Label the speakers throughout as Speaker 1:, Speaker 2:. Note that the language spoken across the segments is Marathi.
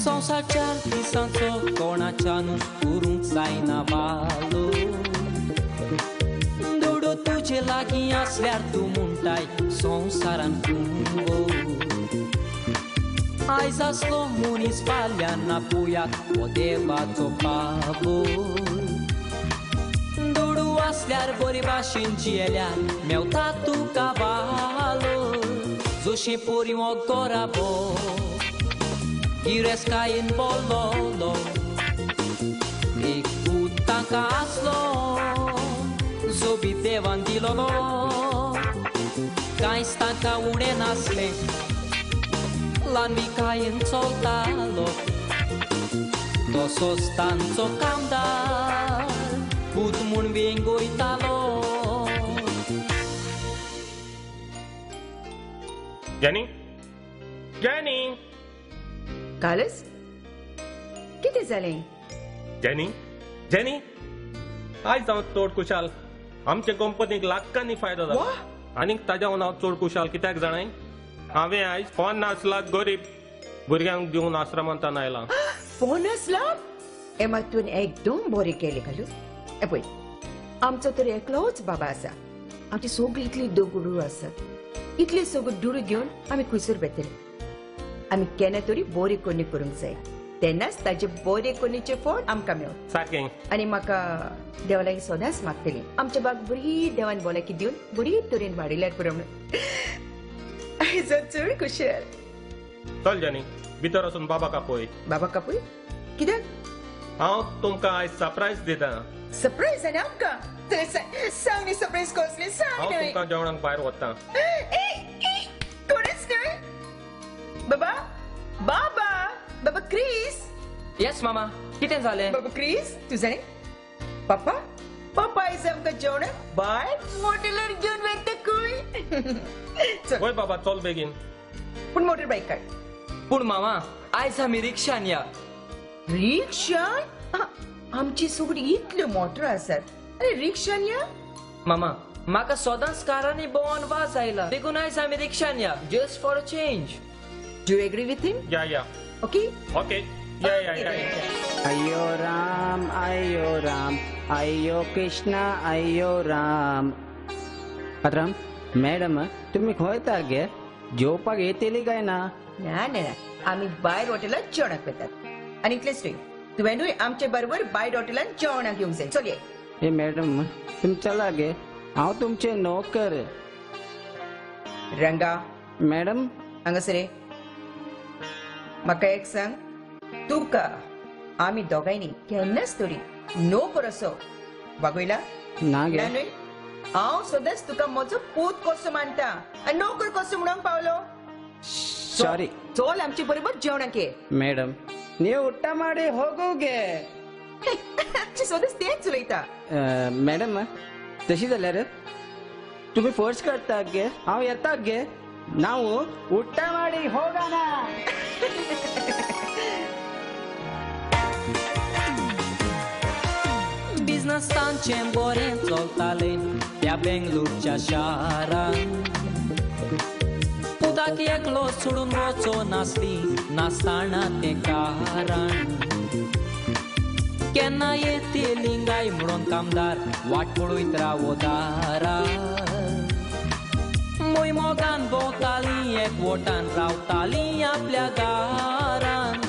Speaker 1: संसारच्या दिसांचो कोणाच्या नुस्कुरूंक जायना वालो दोडो तुजे लागीं आसल्यार तूं म्हणटाय संवसारान कुंगो आयज आसलो मनीस फाल्यां ना पोयाक हो देवाचो बाबो दोडू आसल्यार बरे भाशेन जियेल्यार मेवता तुका वालो जशें पोरी हो गोराबो Gires caen bololo Ikutanka aslo Zobi devan dilolo Caen stanca une nasle Lanvi caen soltalo Tosos tanzo camdar Putmun vengo italo
Speaker 2: Jenny? Jenny?
Speaker 3: कालच किती झाले
Speaker 2: जेनी जेनी आयज हांव चड कुशाल आमच्या कंपनीक लाखांनी फायदो जाला आनी ताज्या हांव चड कुशाल कित्याक जाणाय हांवें आयज 50 लाख गरीब भुरग्यांक दिवन आश्रमांत आयला
Speaker 3: 50 लाख एमातून एकदम बरें केलें घालू पळय आमचो तर एकलोच बाबा आसा आमची सगळी इतली दोगुडू आसात इतले सगळे दुडू घेवन आमी खुसर बेतले आमी केन्ना तरी बरे कोणी करूंक जाय तेन्नाच ताचे बरे कोणीचे फळ आमकां मेळत
Speaker 2: सारकें
Speaker 3: आनी म्हाका देवा लागीं सदांच मागतली आमच्या बाग बरी देवान बोलाकी दिवन बरी तरेन वाडयल्यार पुरो म्हणून आयज चड खुशाल
Speaker 2: चल जेनी भितर वचून बाबाक आपय
Speaker 3: बाबा कापूय कित्याक
Speaker 2: हांव तुमकां आयज सरप्रायज दिता
Speaker 3: सरप्रायज आनी आमकां सांग न्ही सरप्रायज कसली सांग
Speaker 2: हांव
Speaker 3: न्हय
Speaker 2: तुमकां जेवणाक भायर व्हरतां
Speaker 3: कोणीच न्हय बाबा बाबा बाबा क्रिस
Speaker 1: येस मामा कितें जालें
Speaker 3: बाबा क्रिस तू जाणे पापा पापा आयज आमकां जेवणाक भायर हॉटेलार घेवन वयता खंय
Speaker 2: वय बाबा चल बेगीन
Speaker 3: पूण मोटर बायक काड
Speaker 1: पूण मामा आयज आमी रिक्षान या
Speaker 3: रिक्षान आमची सगळी इतल्यो मोटर आसात अरे रिक्षान या
Speaker 1: मामा म्हाका सदांच कारांनी भोंवन वाज आयला देखून आयज आमी रिक्षान या just for a change
Speaker 3: do you agree with him
Speaker 2: या
Speaker 3: ओके
Speaker 2: ओके या
Speaker 4: अयो राम अयो कृष्णा अयो राम पात्राम मॅडम तुम्ही खंय गे जेवपाक येतली काय ना
Speaker 3: ना ना आमी भायर हॉटेलात जेवणाक वतात आनी इतलेच न्हय तुवेंनूय आमचे बरोबर भायर हॉटेलान जेवणाक येवंक जाय चल ये
Speaker 4: हे मॅडम तुम चला गे हांव तुमचे नोकर
Speaker 3: रंगा
Speaker 4: मॅडम
Speaker 3: हांगासर रे म्हाका एक सांग तुका आमी दोगांयनी केन्नाच तरी नोकर असो वागयला
Speaker 4: ना गे
Speaker 3: न्हय हांव सदांच तुका म्हजो पूत कसो मानता आनी नोकर कसो म्हणून पावलो
Speaker 4: सॉरी
Speaker 3: चल आमचे बरोबर जेवणाक ये
Speaker 4: मॅडम ನೀವು ಊಟ ಮಾಡಿ ಹೋಗೋಗೆ
Speaker 3: सदांच तेच उलयता
Speaker 4: मॅडम तशी जाल्यार तुम्ही फोर्स करता गे हांव येता गे ನಾವು ಊಟ ಮಾಡಿ ಹೋಗೋಣ
Speaker 1: बिझनस तांचें बरें चलतालें त्या बेंगलोरच्या शारान पुताक एकलो सोडून वचो नासली नासताना तें कारण केन्ना येते लिंगाय म्हणून कामदार वाट पळयत रावो दारार मोय मोगान भोंवतालीं एकवटान रावतालीं आपल्या गारान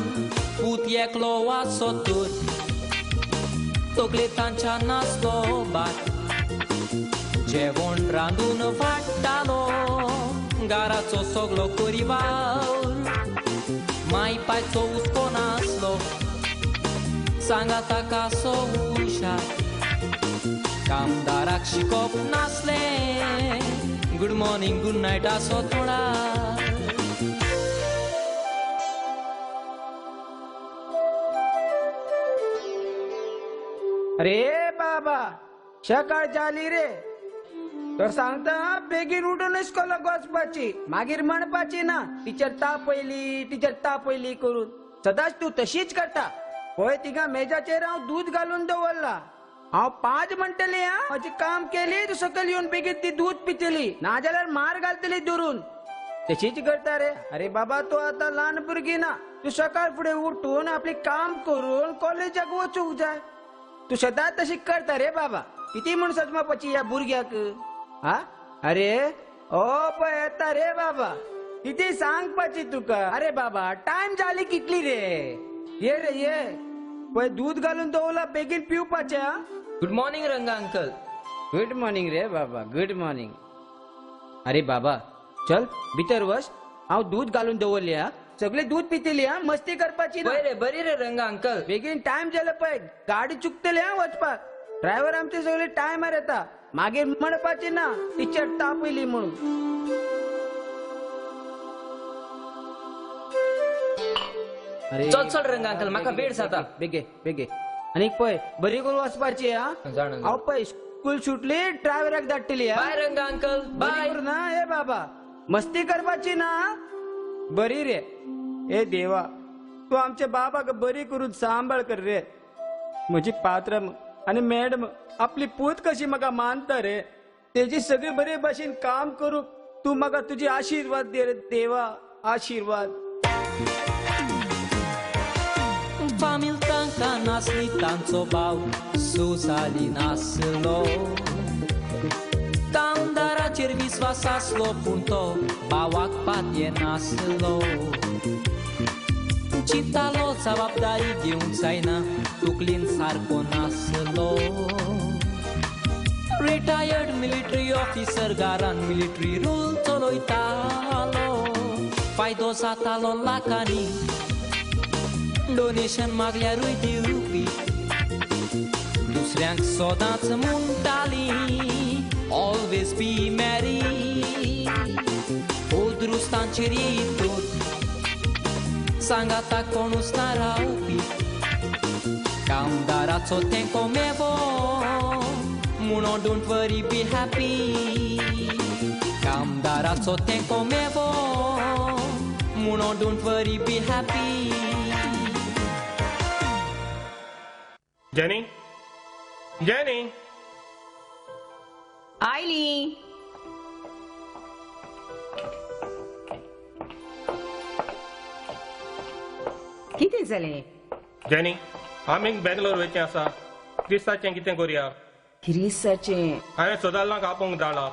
Speaker 1: पूत एकलो वाचो तर तोकले तांच्या नाचलो बात जेवण रांदून वाडटालो गाराचो सगळो परिवार माय पायचो हुस्को नासलो सांगा ताका सो हुशार कामदाराक शिकोप नासले गुड मॉर्निंग गुड नाईट असो थोडा
Speaker 4: अरे बाबा सकाळ जाली रे तर सांगता बेगीन उठून इस्कोलाक वचपाची मागीर म्हणपाची ना टीचर तापयली करून सदांच तू तशीच करता पळय तिका मेजाचेर हांव दूध घालून दवरला हांव 5 म्हणटली हा माझी काम केली तू सकयल येऊन बेगीन ती दूध पितली नाजाल्यार मार घालतली दुरून तशीच करता रे अरे बाबा तू आता ल्हान भुरगी ना तू सकाळ फुडें उठून आपली काम करून कॉलेजाक वचूंक जाय तू सदांच तशी करता रे बाबा किती म्हूण सजमापाची या भुरग्याक हा अरे ओ पळय येता रे बाबा किती सांगपाची तुका अरे बाबा टाइम जाली कितली रे ये रे ये पळय दूध घालून दवरला बेगीन पिवपाचें हा
Speaker 1: गुड मॉर्निंग रंगा अंकल
Speaker 4: गुड मॉर्निंग रे बाबा गुड मॉर्निंग अरे बाबा चल भितर वच हांव दूध घालून दवरली हा सगळे दूध पितली हा मस्ती करपाची ना
Speaker 1: बरी रे रंगा अंकल
Speaker 4: बेगीन टाइम जालो पळय गाडी चुकतली हा वचपाक ड्रायव्हर आमचे सगळे टायमार येता मागीर म्हणपाची ना टीचर तापयली म्हणून अरे
Speaker 1: चल रंगा अंकल म्हाका वेळ जाता
Speaker 4: बेगे बेगे आणि पळय बरी करून वचपाची हा
Speaker 1: जाण
Speaker 4: हांव पळय स्कूल सुटली ड्रायव्हराक धाडटली हा
Speaker 1: बाय रंगा अंकल बाय
Speaker 4: बरी ना ए बाबा मस्ती करपाची ना बरी रे ए देवा तू आमच्या बाबाक बरी करून सांभाळ कर रे म्हजी पात्रम आणि मॅडम आपली पूत कशी म्हाका मानता रे तेजी सगळी बरे भाशेन काम करूंक तू म्हाका तुजी आशीर्वाद दे रे देवा आशीर्वाद
Speaker 1: फामील तांकां नासली तांचो भाव सुसाली नासलो कामदाराचेर विस्वास आसलो पूण तो भावाक पातये नासलो चिंतालो जबाबदारी घेवंक जायना तकलीन सारको नासलो रिटायर्ड मिलिटरी ऑफिसर घरान मिलिटरी रूल चलयतालो फायदो जातालो लाखांनी डोनेशन मागल्यारूय दिवपी दुसऱ्यांक सदांच म्हणटाली ऑलवेज बी मॅरी ओदरुस्तांचेर येतून सांगाता कोणूच ना रावपी कामदाराचो तेंको मेवो म्हणो डोंट वरी बी हॅपी कामदाराचो तेंको मेवो म्हणो don't worry be happy
Speaker 2: jenny jenny
Speaker 3: oily कितें जालें
Speaker 2: जेनी आमी बेंगलोर वयचें आसा क्रिस्ताचें कितें करुया
Speaker 3: क्रिसाचें
Speaker 2: हांवें सोदालनाक आपोवंक धाडला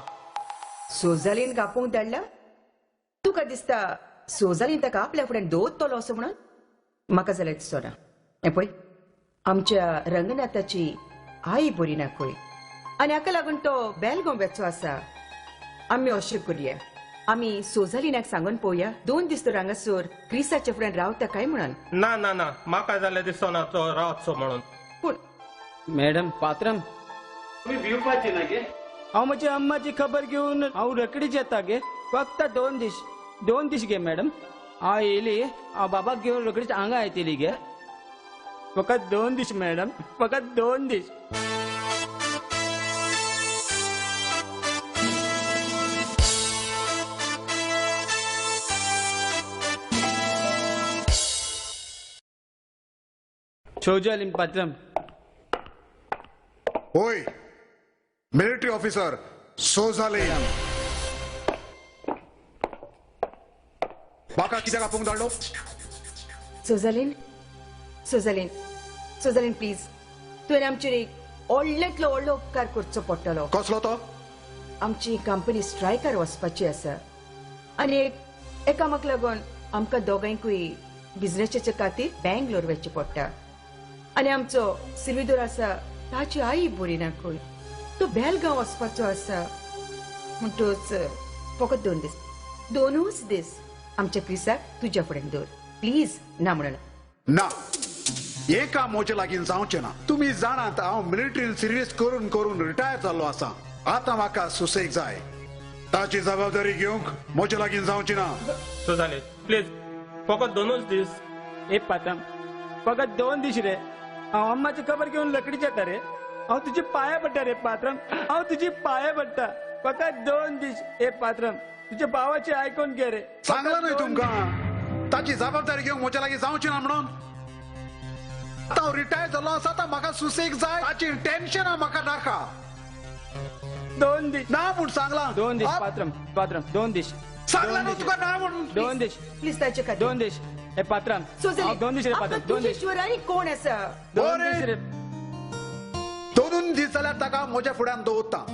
Speaker 3: सोजालीन कापूंक धाडला तुका दिसता सोजालीन ताका आपल्या फुड्यान दवरतलो असो म्हणून म्हाका जाल्यार दिसना हें पळय आमच्या रंगनाथाची आई बरी ना खंय आनी हाका लागून तो बेलगांव वेचो आसा आमी अशें करया आमी सोजालीनाक सांगून पळोवया 2 दीस तर हांगासर क्रिसाच्या फुड्यान रावता काय म्हणून
Speaker 2: ना ना ना म्हाका जाल्यार दिसना तो रावचो म्हणून
Speaker 3: पूण
Speaker 4: मॅडम पात्रम तुम्ही भिवपाची ना गे हांव म्हजी अम्माची खबर घेवन हांव रकडीच येता गे फक्त 2 दीस गे मॅडम हांव येयली हांव बाबाक घेवन रोकडीच हांगा येतली गे फकत 2 दीस मॅडम फकत 2 दीस सोजालीन पात्रम
Speaker 5: होय मिलिटरी ऑफिसर सोजालीन म्हाका कित्याक आपोवंक धाडलो
Speaker 3: सोजालीन सोजालीन सोजालीन प्लीज तुवें आमचेर एक व्हडल्यांतलो व्हडलो उपकार करचो पडटलो
Speaker 5: कसलो तो
Speaker 3: आमची कंपनी स्ट्रायकार वचपाची आसा आनी एकामेक लागून आमकां दोगांयकूय बिझनेसाच्या खातीर बेंगलोर वचचें पडटा आनी आमचो सिल्वीदोर आसा ताची आई बरी ना खंय तो बेलगांव वचपाचो आसा म्हणटूच फकत 2 दीस 2च दीस आमच्या क्रिसाक तुज्या फुड्यान दवर प्लीज ना म्हणून
Speaker 5: ना हे काम मोचे लागीं जावचें ना तुम्ही जाणात हांव मिलिटरीन सर्वीस करून करून रिटायर जाल्लो आसा आतां म्हाका सुसेग जाय ताची जबाबदारी घेवंक मोचे लागीं जावची ना
Speaker 2: सो जाले प्लीज फकत 2च दीस
Speaker 4: ए पात्रांव फकत 2 दीस रे हांव अम्माची खबर घेऊन लकडीच येता रे हांव तुजी पाया पडटा रे पात्रांव हांव तुजी पाया पडटा फकत 2 दीस ए पात्रांव तुझ्या भावाची आयकून घे रे
Speaker 5: सांगला न्हय तुमकां ताची जबाबदारी घेवंक मोचे लागीं जावची ना म्हणून हांव रिटायर जाल्लो आसा आतां म्हाका सुसेग जाय ताची टेन्शन म्हाका नाका
Speaker 4: 2 दीस
Speaker 5: ना म्हूण सांगला
Speaker 4: 2 दीस पात्रांव 2 दीस
Speaker 5: सांगला न्हू तुका ना म्हणून
Speaker 4: 2 दीस
Speaker 3: प्लीज ताचे खातीर
Speaker 4: 2 दीस ए पात्रांव
Speaker 3: सुजले
Speaker 4: 2 दीस रे पात्रांव 2
Speaker 3: तुझे
Speaker 4: दीस
Speaker 3: शिवराणी कोण आसा
Speaker 4: 2 दीस रे
Speaker 5: 2 दीस जाल्यार ताका म्हज्या फुड्यान दवरता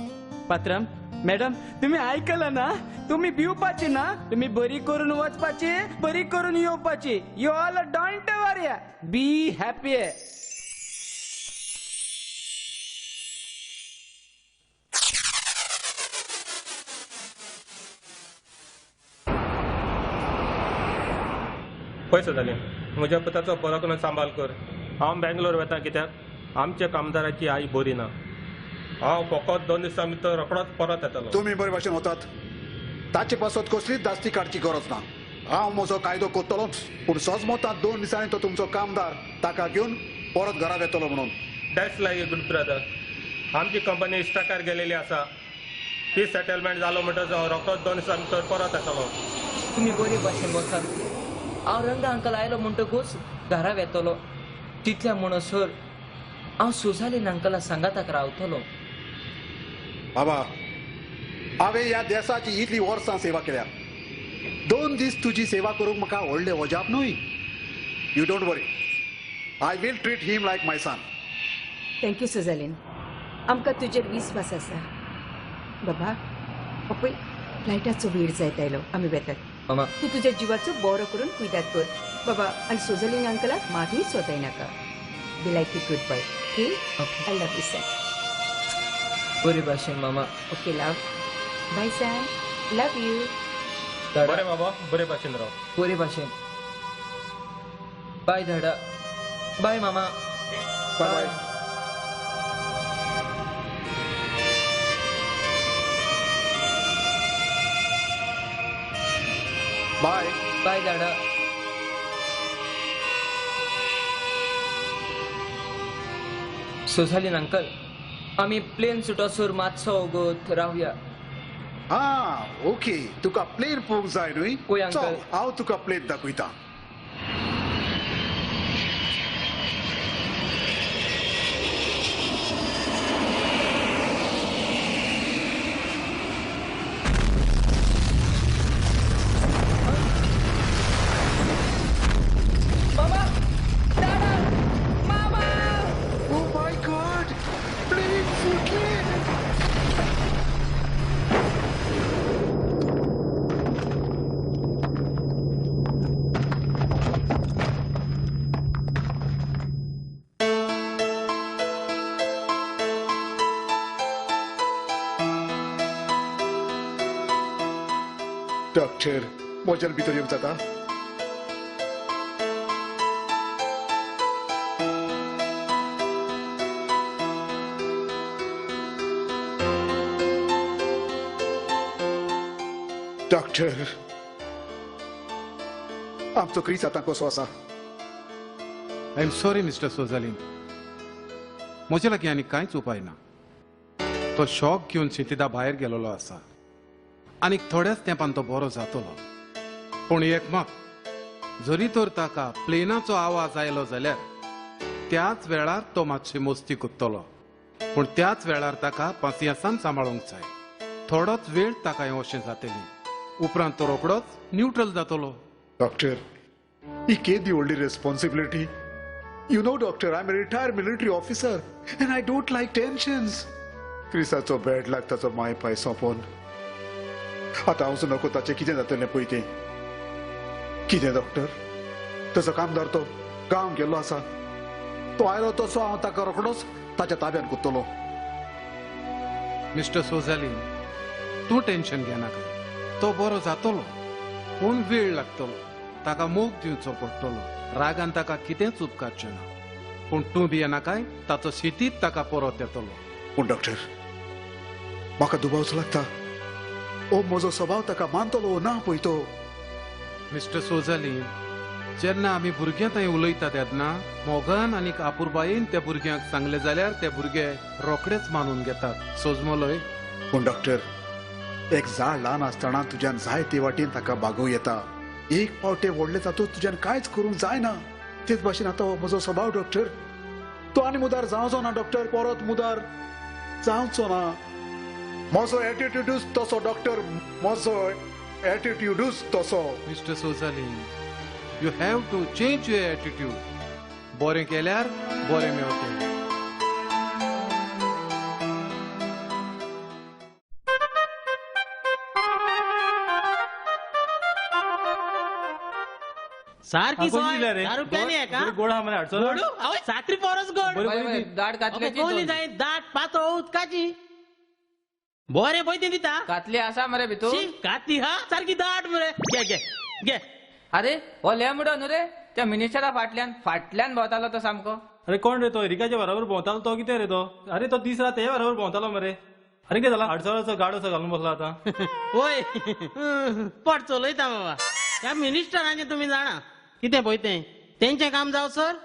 Speaker 4: पात्रांव मॅडम तुम्ही ऐकलं ना तुम्ही भिवपाची ना तुम्ही बरी करून वचपाची बरी करून येवपाची you all don't worry be happy
Speaker 2: पयस जालें म्हज्या पुताचो बरो करून सांबाळ कर हांव बेंगलोर वता कित्याक आमच्या कामदाराची आई बरी ना हांव फकत 2 दिसां भितर रोखडोच परत येतलो
Speaker 5: तुम्ही बरे भाशेन वतात ताचे पासत कसलीच दास्ती काडची गरज ना हांव म्हजो कायदो करतलोच पूण सजमोतात 2 दिसांनी तो तुमचो कामदार ताका घेवन परत घरात येतलो म्हणून
Speaker 2: that's like a good brother आमची कंपनी स्ट्रायकार गेलेली आसा ती सेटलमेंट जालो म्हणटच हांव रोखडोच 2 दिसां भितर परत येतलो
Speaker 1: तुम्ही बरे भाशेन वचात हांव रंगा अंकल आयलो म्हणटकूच घरा येतलो तितल्या म्हणसर हांव सुजालीन अंकला सांगाताक रावतलो
Speaker 5: बाबा हांवें ह्या देशाची इतली वर्सां सेवा केल्या 2 दीस तुजी सेवा करूंक म्हाका व्हडलें वजाप न्हय you don't worry I will treat him like my son
Speaker 3: thank you Sojalin आमकां तुजेर विस्वास आसा बाबा पपय फ्लायटाचो वेळ जायत आयलो आमी वेतात
Speaker 1: मामा
Speaker 3: तू तुझ्या जीवाचो बरो करून कुयदाद कर बाबा आनी सुजालीन अंकलाक मागीर सोदाय नाका बी लायक good bye okay I love you Sam
Speaker 1: बरे भाशेन मामा
Speaker 3: okay love bye Sam love you
Speaker 2: बरें बाबा बरे भाशेन राव
Speaker 1: बरे भाशेन बाय धाडा बाय मामा
Speaker 5: बाय बाय बाय
Speaker 1: बाय धाडा सुजालीन अंकल आमी प्लेन सुटोसर मातसो वगत रावया
Speaker 5: ओके तुका प्लेन पळोवंक जाय न्हय
Speaker 1: ओय, अंकल.
Speaker 5: चल हांव तुका प्लेन दाखयता
Speaker 1: मामा धाडा मामा
Speaker 5: ओ माय गॉड प्लेन फुटली डॉक्टर मोज्यान भितर येवंक जाता डॉक्टर आमचो क्रिस आतां कसो आसा
Speaker 6: I am sorry mister Souzalin म्हजे लागीं आनी कांयच उपाय ना तो शॉक घेवन शितिदा भायर गेलोलो आसा आनीक थोड्याच तेंपान तो बरो जातलो पूण एक मात जरी तर ताका प्लेनाचो आवाज आयलो जाल्यार त्याच वेळार तो मातशी मस्ती कुदतलो पूण त्याच वेळार ताका पासियेंसान सांबाळूंक जाय थोडोच वेळ ताका हें अशें जातलें उपरांत तो रोखडोच न्यूट्रल जातलो
Speaker 5: डॉक्टर ही केदी व्हडली responsibility you know doctor I am retired military officer and I don't like tensions क्रिसाचो बॅड लाग ताचो माय पाय सोंपोन आतां हांव नको ताचें कितें जातलें पळय तें कितें डॉक्टर ताचो कामदार तो गांव गेल्लो आसा तो आयलो तसो हांव ताका रोखडोच ताच्या ताब्यान कुत्तलो
Speaker 6: मिस्टर सोजालीन तूं टेन्शन घेनाका तो बरो जातलो पूण वेळ लागतलो ताका मोग दिवचो पडटलो रागान ताका कितेंच उपकारचें ना पूण तूं भियेना काय ताचो शेतीत ताका परत येतलो.
Speaker 5: पूण डॉक्टर म्हाका दुबावचो लागता. ओ म्हजो स्वभाव ताका मानतलो ना पळय तो.
Speaker 6: मिस्टर सोजाली, जेन्ना आमी भुरग्यां थंय उलयता तेन्ना मोगान आनी आपुरबायेन त्या भुरग्यांक सांगले जाल्यार ते भुरगे रोखडेच मानून घेतात. सोजमोलोय.
Speaker 5: पूण डॉक्टर एक झाड ल्हान आसतना तुज्यान जाय ते वाटेन ताका बागोव येता. एक पावटे व्हडले जातूच तुज्यान कांयच करूंक जायना. तेच भाशेन आतां हो म्हजो स्वभाव डॉक्टर. तो आनी मुदार जावचो ना डॉक्टर. परत मुदार जावचो ना. म्हजो एटिट्यूडूच तसो डॉक्टर. म्हजो एटिट्यूडूच तसो.
Speaker 6: Mister Sojali, you have to change your attitude. बरें केल्यार बरें मेळटलें.
Speaker 7: सारखी
Speaker 2: कोण
Speaker 7: सोय
Speaker 2: दिल्या रे?
Speaker 7: 10 रुपयांनी आहे का?
Speaker 2: गोड हा मला 800.
Speaker 7: गोडू? आवय, साखरी पोरच गोड.
Speaker 1: दाट
Speaker 7: अगं,
Speaker 1: कातल्याची
Speaker 7: कोणी जाय दाट पातळ उदकाची बरे पळय दिता.
Speaker 1: कातली आसा मरे भितूर.
Speaker 7: शी, काती हा सारखी दाट मरे. घे घे घे.
Speaker 1: अरे हो लेमडो न्हू रे. त्या मिनिस्टरा फाटल्यान भोंवतालो तो सामको.
Speaker 2: अरे कोण रे तो? एरिकाच्या बरोबर भोंवतालो तो कितें रे तो? अरे तो दीस रात तेच्या बरोबर भोंवतालो मरे. अरे कितें जाला? 800 गाडोसो घालून बसला आता.
Speaker 7: होय पट चलयता बाबा. त्या मिनिस्टरांचे तुम्ही जाणा कितें पळय तें. तेंचें काम जाव सर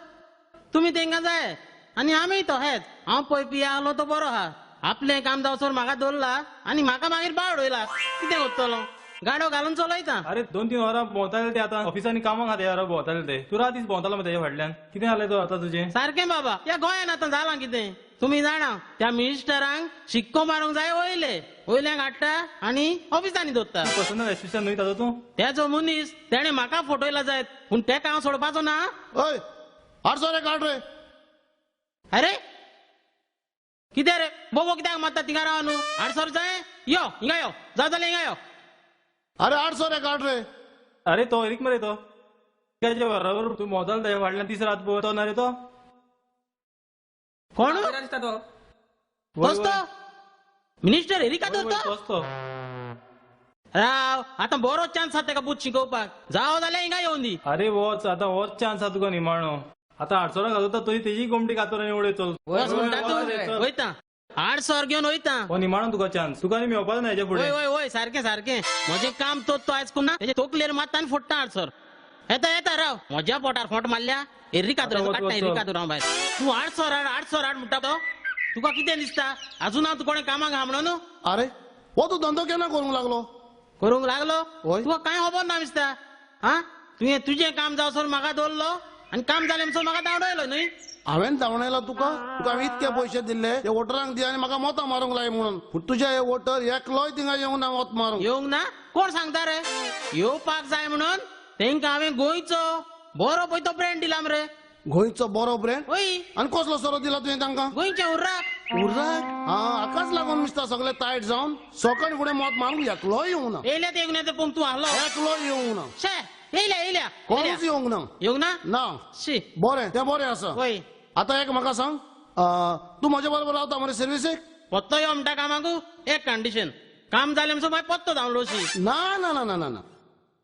Speaker 7: तुम्ही तेंका जाय आनी आमी तो हेच. हांव पळय पिया आलो तो बरो आहा. आपलें काम जाव सर म्हाका दवरला आनी म्हाका मागीर बावडयला. कितें करतलो? गाडो घालून चलयता.
Speaker 2: अरे 2-3 वरां भोंवताले ते आता ऑफिसांनी कामाक खाते वरां भोंवताले ते. तू रातीच भोंवतालो मग तेच्या फाटल्यान. कितें जालें तो आता तुजें?
Speaker 7: सारकें बाबा. या गोंयान आतां जालां कितें तुम्ही जाणा. त्या मिनिस्टरांक शिक्को मारूंक जाय वयल्यांक हाडटा आनी ऑफिसांनी दवरता.
Speaker 2: पर्सनल एसिस्टंट न्हय ताजो तूं?
Speaker 7: तेजो मनीस तेणे म्हाका फटयला जायत पूण तेका हांव सोडपाचो ना.
Speaker 8: ओय 800 रे काड रे.
Speaker 7: अरे कितें रे बोबो कित्याक मारता थिंगा राव न्हू. 800 जाय. यो हिंगा यो. जाता जाल्यार हिंगा यो.
Speaker 8: अरे 800 रे काड रे.
Speaker 2: अरे तो एरिक मरे तो. तेच्या बरोबर तू भोंवतालो तेच्या फाटल्यान दीस रात भोंवतो ना रे तो.
Speaker 7: कोण
Speaker 1: दिसता तो.
Speaker 7: तोच तो मिनिस्टर एरिका
Speaker 2: वय,
Speaker 7: दवरतो.
Speaker 2: तोच तो.
Speaker 7: राव आतां बरो चान्स आसा तेका बूत शिकोवपाक. जावं जाल्यार हिंगा येवन दी.
Speaker 2: अरे होच आता होच चान्स आहा तुका निमाणो. आता 800 घालता तरी तेजी कोमटी कातर आनी उडय चल.
Speaker 7: बस म्हणटा तूं. वयता 800 घेवन वयता.
Speaker 2: हो निमाणो तुका चान्स. तुका आनी मेळपाचो ना हेच्या
Speaker 7: वय
Speaker 2: फुडें.
Speaker 7: वय वय सारकें सारकें. म्हजें काम तो आयज करून ना तेजे तोकलेर मारता आनी फोडटा 800. येता येता राव. म्हज्या पोटार फोट मारल्या. एरिकादुर
Speaker 2: वच,
Speaker 7: काडटा
Speaker 2: वच,
Speaker 7: एरिकादुर हांव भायर. तूं 800 हाड म्हणटा तो. तुका कितें दिसता अजून हांव कोणें कामाक आहा म्हणून?
Speaker 8: अरे हो तू धंदो केन्ना करूंक लागलो?
Speaker 7: करूंक लागलो.
Speaker 8: वय.
Speaker 7: तुका कांय खबर ना दिसता. हा तुवें तुजें काम जावसर म्हाका दवरलो आनी काम जालें म्हणसर म्हाका धांवडयलो न्हय.
Speaker 8: हांवें धांवणयला तुका हांवें इतके पयशे दिल्ले ते वोटरांक दी आनी म्हाका मोतां मारूंक लाय म्हणून. पूण तुजे हे वोटर एकलोय थिंगा येवंक ना वत मारूंक.
Speaker 7: येवंक ना? कोण सांगता रे? येवपाक जाय म्हणून तेंका हांवें गोंयचो बरो पळय तो ब्रँड दिला मरे.
Speaker 8: गोंयचो बरो ब्रँड?
Speaker 7: वय
Speaker 8: आनी कसलो सोरो दिला तुवें तांकां?
Speaker 7: गोंयच्या उर्राक.
Speaker 8: उर्राक? हा हाकाच लागून दिसता सगळे टायट जावन सकाळी फुडें मोत मारूंक एकलोय येवंक ना.
Speaker 7: येयल्यात येवंक ना ते पूण तूं आहलो.
Speaker 8: एकलोय येवंक ना.
Speaker 7: शे येयल्या
Speaker 8: कोणूच येवंक ना.
Speaker 7: येवंक ना?
Speaker 8: ना.
Speaker 7: शी
Speaker 8: बरें तें बरें आसा.
Speaker 7: वय
Speaker 8: आतां एक म्हाका सांग तूं म्हजे बरोबर रावता मरे सर्विसेक?
Speaker 7: पत्तो यो म्हणटा कामाकू. एक कंडिशन काम जालें म्हणसर मागीर पत्तो धांवलो शी.
Speaker 8: ना ना ना ना ना ना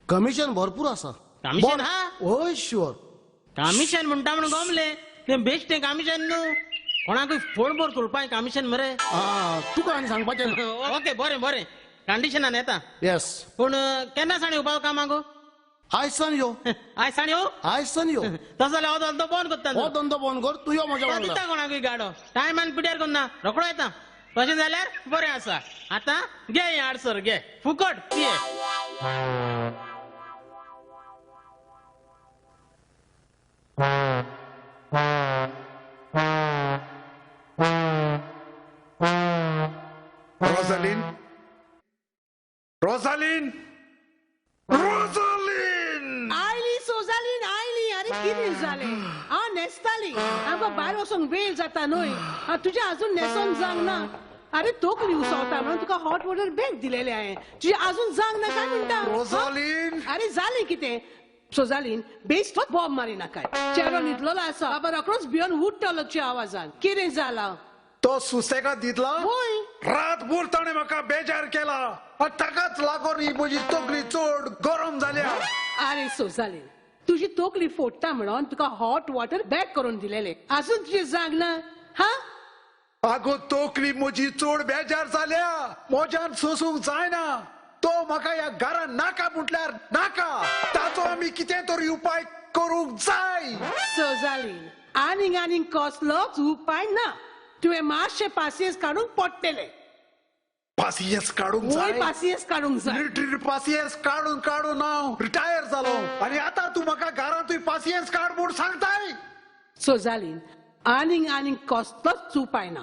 Speaker 8: कमिशन भरपूर आसा.
Speaker 7: कमिशन हा?
Speaker 8: होय शुअर.
Speaker 7: कमिशन म्हणटा म्हणून गमले. तें बेस्ट तें कमिशन न्हू. कोणाकूय फोन भर तुळपाय कमिशन मरे.
Speaker 8: तुका आनी सांगपाचें ना.
Speaker 7: ओके बरें बरें कंडिशनान येता.
Speaker 8: येस.
Speaker 7: पूण केन्ना साण येवपाक कामाक?
Speaker 8: आयज सान यो.
Speaker 7: आयज साण येवं?
Speaker 8: आयज सान यो.
Speaker 7: तसो जाल्यार हो धंदो बंद करता.
Speaker 8: हो धंदो बंद कर. तू यो म्हज्या
Speaker 7: तो
Speaker 8: वांगडा.
Speaker 7: दिता कोणाकूय गाडो. टायमान पिड्यार करना रोखडो येता. तशें जाल्यार बरें आसा. आतां घे हें 800 घे फुकट पिये.
Speaker 5: Rosaline Rosaline Rosaline
Speaker 9: oily Souzalin oily. अरे कितें जालें? हांव न्हेसताली. आमकां भायर वचूंक वेळ जाता न्हय. तुजें अजून न्हेसोन जावंक ना. अरे तोकली उसळटा म्हणून तुका हॉट वॉटर बॅग दिलेले हांवें. तुजें अजून जावंक ना काय म्हणटा?
Speaker 5: रोझालीन
Speaker 9: अरे जालें कितें? सोजालीन बेश्टोच बॉब मारी नाकाय. चेडो न्हिदलेलो आसा. बाबा रोखडोच भियोन उठटलो तुज्या आवाजान. कितें जालां?
Speaker 5: तो सुसेगाद दितला.
Speaker 9: होय.
Speaker 5: रातभर ताणें म्हाका बेजार केला. ताकाच लागून ही म्हजी तकली चड गरम जाल्या.
Speaker 9: अरे सोजालीन तुझी तोकली फोडटा म्हणून तुका हॉट वॉटर बॅग करून दिलेले अजून तुझे जाग ना हा
Speaker 5: आगो तोकली म्हजी चोड बेजार जाल्या मोज्यान सोसूंक जायना तो म्हाका ह्या घरान नाका म्हटल्यार नाका ताचो आमी कितें तरी उपाय करूंक जाय
Speaker 9: सोजाली आनीक कसलोच उपाय ना तुवें मातशे पासियेंस काडूंक पडटले
Speaker 5: पासियेंस काडूंक
Speaker 9: वय
Speaker 5: जाय
Speaker 9: पासियेंस काडूंक जाय
Speaker 5: मिलिटरी पासियेंस काडून काडून हांव रिटायर जालो आनी आतां तूं म्हाका घरांतूय पासियेंस काड म्हूण सांगताय
Speaker 9: सोजालीन आनीक कसलोच उपाय ना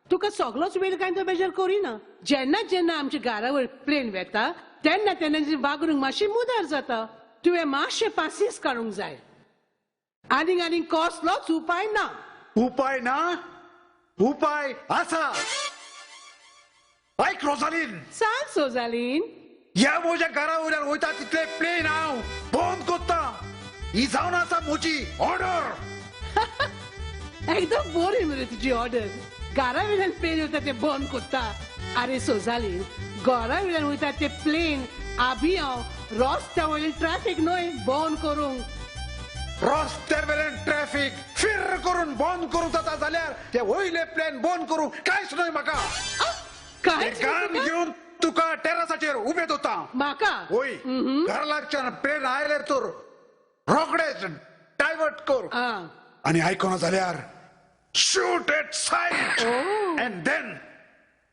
Speaker 9: तुका सगळोच वेळ काय तो बेजार करिना जेन्ना आमच्या घरा वयर प्लेन वेता तेन्ना जी वागणूक मातशी मुदार जाता तुवें मातशे पासियेंस काडूंक जाय आनीक कसलोच उपाय ना
Speaker 5: उपाय ना उपाय आसा ऐक रोजालीन
Speaker 9: सांग सोजालीन
Speaker 5: ह्या म्हज्या घरा वयल्यान वयता तितले प्लेन हांव बंद कोत्ता ही जावन आसा म्हजी ऑर्डर
Speaker 9: एकदम बरी मरे तुजी ऑर्डर घरा वयल्यान प्लेन वयता ते बंद कोत्ता अरे सोजालीन घरा वयल्यान वयता ते प्लेन आभी हांव रस्त्या वयलें ट्रॅफिक न्हय बंद करूंक
Speaker 5: रस्त्यार वेल्यान ट्रॅफिक फिर करून बंद करूंक जाता जाल्यार ते वयले प्लेन बंद करूंक कांयच न्हय म्हाका
Speaker 9: काय
Speaker 5: ते गान घेवन तुका टेरसाचेर उबे दोता
Speaker 9: म्हाका
Speaker 5: वय घरा लागच्यान प्लेन आयल्यार तर रोखडेच डायवर्ट कर
Speaker 9: आं
Speaker 5: आनी आयकना जाल्यार shoot at sight and then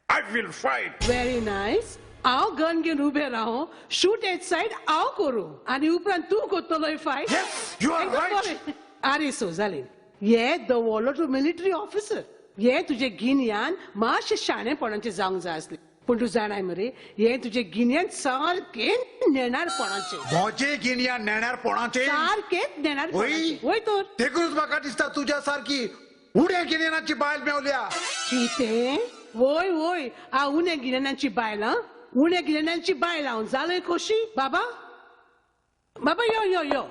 Speaker 5: I will fight
Speaker 9: very nice हांव गन घेवन उबे रावो शूट एट सायड हांव करूं आनी उपरांत तूं कोत्तलोय fight
Speaker 5: Yes, you are right.
Speaker 9: अरे सोजालीन हे दवरलो तूं मिलिटरी ऑफिसर हे तुजे गिन्यान मातशे शाणेपणाचे जावंक जाय आसले पूण तूं जाणाय मरे हे तुजे गिन्यान सारके नेणारपणाचे
Speaker 5: म्हजे गिन्या नेण्यारपणाचे
Speaker 9: सारकेच नेणारपणाचे वय तर
Speaker 5: देखूनच म्हाका दिसता तुज्या सारकी उड्या गिन्यानाची बायल मेवल्या
Speaker 9: कितें वय वय हांव उण्या गिन्यानाची बायल आं उण्या गिन्यानाची बायल हांव जालोय कशी बाबा बाबा यो यो यो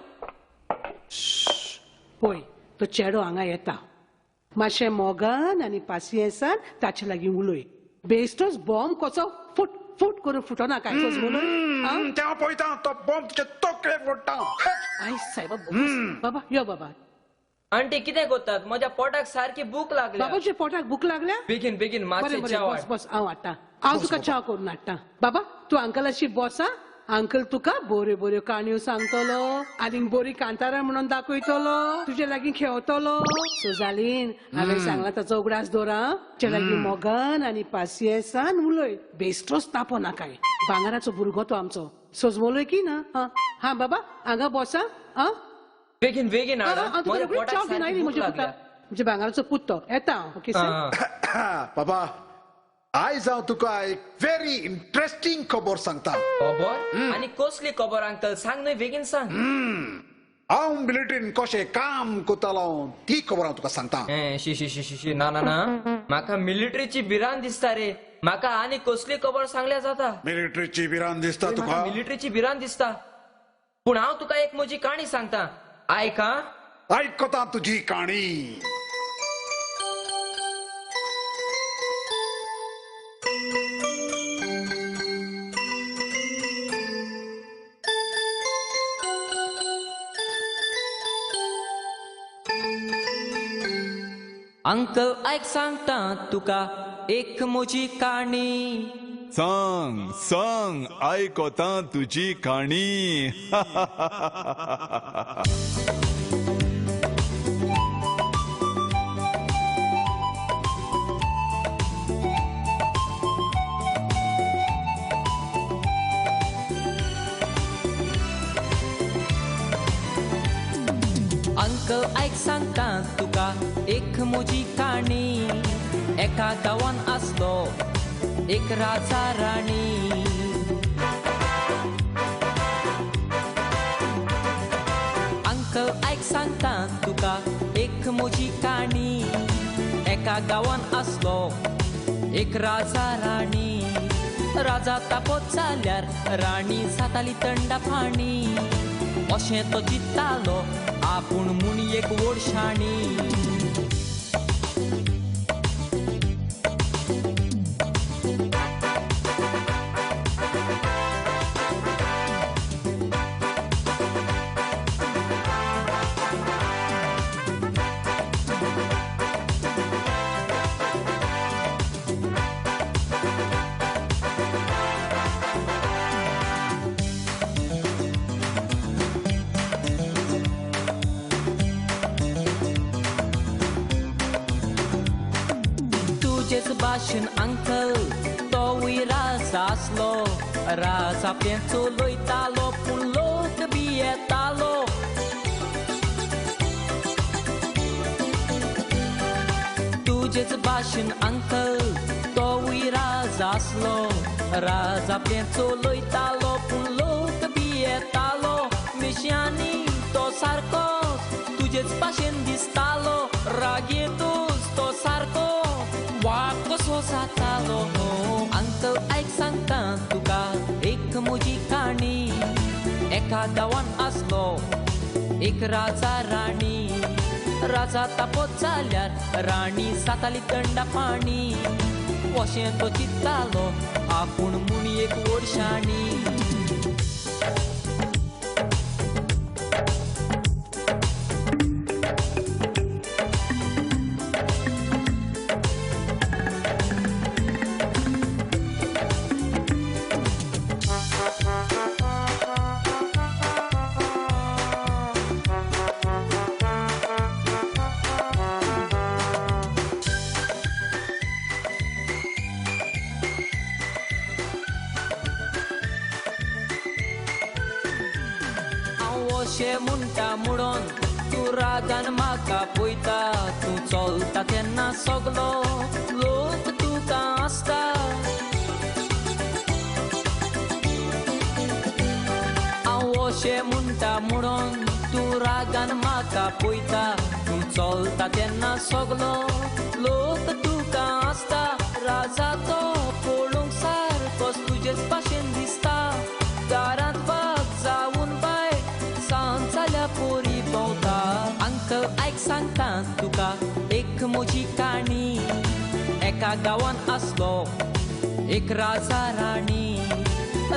Speaker 9: पळय तो चेडो हांगा येता मातशें मोगान आनी पासियेंसान ताचे लागीं उलय बेश्टोच बॉम्ब कसो फुट फुट करून फुटना काय उलय
Speaker 5: तेव्हा पळयता तो बॉम्ब तुजे तोकले फोडटा
Speaker 9: आय सायबा बाबा यो बाबा
Speaker 1: आंटी कितें कोत्तात म्हज्या पोटाक सारकी भूक लागल्या
Speaker 9: बाबाच्या पोटाक भूक लागल्या
Speaker 1: बेगीन बेगीन
Speaker 9: बरें
Speaker 1: मातशें
Speaker 9: बरें
Speaker 1: च्या
Speaker 9: बस बस हांव हाडटा हांव तुका च्या करून हाडटा बाबा तूं अंकलाशी बस आं अंकल तुका बऱ्यो बऱ्यो काणयो सांगतलो आनीक बरी कांतारां म्हणून दाखयतलो तुजे लागीं खेळटलो सोजालीन हांवें सांगला ताचो उगडास दवरा तुजे लागीं मोगान आनी पासियेंसान उलय बेश्टोच तापो नाकाय भांगाराचो भुरगो तो आमचो सोजमोलोय की ना हा बाबा हांगा बसा आं
Speaker 1: बेगीन बेगीन हाड,
Speaker 9: हांव तुका
Speaker 1: म्हज्या
Speaker 9: रोखडीच
Speaker 1: पोटाक
Speaker 9: च्या घेवन
Speaker 1: सारकी
Speaker 9: आयली
Speaker 1: भूक
Speaker 9: म्हज्या पुता
Speaker 1: लागल्या.
Speaker 9: म्हणजे भांगाराचो पुत्तो येता हांव ओके सर
Speaker 5: बाबा आयज हांव तुका एक व्हेरी इंटरेस्टिंग खबर सांगता
Speaker 1: खबर आणि कसली खबर अंकल सांग न्हय बेगीन सांग
Speaker 5: हांव मिलिटरीन कशें काम कोतालो ती खबर हांव तुका सांगता
Speaker 1: शी शी शी शी शी ना ना ना म्हाका मिलिटरीची भिरांत दिसता रे म्हाका आनी कसली खबर सांगल्या जाता
Speaker 5: मिलिटरीची भिरांत दिसता तुका
Speaker 1: म्हाका मिलिटरीची भिरांत दिसता पूण हांव तुका एक म्हजी काणी सांगता आयक आं
Speaker 5: आयकता तुजी काणी
Speaker 1: अंकल आयक सांगता तुका एक म्हजी काणी
Speaker 10: सांग सांग आयकोता तुझी काणी
Speaker 1: अंकल आयक सांगता तुका एक म्हजी काणी एका गांवान आसलो एक राजा राणी अंकल आयक सांगता तुका एक म्हजी काणी एका गांवान आसलो एक राजा राणी राजा तापोत जाल्यार राणी जाताली थंड पाणी अशें तो चित्तालो आपूण म्हूण एक व्हडशाणी अंकल तोवूय राजा आसलो राज आपलें चलयतालो पूण लोक बी येतालो तुजेच भाशेन अंकल तोवूय राज आसलो राज आपलें चलयतालो पूण लोक बी येतालो मिश्यांनी तो सारको तुजेच भाशेन दिसतालो रागयेतूच तो सारको वाग कसो जातालो अंकल आयक सांगता तुका एक म्हजी काणी एका गांवान आसलो एक राजा राणी राजा तापोत जाल्यार राणी जाताली थंड पाणी अशें तो चिंत्तालो आपूण म्हूण एक व्हडशाणी अशें म्हणटा म्हणून तूं रागान म्हाका पळयता तूं चलता तेन्ना सगलो लोक तुका आसता हांव अशें म्हणटा म्हणून तूं रागान म्हाका पळयता तूं चलता तेन्ना सगलो लोक तुका आसता राजा तो पळोवंक सारकोच तुजेच भाशेन दिसता दारांत वाग जावून जाल्या पोरी भोंवता अंकल आयक सांगता तुका एक म्हजी काणी एका गांवान आसलो एक राजा राणी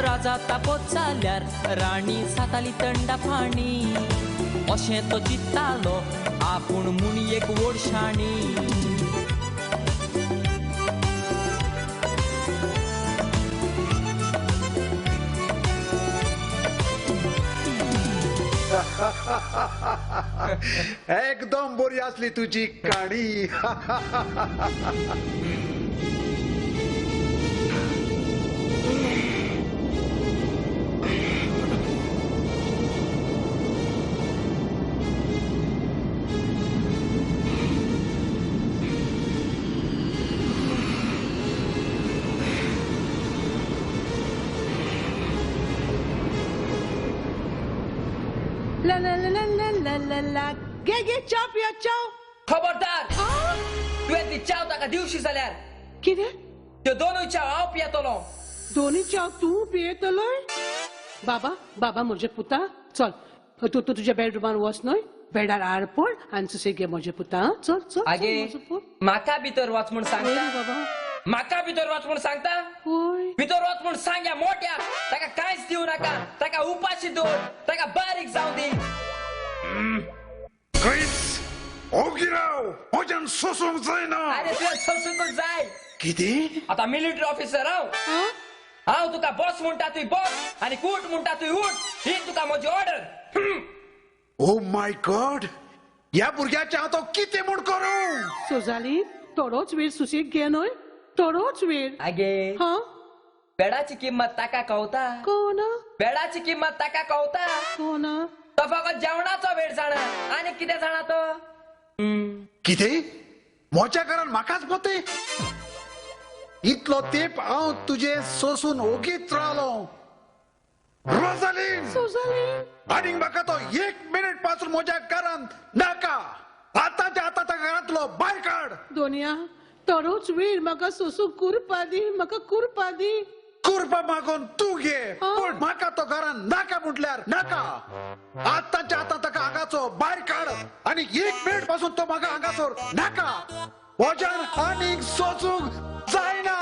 Speaker 1: राजा तापोत जाल्यार राणी जाताली थंड पाणी अशें तो चिंत्तालो आपूण म्हूण एक व्हडशाणी
Speaker 5: एकदम बरी असली तुझी काणी
Speaker 9: La la la la la la la la. गे चाव पिया चाव.
Speaker 1: खबरदार तुवें ती चाव ताका दिवशी जाल्यार
Speaker 9: कितें
Speaker 1: त्यो दोनूय चाव हांव पियेतलो
Speaker 9: दोन्ही चाव तूं पियेतलोय बाबा बाबा म्हजे पुता चल तूं तुज्या बेडरूमान वच न्हय बेडार आड पड आनी सुसे गे म्हजे पुता चल चल
Speaker 1: आगे म्हाका भितर वच म्हूण सांगता
Speaker 9: बाबा
Speaker 1: म्हाका भितर वच म्हूण सांगता
Speaker 9: होय
Speaker 1: भितर वच म्हूण सांगया मोठ्या ताका कांयच दिवं नाका ताका उपाशी दवर ताका बारीक जावं दी
Speaker 5: ओगिराव म्हज्यान सोसूंक जायना
Speaker 1: अरे तुवें सोसूंकच जाय
Speaker 5: कितें
Speaker 1: आतां मिलिटरी ऑफिसर हांव तुका बॉस म्हणटा तुय बॉस आनी उठ म्हणटा तुय उठ ही तुका म्हजी ऑर्डर
Speaker 5: ओ माय गॉड ह्या भुरग्याचे हांव तो कितें म्हूण करूं
Speaker 9: सोजाली थोडोच वेळ सुसेग घे न्हय थोडोच वेळ
Speaker 1: आगे
Speaker 9: हा
Speaker 1: बेडाची किंमत ताका कळटा
Speaker 9: कोण
Speaker 1: बेडाची किंमत ताका कळटा
Speaker 9: कोण
Speaker 1: तो फकत जेवणाचो वेळ जाणा आनी कितें जाणा तो
Speaker 5: कितें म्हज्या घरान म्हाकाच पोते इतलो तेंप हांव तुजे सोसून ओगीत रावलो रोझालीन
Speaker 9: सोजाली
Speaker 5: आनी म्हाका तो एक मिनिट पासून म्हज्या घरान नाका आतांच्या आतां त्या घरांतलो भायर काड
Speaker 9: दोनिया थोडोच वेळ म्हाका सोसू कुरपा दी म्हाका कुरपा दी
Speaker 5: कुरपा मागून तूं घे पूण म्हाका तो घरान नाका म्हटल्यार नाका आतांच्या आतां ताका हांगाचो भायर काड आनी एक मिनिट पासून तो म्हाका हांगासर नाका म्हज्यान आनीक सोसूंक जायना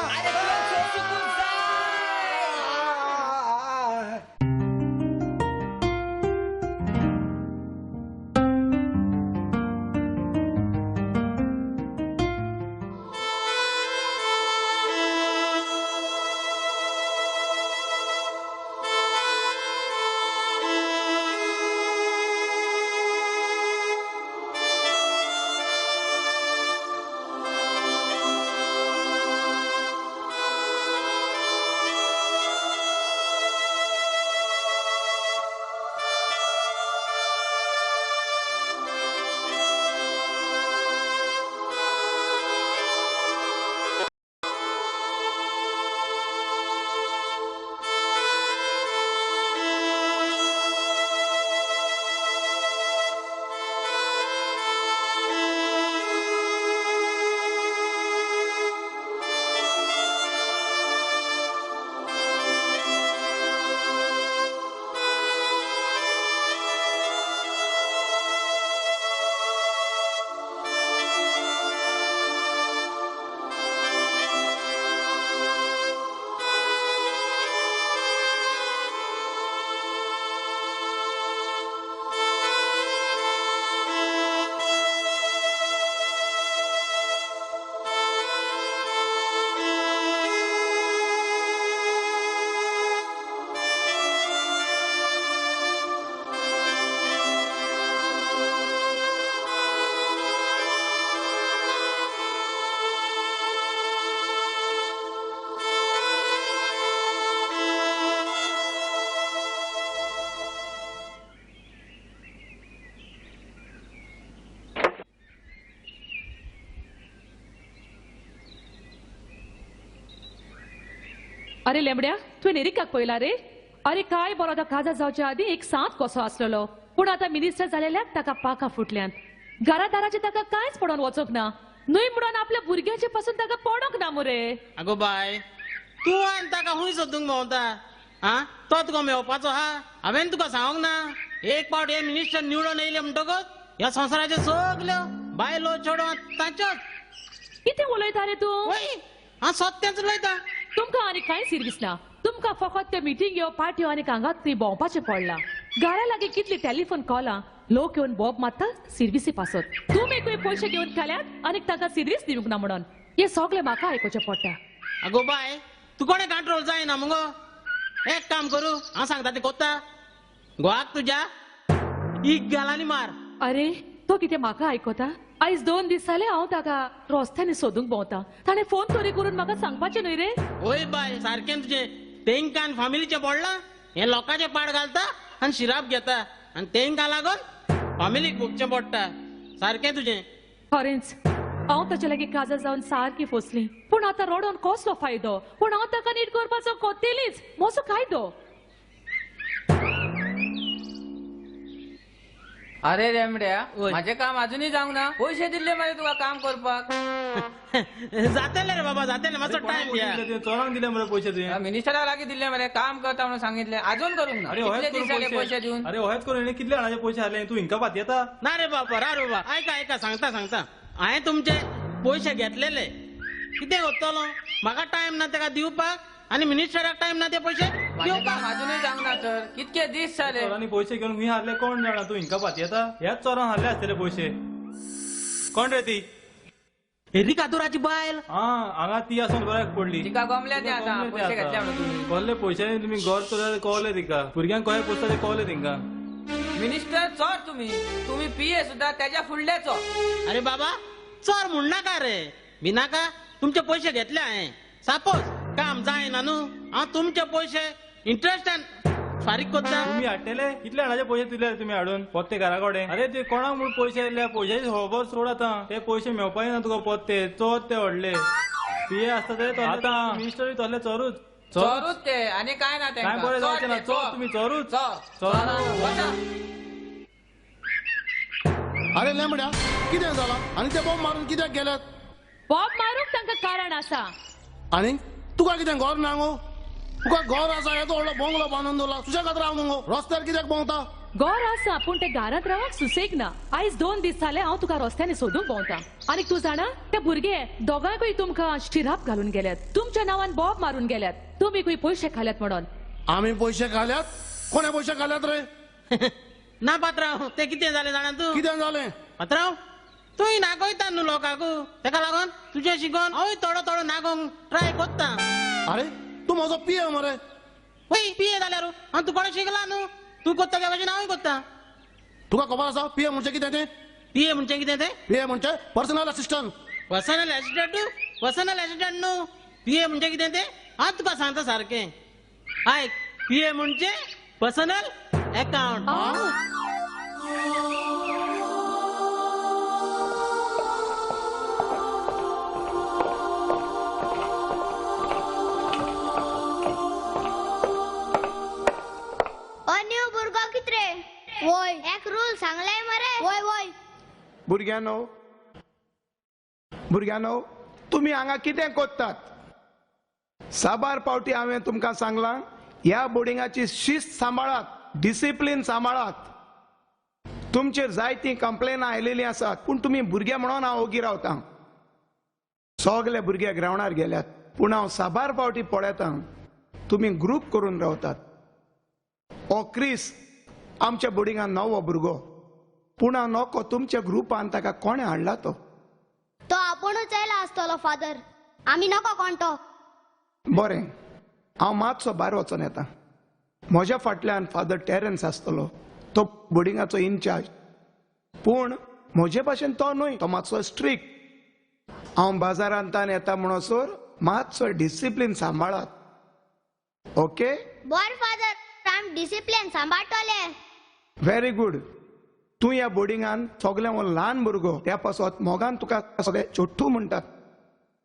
Speaker 11: अरे लेमड्या तुवें एरिकाक पळयला रे अरे काय बरो तो काजार जावच्या आदी एक सांत कसो आसलेलो पूण आतां मिनिस्टर जालेल्याक ताका पाखां फुटल्यात घरादाराचे ताका कांयच पडोन वचोंक ना न्हय म्हणून आपल्या भुरग्याचे पासून ताका पडोंक ना मुरे
Speaker 7: आगो बाय तूं आनी ताका हुंय सोदूंक भोंवता हा तो तुका मेवपाचो हा हांवें तुका सांगोंक ना एक पावट हे मिनिस्टर निवडून येयले म्हणटकच ह्या संवसाराच्यो सगल्यो बायलो चेडो तांच्योच
Speaker 11: कितें उलयता रे तूं
Speaker 7: हांव सत्याच उलयता
Speaker 11: तुमकां आनी कांय सिर दिसना तुमकां फकत त्यो मिटिंग्यो पार्ट्यो आनी हांगा थंय भोंवपाचें पडलां घरा लागीं कितली टेलिफोन कॉलां लोक येवन बोब मारतात सिरविसी पासत तुमी खंय पयशे घेवन केल्यात आनी ताका सिरवीस दिवंक ना म्हणून हे सगळें म्हाका आयकुचें पडटा
Speaker 7: आगो बाय तू कोणे कंट्रोल जायना मुगो एक काम करू हांव सांगता तें कोत्ता गोवाक तुज्या इक घालांनी मार
Speaker 11: अरे तो कितें म्हाका आयकता आयज 2 दीस जाले हांव ताका रस्त्यानी सोदूंक भोंवता ताणें फोन तरी करून म्हाका सांगपाचें न्हय रे
Speaker 7: ओय बाय सारकें तुजें तेंकां आनी फामिलीचें पडलां हें लोकांचें पाड घालता आनी शिराप घेता आनी तेंकां लागून फामिलीक भोगचें पडटा सारकें तुजें
Speaker 11: खरेंच हांव ताचे लागीं काजार जावन सारकी फसली पूण आतां रडोन कसलो फायदो पूण हांव ताका नीट करपाचो कोतेलीच मोसो कायदो
Speaker 1: अरे रेमड्या माझे काम अजूनही जावंक ना पैसे दिले मरे तुका काम करपाक
Speaker 7: जातले रे बाबा जातले मातसो टाइम घ्या
Speaker 2: चोरांक दिले मरे पैसे तुवें
Speaker 1: मिनिस्टरा लागीं दिले मरे काम करता म्हणून सांगितले अजून करूंक ना
Speaker 2: अरे
Speaker 1: कितले
Speaker 2: होयच
Speaker 1: दीस जाले
Speaker 2: करून
Speaker 1: पैसे दिवन
Speaker 2: अरे होयच करून हेणे कितले जाणांचे पैसे हाडले तू हिंका पात येता
Speaker 7: ना रे बाबा रा रे बाबा ऐका सांगता हांवें तुमचे पैसे घेतलेले कितें करतलो म्हाका टाइम ना ताका दिवपाक आनी मिनिस्टराक टाइम ना ते पैसे
Speaker 1: काम अजूनही जावंक ना तर कितके दीस जाले
Speaker 2: चोरांनी पैसे घेऊन मी हारले कोण जाणा तू हिंका पात येता ह्याच चोरांक हारले आसतले पैसे कोण रे ती
Speaker 7: हेरी कातुराची बायल
Speaker 2: हांगा ती आसून गोऱ्याक पडली
Speaker 1: तिका गमल्या ते आता पैसे घेतले म्हणून तुम्ही
Speaker 2: कोल्ले पैसे तुमी घर चोरले कळले तिका भुरग्यांक कळे पोसता ते कळले तिंका
Speaker 1: मिनिस्टर चोर तुम्ही पीए सुद्धा त्याच्या फुडले चोर
Speaker 7: अरे बाबा चोर म्हण नाका रे बिनाका तुमचे पैसे घेतले हांवें सपोज काम जायना न्हू हांव तुमचे पैसे इंटरेस्टान फारीक करता
Speaker 2: तुम्ही हाडटले कितले जाणांचे पैसे दिले तुम्ही हाडून पोत्ते घरा कडेन अरे ते कोणाक म्हूण पैसे दिले पैशाची खबर सोड आतां ते पैसे मेवपाक ना तुका पोत्ते चोर ते व्हडले पीए आसता ते आतां मिनिस्टरूय तसले चोरूच
Speaker 1: चोरूच ते आणि काय ना
Speaker 2: काय बरें जावचें ना चोर तुम्ही चोरूच चोर
Speaker 8: अरे लेमड्या कितें जाला आनी ते बॉम्ब मारून कित्याक गेल्यात
Speaker 11: बॉब मारूंक तांकां कारण आसा
Speaker 8: आनी तुका कितें घर ना गो तुका घर आसा येदो व्हडलो बंगलो बांदून दवरला सुशेगाद राव न्हू गो रस्त्यार कित्याक भोंवता
Speaker 11: घर आसा पूण ते घरांत रावक सुसेग ना आयज 2 दीस जाले हांव तुका रस्त्यानी सोदूंक भोंवता आनी तूं जाणा ते भुरगे दोगांकूय तुमकां शिराप घालून गेल्यात तुमच्या नांवान बॉब मारून गेल्यात तुमी खंय पयशे खाल्यात म्हणून
Speaker 8: आमी पयशे घाल्यात कोणे पयशे घाल्यात रे
Speaker 7: ना पात्रांव ते कितें जालें जाणा तूं
Speaker 8: कितें जालें
Speaker 7: पात्रांव तूंय नागयता न्हू लोकांक तेका लागून तुजें शिकोन हांवूय थोडो नागोंक ट्राय कोत्ता
Speaker 8: अरे तूं म्हजो पिये मरे
Speaker 7: वय पिये जाल्यार हांव तुका शिकला न्हू तूं कोत्ता त्या भाशेन हांवूय कोत्ता
Speaker 8: तुका खबर आसा पिये म्हणजे कितें तें
Speaker 7: पिये म्हणजे कितें तें
Speaker 8: पिये म्हणजे पर्सनल असिस्टंट
Speaker 7: पर्सनल असिस्टंट न्हू पिये म्हणजे कितें तें हांव तुका सांगता सारकें आयक पिये म्हणजे पर्सनल अकाउंट
Speaker 12: अन्य भुरगो कितरे वय एक रूल सांगलाय मरे वय वय
Speaker 4: भुरग्यानो तुम्ही हांगा कितें कोत्तात साबार पावटी हांवें तुमकां सांगलां ह्या बोर्डिंगाची शिस्त सांबाळात डिसिप्लीन सांबाळात तुमचेर जायतीं कंप्लेन आयलेलीं आसात पूण तुमी भुरगे म्हणून हांव ओगी रावतां सगळे भुरगे ग्रावंडार गेल्यात पूण हांव साबार पावटी पळयतां तुमी ग्रुप करून रावतात ओ क्रिस आमच्या बोर्डिंगान नवो भुरगो पूण हांव नोको तुमच्या ग्रुपान ताका कोणे हाडला तो
Speaker 12: आपुणूच आयला आसतलो फादर आमी नको कोण तो
Speaker 4: बरें हांव मातसो भायर वचून येता म्हज्या फाटल्यान फादर टेरन्स आसतलो तो बोर्डिंगाचो इन्चार्ज पूण म्हजे भाशेन तो न्हय तो मातसो स्ट्रिक्ट हांव बाजारांतान येता म्हणसर मातसो डिसिप्लीन सांबाळात ओके
Speaker 12: बर फादर आम डिसिप्लीन सांबाळटले
Speaker 4: व्हेरी गुड तूं ह्या बोर्डिंगान सगळे ल्हान भुरगो त्या पासत मोगान तुका सगळे चोट्टू म्हणटात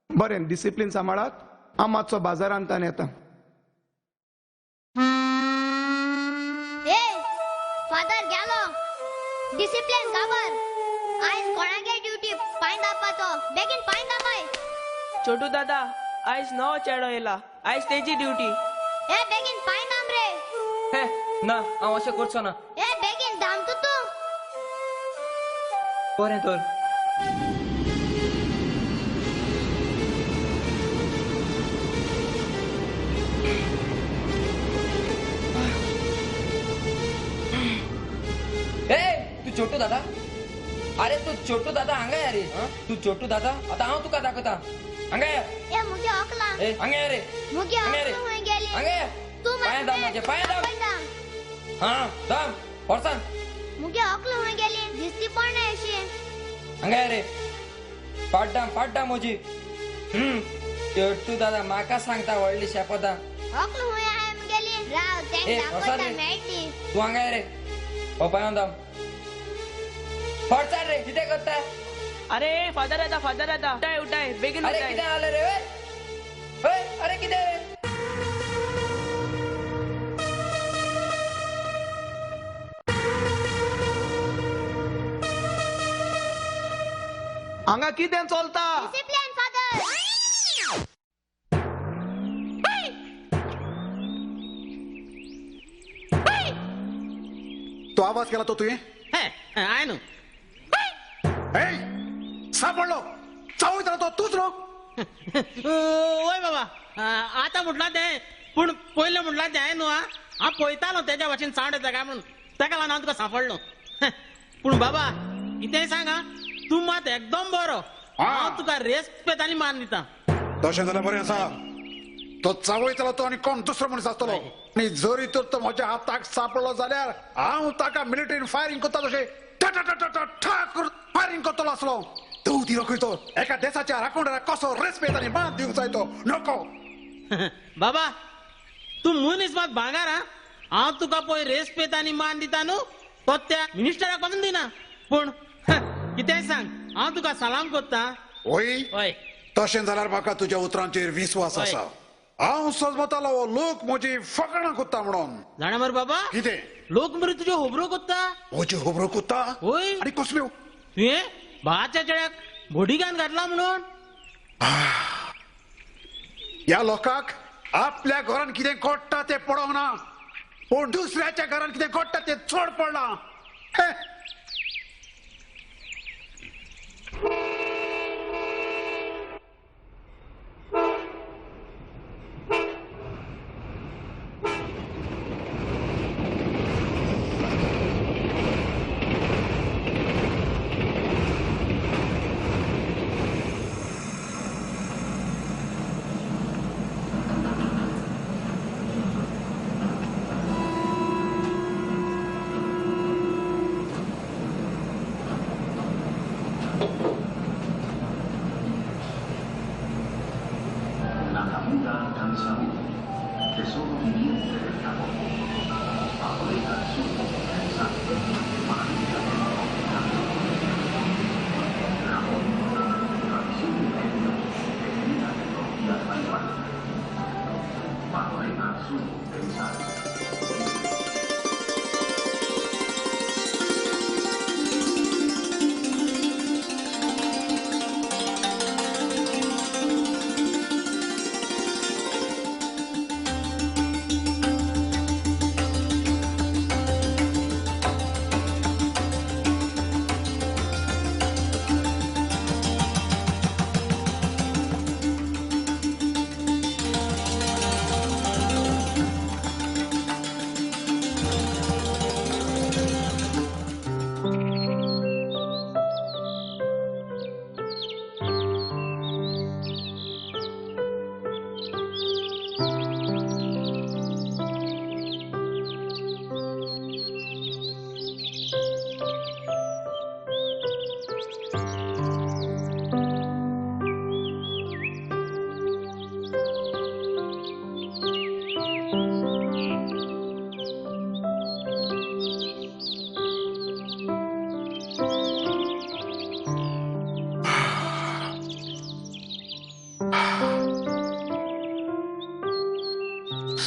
Speaker 4: बरें डिसिप्लीन सांबाळात हांव मातसो बाजारांतान येता
Speaker 12: डिसिप्लिन काबर आयज कोणागे ड्युटी पांय दापाचो बेगीन पांय दापाय
Speaker 13: छोटू दादा आयज नवो चेडो येला आयज तेजी ड्युटी
Speaker 12: ए बेगीन पांय दाम रे
Speaker 1: हे ना हांव अशें करचो ना
Speaker 12: ए बेगीन दाम तूं
Speaker 1: बरें तर तू छोटू दादा अरे तू छोटू दादा हांगा या रे तू छोटू दादा आता हांव तुका दाखयता हांगा या
Speaker 12: ए मुगे ओकला
Speaker 1: ए हांगा या रे
Speaker 12: मुगे
Speaker 1: हांगा या रे
Speaker 12: ओकला होय गेली
Speaker 1: हांगा या
Speaker 12: तू
Speaker 1: पांय दाम माझे पांय दाम हा दाम वर्सान
Speaker 12: मुगे ओकला होय गेली दिसती पण नाही अशी
Speaker 1: हांगा या रे पाड दाम म्हजी छोटू दादा म्हाका सांगता व्हडली शेपदां
Speaker 12: ओकला होय आहे मुगेली राव
Speaker 1: ए,
Speaker 12: तेंका
Speaker 1: वर्सान
Speaker 12: दाखवता
Speaker 1: रे.
Speaker 12: मेळटी
Speaker 1: तू हांगा या रे हो पांयान दाम फडचाल रे कितें करता
Speaker 13: अरे फादर येता उठाय बेगीन
Speaker 1: अरे
Speaker 13: उठाय
Speaker 1: कितें जालें रे ओय अरे कितें रे
Speaker 4: हांगा कितें चलता
Speaker 12: डिसिप्लिन फादर
Speaker 5: तो आवाज केला तो तुवें
Speaker 7: हाय न्हू
Speaker 5: सापडलो चावयतलो तो तूच न्हू
Speaker 7: वय बाबा आता म्हटला ते पूण पयले म्हटला ते हांवें न्हू हांव पळयतालो तेज्या भाशेन सावंड येता काय म्हणून ताका लागून हांव तुका सांपडलो पूण बाबा कितेंय सांग तूं मात एकदम बरो हांव तुका रेस्पेद आनी मान दिता
Speaker 5: तशें जाल्यार बरें आसा तो चावयतलो तो आनी कोण दुसरो मनीस आसतलो आनी जरी तर तो म्हज्या हाताक सापडलो जाल्यार हांव ताका मिलिटरीन फायरिंग करता तशें ठा करून फायरिंग करतलो आसलो तूं ती रोखयतो एका देशाच्या राखणदाराक कसो रेस्पेद आनी मान दिवंक जाय तो नको
Speaker 7: बाबा तूं मनीस मात भांगार हांव तुका पळय रेस्पेद आनी मान दिता न्हू तो त्या मिनिस्टराक वचून दिना पूण कितेंय सांग हांव तुका सलाम करता
Speaker 5: ओय तशें जाल्यार म्हाका तुज्या उतरांचेर विस्वास आसा हांव समजतालो हो लोक म्हजी फकाणां कोत्ता म्हणून
Speaker 7: जाणा मरे बाबा
Speaker 5: कितें
Speaker 7: लोक मरे तुज्यो होबरो कोत्ता
Speaker 5: म्हजी होबरो कोत्ता
Speaker 7: होय
Speaker 5: आनी कसल्यो
Speaker 7: तुवें भाच्या चेड्याक बोडीगान घातला म्हणून
Speaker 5: ह्या लोकांक आपल्या घरान कितें घडटा तें पडोंक ना पूण दुसऱ्याच्या घरान कितें घडटा तें चड पडलां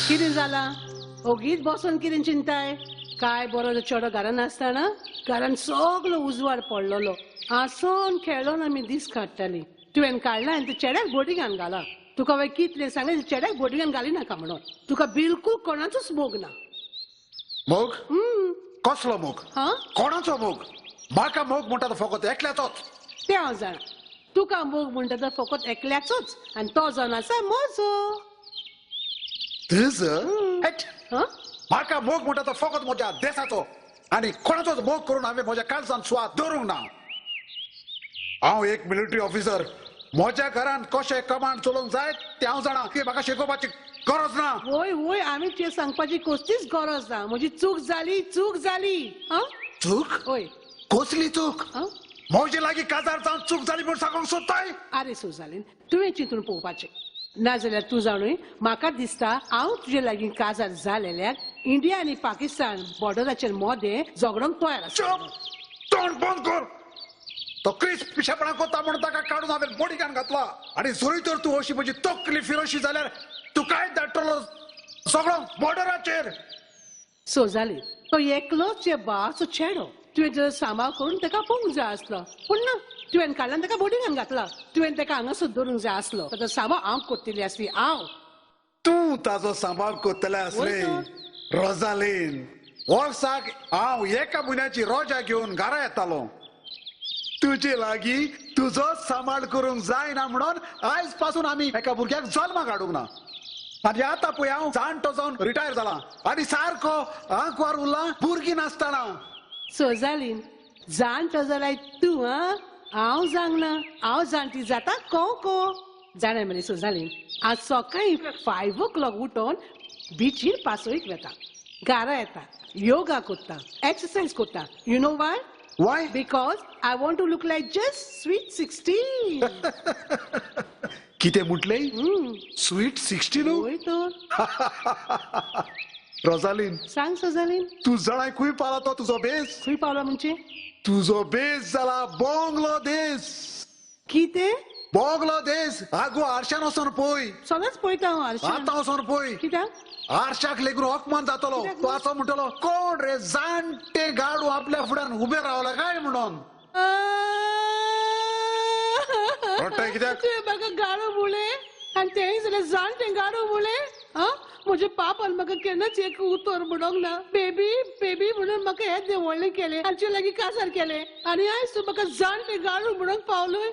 Speaker 9: कितें जाला ओगीच बसून कितें चिंताय काय बरो चेडो घरान आसतना कारण सगळो उजवाड पडलेलो आसन खेळून आमी दीस काडटाली तुवें काडला आनी तू चेड्याक बोर्डिंगान घाला तुका हांवें कितलें सांगलें चेड्याक बोर्डिंगान घाली नाका म्हणून तुका बिलकूल कोणाचोच मोग ना
Speaker 5: मोग कसलो मोग
Speaker 9: हा
Speaker 5: कोणाचो मोग म्हाका मोग म्हणटा तो फकत एकल्याचोच
Speaker 9: तें हांव जाणा तुका मोग म्हणटा तो फकत एकल्याचोच आनी तो जावन आसा म्हजो
Speaker 5: म्हाका मोग म्हणटा तो फकत म्हज्या देशाचो आनी कोणाचोच मोग करून हांवें म्हज्या काळजांत सुवात दवरूंक ना हांव एक मिलिटरी ऑफिसर म्हज्या घरान कशें कमांड चलोवंक जाय तें हांव जाणा ती म्हाका शिकोवपाची गरज ना
Speaker 9: वय वय आमी तुजें सांगपाची कसलीच गरज ना म्हजी चूक जाली हा
Speaker 5: चूक
Speaker 9: वय
Speaker 5: कसली चूक म्हजे लागीं काजार जावन चूक जाली म्हूण सांगूंक सोदताय
Speaker 9: अरे सुजालीन तुवें चिंतून पळोवपाचें नाजाल्यार तूं जाणूय म्हाका दिसता हांव तुजे लागीं काजार जालेल्याक इंडिया आनी पाकिस्तान बॉर्डराचेर मोदें झगडोंक तयार आसा
Speaker 5: तोंड बंद कर तो क्रिस पिशेपणां करता म्हणून ताका काडून हांवें बोडिगान घातला आनी जरी तर तूं अशी म्हजी तकली फिरोशी जाल्यार तूं काय धाडटलो सगळो बॉर्डराचेर
Speaker 9: सोजाली तो एकलोच जे बाचो चेडो तुवें जर सांबाळ करून ताका पळोवंक जाय आसलो पूण ना तुवें काडल्यान ताका बोर्डिंगान घातला तुवें ताका हांगासर दवरूंक जाय आसलो ताचो सांबाळ हांव करतली आसली हांव
Speaker 5: तूं ताजो सांबाळ करतले आसले रोजालीन वर्साक हांव एका म्हयन्याची रोजा घेवन घरा येतालो तुजे लागीं तुजो सांबाळ करूंक जायना म्हणून आयज पासून आमी एका भुरग्याक जल्माक हाडूंक ना आनी आतां पळय हांव जाणटो जावन रिटायर जाला आनी सारको आंकवार उरला भुरगीं नासतना
Speaker 9: सोजालीन जाणटो जाल्यार तूं हांव जांगना हांव जाणटी जाता को जाणाय मरे सोजालीन आज सकाळीं 5 o'clock उठोन बिचीर पासोळीक वेता घरा येता योगा करता एक्सरसाइज करता you know Y
Speaker 5: Why?
Speaker 9: Because I want to look like just sweet 16.
Speaker 5: कितें म्हटलें स्वीट 16
Speaker 9: होय तर
Speaker 5: रोजालीन
Speaker 9: सांग सोजालीन
Speaker 5: तूं जाणाय खंय पावला तो तुजो बेस
Speaker 9: खंय पावला म्हणजे
Speaker 5: तुजो बेस जाला बोंगलो देश
Speaker 9: कितें
Speaker 5: बोंगलो देश आगो आरशान वचोन पळय
Speaker 9: सगळेंच पळयता हांव आरशान
Speaker 5: आतां वचोन पळय
Speaker 9: कित्याक
Speaker 5: आरशाक लेगून अपमान जातलो तो असो म्हणटलो कोण रे जाणटे गाडू आपल्या फुड्यान उबे रावला काय म्हणून कित्याक
Speaker 9: म्हाका गाडो मुळे आनी तेय जाल्यार जाणटे गाडो मुळे म्हज्या पापान म्हाका केन्नाच एक उतर म्हणोंक ना बेबी बेबी म्हणून म्हाका हें देवळ्ळें केलें हाचे लागीं काजार केलें आनी आयज तूं म्हाका जाणटे गाडो म्हणून पावलोय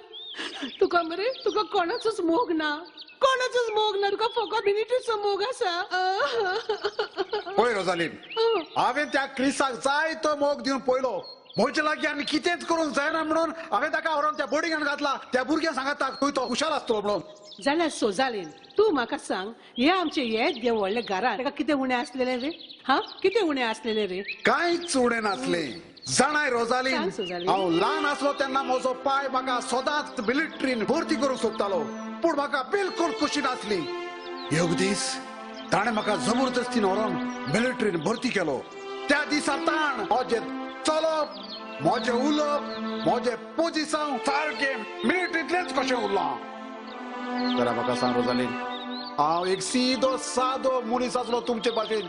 Speaker 9: तुका मरे तुका कोणाचोच मोग ना कोणाचोच मोग ना तुका फकत मिनिटीचो मोग आसा
Speaker 5: पळय रोजालीन हांवें त्या क्रिसाक जाय तो मोग दिवन पळयलो म्हजे लागीं आनी कितेंच करूंक जायना म्हणून हांवें ताका व्हरोन त्या बोर्डिंगान घातला त्या भुरग्याक सांगता खंय तो हुशार आसतलो म्हणून
Speaker 9: जाल्यार सोजालीन तूं म्हाका सांग हे आमचे हे देव व्हडले घरान ताका कितें उणें आसलेलें रे कितें उणें आसलेलें रे
Speaker 5: कांयच उणें नासलें जाणाय रोजालीन हांव ल्हान आसलो तेन्ना म्हजो पाय म्हाका सदांच मिलिट्रीन भरती करूंक सोदतालो पूण म्हाका बिलकुल खुशी नासली एक दीस ताणें म्हाका जबरदस्तीन व्हरोन मिलिट्रीन भरती केलो त्या दिसा ताण म्हजें चलप म्हजें उलोवप म्हजें पोजिशन सारकें मिलिट्रींतलेंच कशें उरलां जाल्यार म्हाका सांग रोजालीन हांव एक सीदो सादो मनीस आसलो तुमचे भाशेन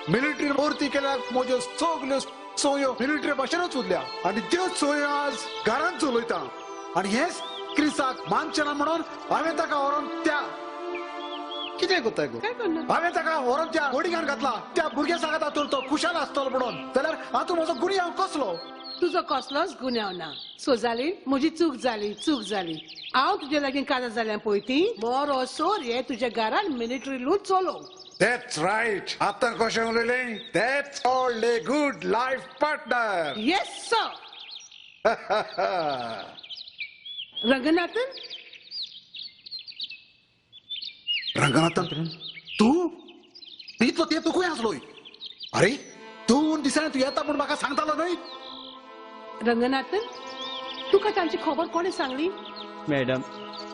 Speaker 5: मिलिट्रीन भरती केल्यार म्हज्यो सगल्यो सोयो मिलिटरी भाशेनूच उरल्या आनी त्यो सोयो आज घरांत चलयता आनी हेच क्रिसाक मानचेना म्हणून हांवें ताका व्हरोन त्या कितें कोत्ताय गो हांवें ताका व्हरोन त्या बोर्डिंगान घातला त्या भुरग्या सांगता तर तो खुशाल आसतलो म्हणून जाल्यार हातूंत म्हजो गुणी हांव कसलो
Speaker 9: तुजो कसलोच गुन्यांव ना सोजाली म्हजी चूक जाली हांव तुजे लागीं काजार जाल्यार पळय ती बरो सोर हे तुज्या घरान मिलिटरी लूट चलोव
Speaker 5: That's right. आता कशें उलयलें? That's called a good life partner.
Speaker 9: Yes, sir. Ranganathan
Speaker 5: तू इतलो ते तू खंय आसलोय अरे 2 दिसांनी तू येता म्हूण म्हाका सांगतालो न्हय
Speaker 9: रंगनाथन तुका तांची खबर कोणे सांगली
Speaker 4: मॅडम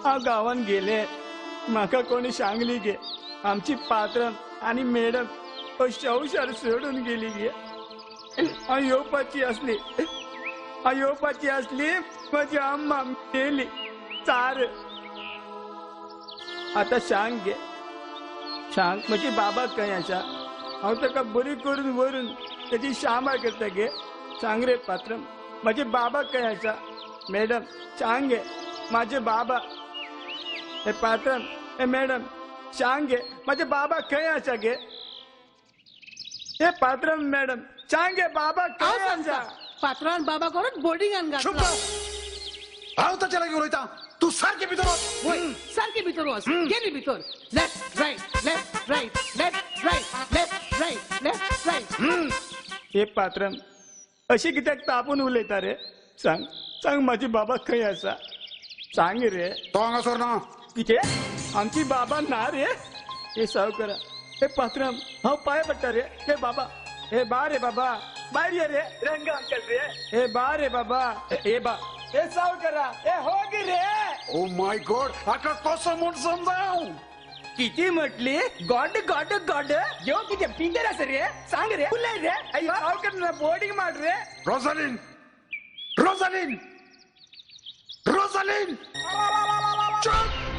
Speaker 4: हांव गांवान गेले म्हाका कोणी सांगली गे आमची पात्रांव आनी मॅडम हुशार सोडून गेली गे हांव येवपाची आसली म्हजी अम्मा मेली चार आतां सांग गे सांग म्हजी बाबा खंय आसा हांव ताका बरी करून व्हरून तेजी सांबाळ करता गे सांग रे पात्र माझे बाबा काय आसा मॅडम सांगे माझे बाबा हे पात्र हे मॅडम सांगे माझे बाबा खंय आसा गे हे पात्र मॅडम सांगे बाबा
Speaker 9: हांव
Speaker 4: खंय
Speaker 9: सांगता
Speaker 4: आसा
Speaker 9: पात्रान बाबा करून बोर्डिंगान घातला
Speaker 5: हांव ताच्या लागीं उलयतां तूं सारकें भितर वच
Speaker 9: वय सारखे भितर वच गेली भितर left right left right left right left right left right
Speaker 4: हे पात्र अशी कित्याक तापून उलयता रे सांग सांग माझे बाबा खंय आसा सांग रे
Speaker 5: तो हांगासर ना
Speaker 4: किते आमची बाबा ना रे हे सावकारा हे पात्रम हांव पांय पडटा रे हे बाबा हे बा रे बाबा भायर ये रे रंगा अंकल रे हे बा रे बाबा हे बा हे सावकारा हे हो गे रे
Speaker 5: ओ माय गॉड हाका कसो म्हूण समजाव
Speaker 4: किती म्हटली गॉड गॉड गॉड जेव किती पिंजर आसा रे सांग रे उलय रे अय्यो सावकार बोर्डिंग मार रे
Speaker 5: रोझालिन रोझालिन रोझालिन चुप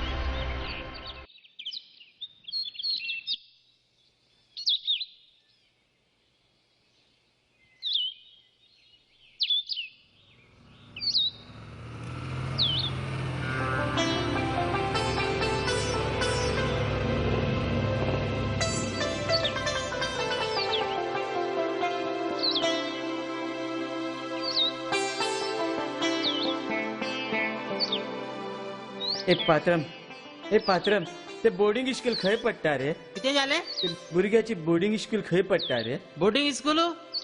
Speaker 4: एक पात्रम ते बोर्डिंग स्कूल खंय पडटा रे
Speaker 7: किती झाले
Speaker 4: ते भुरग्याची बोर्डिंग स्कूल खंय पडटा रे
Speaker 7: बोर्डिंग स्कूल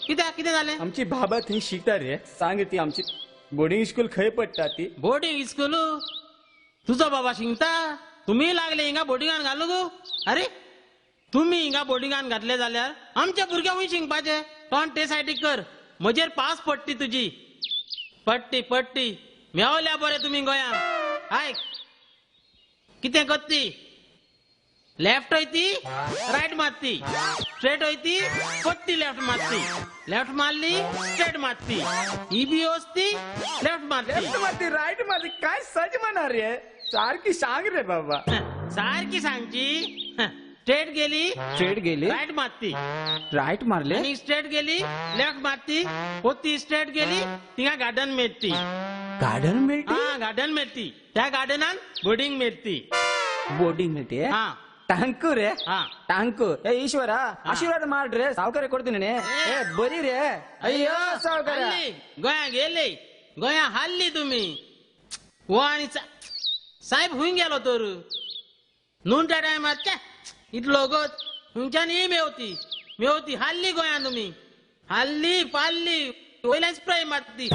Speaker 7: कित्याक किती झाले
Speaker 4: आमची बाबा थंय शिकता रे सांग ती आमची बोर्डिंग स्कूल खंय पडटा ती
Speaker 7: बोर्डिंग स्कूल तुझो बाबा शिंगता तुम्ही लागले हिंगा बोर्डिंगान घालू गो अरे तुम्ही हिंगा बोर्डिंगान घातले जाल्यार आमच्या भुरग्या हुंय शिंगपाचे पण ते सायडीक कर म्हजेर पास पडटी तुजी पडटी पडटी मेवल्या बरे तुम्ही गोंयान आयक कितें करती लेफ्ट होयती राइट मारती स्ट्रेट होयती पट्टी लेफ्ट मारती लेफ्ट मारली स्ट्रेट मारती ही बी वचती लेफ्ट मारती
Speaker 4: लेफ्ट मारती राईट मारती काय सज म्हणा रे सारखी सांग रे बाबा
Speaker 7: सारखी सांगची स्ट्रेट गेली राइट मारती
Speaker 4: राईट मारले
Speaker 7: आणि स्ट्रेट गेली लेफ्ट मारती पोती स्ट्रेट गेली तिंगा गार्डन मेळटी
Speaker 4: गार्डन मिळते
Speaker 7: हा गार्डन मेळटी त्या गार्डनान बोर्डिंग मेळटी
Speaker 4: बोर्डिंग मिळते
Speaker 7: हा
Speaker 4: टांकू रे
Speaker 7: हा
Speaker 4: टांकू ए ईश्वरा आशीर्वाद मार रे सावकार ಕೊಡ್ತೀನಿ ನೆ ए बरी रे अय्यो सावकार
Speaker 7: हल्ली गोया गेले गोया हल्ली तुम्ही हो आणि साहेब हुंग गेलो तर नूनच्या टायमार इतलो गोत हुंच्यान ही मेवती हल्ली गोया तुम्ही हल्ली पाल्ली वयल्यान स्प्रे मारती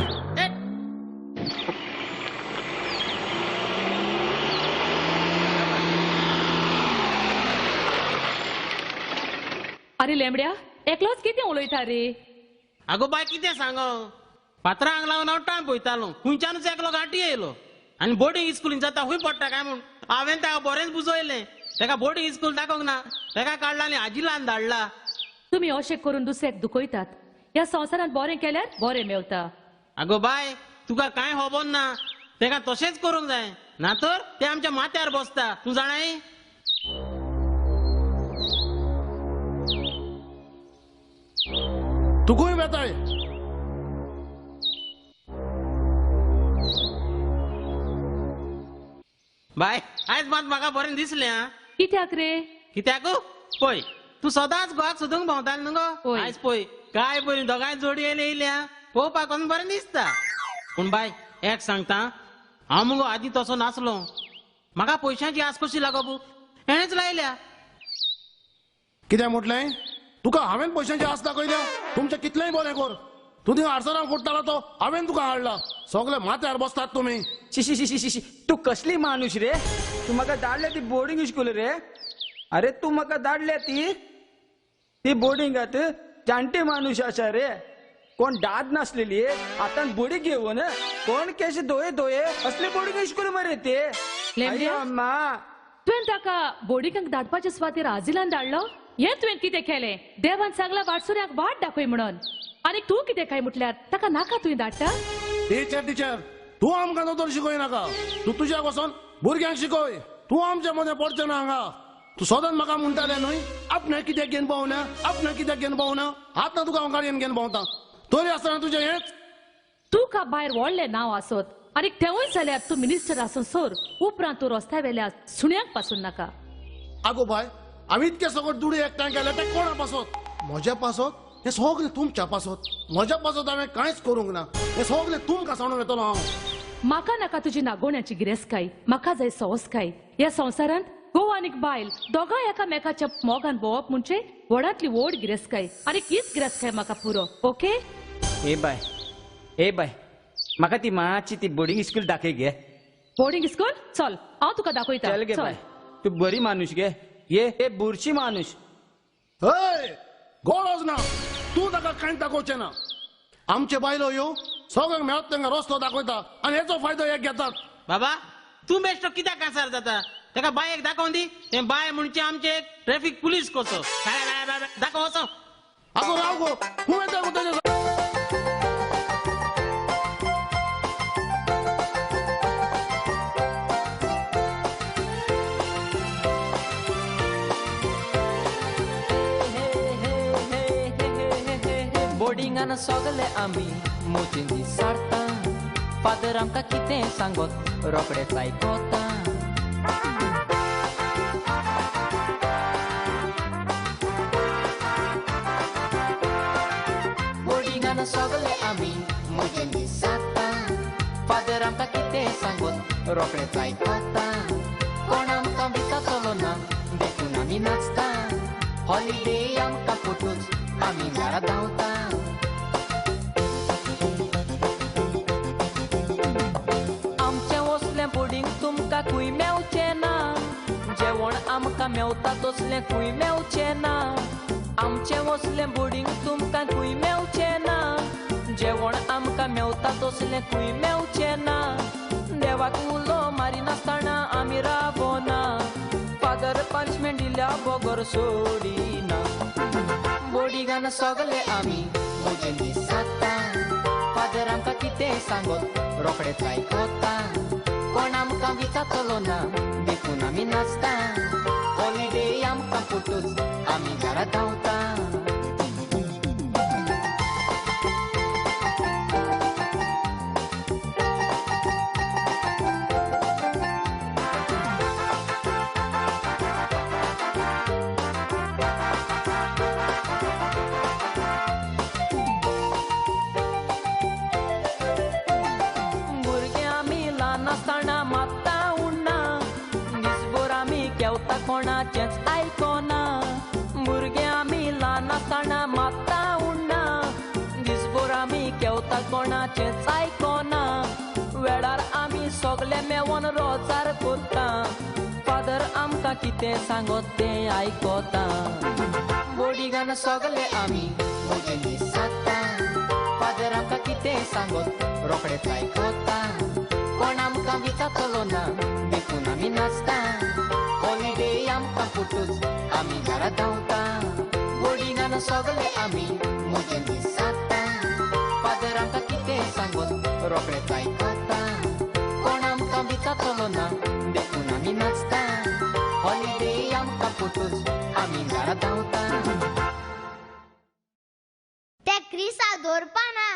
Speaker 11: अरे लेमड्या एकलोच किती उलयता रे
Speaker 7: आगो बाय कितें सांगो पात्रांक लागून हांव टायम पळयतालो खुंयच्यानूच एकलो गाठी येयलो आनी बोर्डिंग स्कूलीन जाता खूंय पडटा काय म्हूण हांवें ताका बरेंच बुजयलें ताका बोर्डिंग स्कूल दाखोवंक ना ताका काडला आनी आजिलान धाडला
Speaker 11: तुम्ही अशें करून दुसऱ्याक दुखयतात ह्या संवसारांत बरें केल्यार बरें मेवता
Speaker 7: आगो बाय तुका कांय खबर ना ताका तशेंच करूंक जाय ना तर ते आमच्या माथ्यार बसता तूं जाणाय
Speaker 8: तुकूय बेताय
Speaker 7: बाय आयज मात म्हाका बरें दिसलें आं
Speaker 11: कित्याक रे
Speaker 7: कित्याक पळय तूं सदांच गोंयाक सोदूंक भोंवतालें न्हू गो
Speaker 11: होय.
Speaker 7: आयज पळय काय पळय दोगांय जोडी येयल्या पळोवपाक कोण बरें दिसता पूण बाय एक सांगता हांव मुगो आदीं तसो नासलो म्हाका पयशांची आस कशी लागो हेणेच लायल्या
Speaker 8: कितें म्हटलें तुका हांवें पयशांची आस दाखयल्या तुमचें कितलेंय बरें कर तूं थिंग आडसरांक फोडटालो तो हांवें तुका हाडला सगळे माथ्यार बसतात तुमी
Speaker 4: शी तू कसली माणूस रे तू म्हाका धाडले ती बोर्डिंग स्कूल रे अरे तू म्हाका धाडले ती बोर्डिंगात जाणटे माणूस आसा रे कोण दाद नासलेली आता बोडी घेऊन कोण केस दोये असले बोर्डिंग स्कूल मरे ते
Speaker 11: लेमड्या?
Speaker 4: अय्यो अम्मा
Speaker 11: तुवें ताका बोर्डिंगाक धाडपाचे सुवातेर आजिलान धाडलो हें तुवें कितें केलें देवान सांगला वाटसुऱ्याक वाट दाखय म्हणून आनी तूं कितें काय म्हटल्यार ताका नाका तुवें धाडटा
Speaker 8: टीचर तूं आमकां नदर शिकोय नाका तूं तुज्या वचोन भुरग्यांक शिकोय तूं आमच्या मदें पडचें ना हांगा तूं सदांच म्हाका म्हणटालें न्हय आपणें कित्याक घेवन भोंवना आपणें कित्याक घेवन भोंवना आतां तुका हांव गाडयेन घेवन भोंवता तरी असताना तुझे हेच
Speaker 11: तू का भायर व्हडलें नाव आसत आनी तेवूय जाल्यार तू मिनिस्टर आसून सोर उपरांत तू रस्त्या वेल्या सुण्याक पासून नाका.
Speaker 8: आगो बाय आम्ही इतके सगळं दुडे एकठांय केले ते कोणा पासत म्हज्या पासत हे सगळे तुमच्या पासत म्हज्या पासत हांवें कांयच करूंक ना हे सगळे तुमकां सांगून येतलो हांव.
Speaker 11: म्हाका नाका तुजी नागोण्याची गिरेस्काय म्हाका जाय संस्काय. ह्या संवसारांत घोव आनीक बायल दोगांय एकामेकाच्या मोगान भोंवप म्हणजे व्हडांतली व्हड गिरेस्काय आनी हीच गिरेस्काय म्हाका पुरो. ओके
Speaker 4: ए बाय म्हाका ती मातशी ती बोर्डिंग स्कूल दाखय गे.
Speaker 11: बोर्डिंग स्कूल चल हांव तुका दाखयता.
Speaker 4: चल गे बाय तू बरी माणूस गे ये बुरशी माणूस.
Speaker 8: हय गरज ना तू ताका कांय दाखोवचें ना. आमचे बायलो ह्यो सगळ्यांक मेळत तांकां रस्तो दाखयता आनी हेचो फायदो एक घेतात.
Speaker 7: बाबा तू बेश्टो कित्याक कासार जाता तेका बायक दाखोवन दी. ते बाय म्हणजे आमचे एक ट्रॅफिक पुलीस कसो दाखव वचो.
Speaker 8: आगो राव गो खूब येता गो तेजे.
Speaker 1: बोर्डिंगान सगले आमी मोचेंदी सारता. फादर आमकां कितें सांगत रोखडेंच आयकोता. बोर्डिंगान सगले आमी मोचेंदी सारता. फादर आमकां कितें सांगत रोखडेंच आयकोता. कोण आमकां विचारतलो ना देखून आमी नाचता. हॉलिडे आमकां फोटोज आमी घरा धांवता. आमचें वसलें बोर्डिंग तुमकां खूंय मेवचें ना. जेवण आमकां मेवता तसलें खूंय मेवचें ना. आमचें वसलें बोर्डिंग तुमकां खूंय मेवचें ना. जेवण आमकां मेवता तसलें खूंय मेवचें ना. देवाक उलो मारिनासतना आमी रावना. फादर पनिशमेंट दिल्या बगर सोडिना. बोर्डिंगान सगले आमी मोजेंदी सारता. फादर आमकां कितें सांगत रोखडेंच आयकोता. कोण आमकां विचारतलो ना देखून आमी नाचता. हॉलिडे आमकां फोटोज आमी घरा धांवता. कोणाचेंच आयकोना. भुरगे आमी ल्हान आसतना मागता उरना. दिसभर आमी केवता कोणाचेंच आयकोना. वेळार आमी सगळे मेवून रोजार करता. फादर आमकां कितें सांगत तें आयकोता. बोर्डिंगान सगळे आमी मोजेंदी सारता. फादर आमकां कितें सांगत रोखडेंच आयकोता. कोण आमकां विचारतलो ना देखून आमी नाचता. हॉलिडे आमकां फोटोज आमी घरा धांवता. बोर्डिंगान सगळे आमी मोजेंदी सारता. फादर आमकां कितें सांगत रोखडेंच आयकोता. कोण आमकां विचारतलो ना देखून आमी नाचता. हॉलिडे आमकां फोटोज आमी घरा धांवता.
Speaker 12: ते क्रिसा दवरपा ना.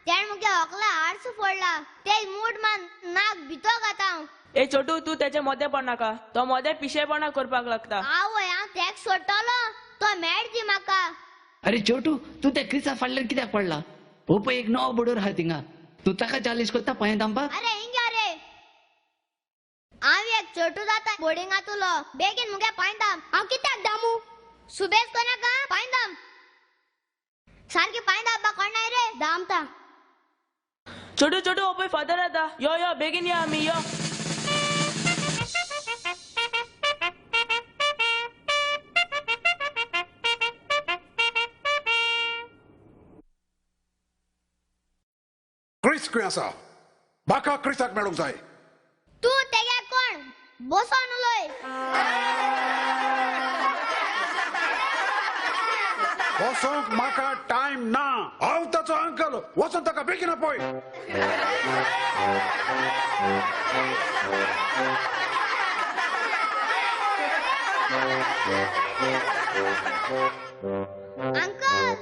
Speaker 12: तेण मुगे होकला हाडसो फोडला. ते मूड मान नाक भितो घाता.
Speaker 13: ए छोटू तू तेचे मोदे पड नाका. तो मोदे पिशेपणा करपाक लागता.
Speaker 12: आवय हांव तेक सोडटलो. तो मेळ दी म्हाका.
Speaker 14: अरे छोटू तू त्या क्रिसा फाडल्यार कित्याक पडला. हो पळय एक नवो बडोर आहा थिंगा. तू ताका चॅलेंज करता पांय दामपा.
Speaker 12: अरे हिंगा रे हांव एक छोटू जाता बोर्डिंगांतलो. बेगीन मुगे पांय दाम. हांव कित्याक दामू. सुबेज कोनाका पांय दाम. सारकी पांय दामपा कोणाय रे दामता.
Speaker 13: छोटू छोटू हो पळय फादर येता. यो यो बेगीन या आमी यो.
Speaker 5: क्रिस खंय आसा. म्हाका क्रिसाक मेळूंक जाय.
Speaker 12: तू तेगे कोण बसोन उलय.
Speaker 5: वचोंक म्हाका टायम ना. हांव ताचो अंकल. वचून ताका बेगीन आपय.
Speaker 12: अंकल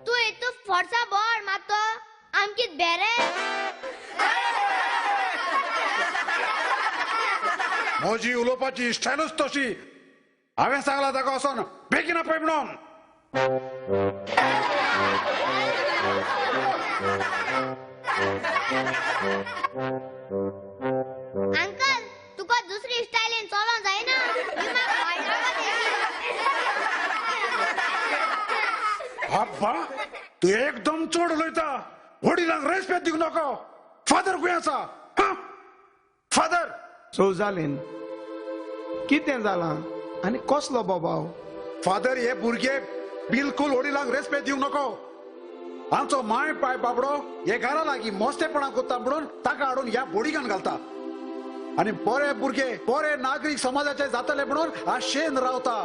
Speaker 12: तू इतू फोर्सा बोर्ड मातो आमची बेरे
Speaker 5: म्हजी उलोवपाची स्टायलूच तशी हांवें सांगला ताका वचोन बेगीन आपय म्हणून
Speaker 12: अंकल तुका दुसरी स्टायलीन चलों जायना
Speaker 5: अब्बा तू एकदम चड उलयता वडिलांक रेस्पेक्ट दिवंक नाका फादर खंय आसा फादर
Speaker 4: सोजालेन कितें जालां आनी कसलो बोबाव
Speaker 5: फादर हे भुरगे बिलकुल वडिलांक रेस्पेक्ट दिवंक नाका आमचो माय पाय बाबडो हे घरा लागीं मोस्तेपणां करता म्हणून ताका हाडून ह्या बोडिगान घालता आनी बरे भुरगे बरे नागरीक समाजाचे जातले म्हणून आशेन रावता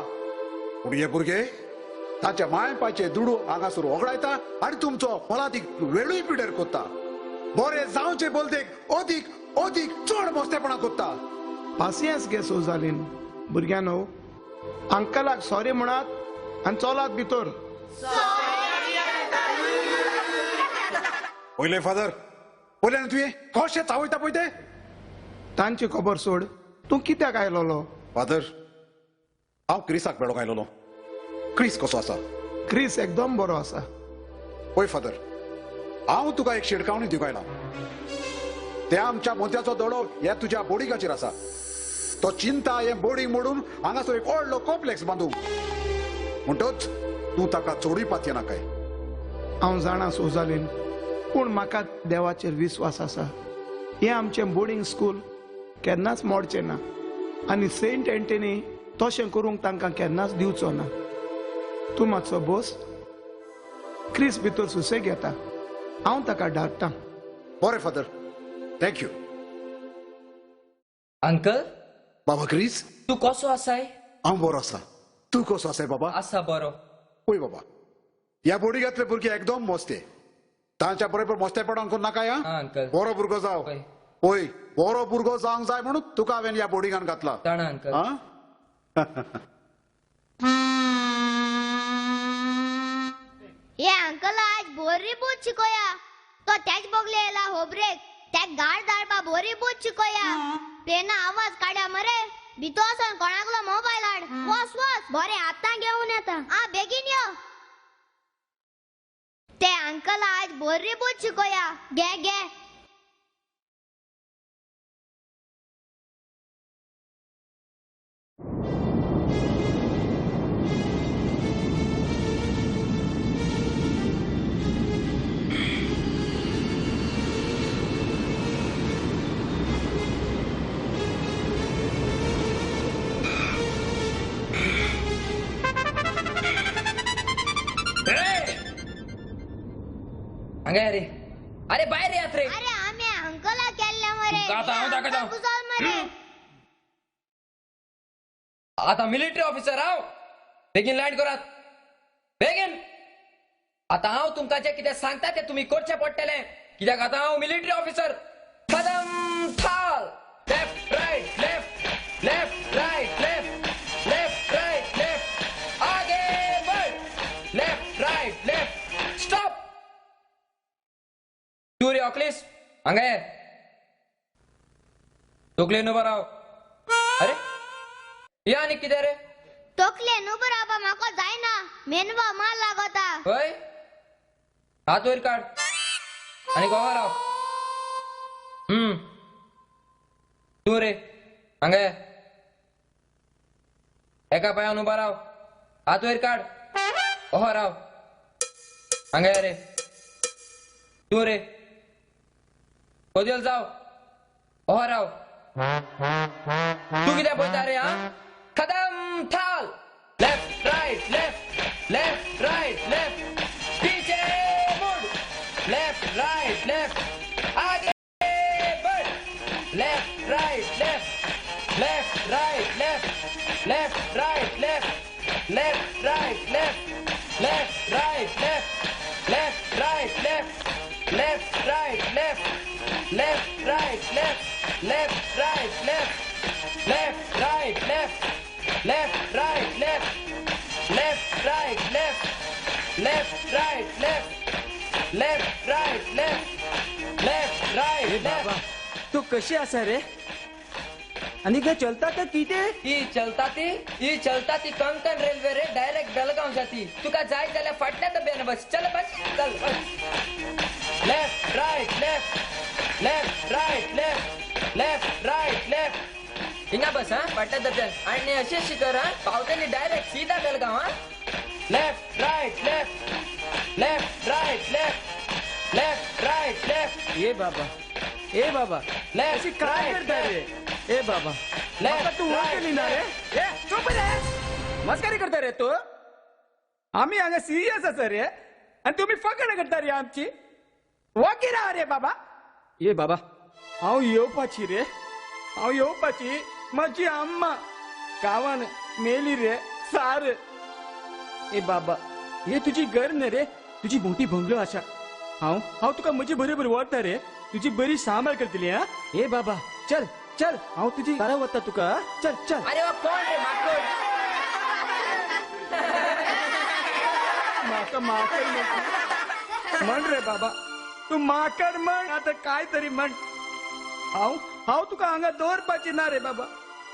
Speaker 5: पूण हे भुरगे ताच्या माय पायचे दुडू हांगासर वगडायता आनी तुमचो मोलादीक वेळूय पिडेर करता बरे जावचे बोलदेक अदीक अदीक चड मोस्तेपणां करता
Speaker 4: पासियन्स घे सोजालेन भुरग्यानो अंकलाक सॉरी म्हणात आनी चलात भितर
Speaker 5: पयले फादर पयल्यान तुवें कशें चावयता पळय ते
Speaker 4: तांची खबर सोड तूं कित्याक आयलोलो
Speaker 5: फादर हांव क्रिसाक मेळोंक आयलोलो क्रिस कसो आसा
Speaker 4: क्रिस एकदम बरो आसा
Speaker 5: पळय फादर हांव तुका एक शिडकावणी दिवंक आयला त्या आमच्या मोत्याचो दोडो ह्या तुज्या बोडिगाचेर आसा तो चिंता हे बोडींग मोडून हांगासर एक व्हडलो कॉम्प्लेक्स बांदूंक म्हणटच तूं ताका चोडूय पातये नाकाय
Speaker 4: हांव जाणा सोजालेन पूण म्हाका देवाचेर विस्वास आसा हें आमचें बोर्डिंग स्कूल केन्नाच मोडचें ना आनी सेंट एंटनी तशें करूंक तांकां केन्नाच दिवचो ना तूं मातसो बोस क्रिस भितर सुसेग येता हांव ताका धाडटां
Speaker 5: बरें फादर थँक्यू
Speaker 13: अंकल
Speaker 5: बाबा क्रिस
Speaker 13: तू कसो आसाय
Speaker 5: हांव बरो आसा तूं कसो आसाय बाबा
Speaker 13: आसा बरो
Speaker 5: पळय बाबा ह्या बोडिगांतले भुरगे एकदम मोस्ते तांच्या बरोबर मोस्तेपणां करूं नाका
Speaker 13: हा अंकल
Speaker 5: बरो भुरगो जाव पळय बरो भुरगो जावंक जाय म्हणून तुका हांवें ह्या बोडिगान घातला
Speaker 13: जाणा अंकल
Speaker 12: हे अंकल आज बोरी बूत शिकोया तो त्याच बोगले येला होबरेक त्या गाड धाडपा बोरी बूत शिकोया पेना आवाज काढ्या मरे भितो वचोन कोणाकलो मोबायल हाड वस वस बरे आतां घेवन येता आ बेगीन यो ते अंकल आज बोरी बूत शिकोया घे घे
Speaker 13: अरे अरे बाहेर यात रे
Speaker 12: अरे आम्ही अंकलला केल्ले मरे
Speaker 13: आता हांव ताका जाव.
Speaker 12: कुसाल मरे
Speaker 13: आता मिलिटरी ऑफिसर हांव बेगीन लँड करात बेगीन आता हांव तुमकां जे कितें सांगता ते तुमी करचें पडटलें कित्याक आता हांव मिलिटरी ऑफिसर कदम थाल left right left left right left left right left आगे बढ़ लेफ्ट राइट लेफ्ट स्टॉप टूर ऑक्लिस हांगा ये तोकलेन उबो राव अरे या आनी कितें रे
Speaker 12: तोकलेन उबो रावपा म्हाका जायना मेनवा माल लागता
Speaker 13: होय हात वयर काड आनी गोवा राव तूं रे हांगा ये एका पांयान उबा राव हात वयर काड ओहो राव हांगा ये रे तूं रे कोदेल जाव ओहो राव तू कितें पळयता रे हा कदम थाल लेफ्ट राइट लेफ्ट राइट पीछे मुड़ लेफ्ट राइट लेफ्ट आगे बढ़ left right left right left right left right left right left right left right left right left right left right left right left right left left right left left right left
Speaker 4: तू कशी असा रे आणि काय चलता तर किती
Speaker 13: ही चलता ती कोंकण रेल्वे रे डायरेक्ट बेलगाव जाती तुका जाय जाल्यार फाटल्या डब्यान बस चल चल left right left left right left left right left हिंगा बस हा फाटल्या डब्यान आणि अशें शिकर हा पावतली डायरेक्ट सीधा बेलगाव हा left right left left right left left right left
Speaker 4: ए बाबा अशी काय करता रे ए बाबा तू केली ना रे ए चुप रे मस्करी करता रे तू आम्ही हांगा सिरियस आसा रे आणि तुम्ही फकड करता रे आमची वकील रे बाबा ए बाबा हांव येवपाची रे हांव येवपाची माझी अम्मा गावान मेली रे सार ए बाबा हे तुझी घर न्ही रे तुझी मोठी बंगलो आसा हांव तुका म्हजी बरोबर व्हरता रे तुझी बरी सांबाळ करतली हा ए बाबा चल चल हांव तुझी बरा वता तुका चल चल
Speaker 13: अरे वा कोण रे माकड
Speaker 4: म्हाका माकड म्हण रे बाबा तू माकड म्हण आता काय तरी म्हण हांव तुका हांगा दवरपाची ना रे बाबा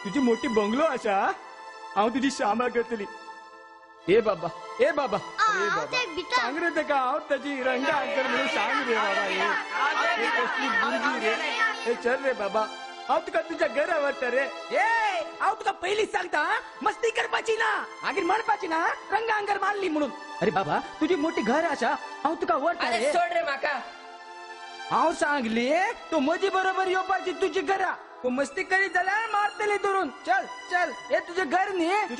Speaker 4: तुझी मोठी बंगलो आसा हांव तुझी सांबाळ करतली ए बाबा अरे बाबा सांग रे तेका हांव ताची रंगा अंकर म्हणून सांग रे बाबा हे कसली भुरगी रे हे चल रे बाबा हांव तुका तुझ्या घरा व्हरता रे ए हांव तुका पयलींच सांगता मस्ती करपाची ना मागीर म्हणपाची ना रंगा अंकर मारली म्हणून अरे बाबा तुझी मोठी घर आसा हांव तुका व्हरता रे
Speaker 13: सोड रे म्हाका
Speaker 4: हांव सांगली तू म्हजी बरोबर येवपाची तुझी घरा तू मस्ती करीत जाल्यार मारतली धरून चल चल हे तुझे घर न्ही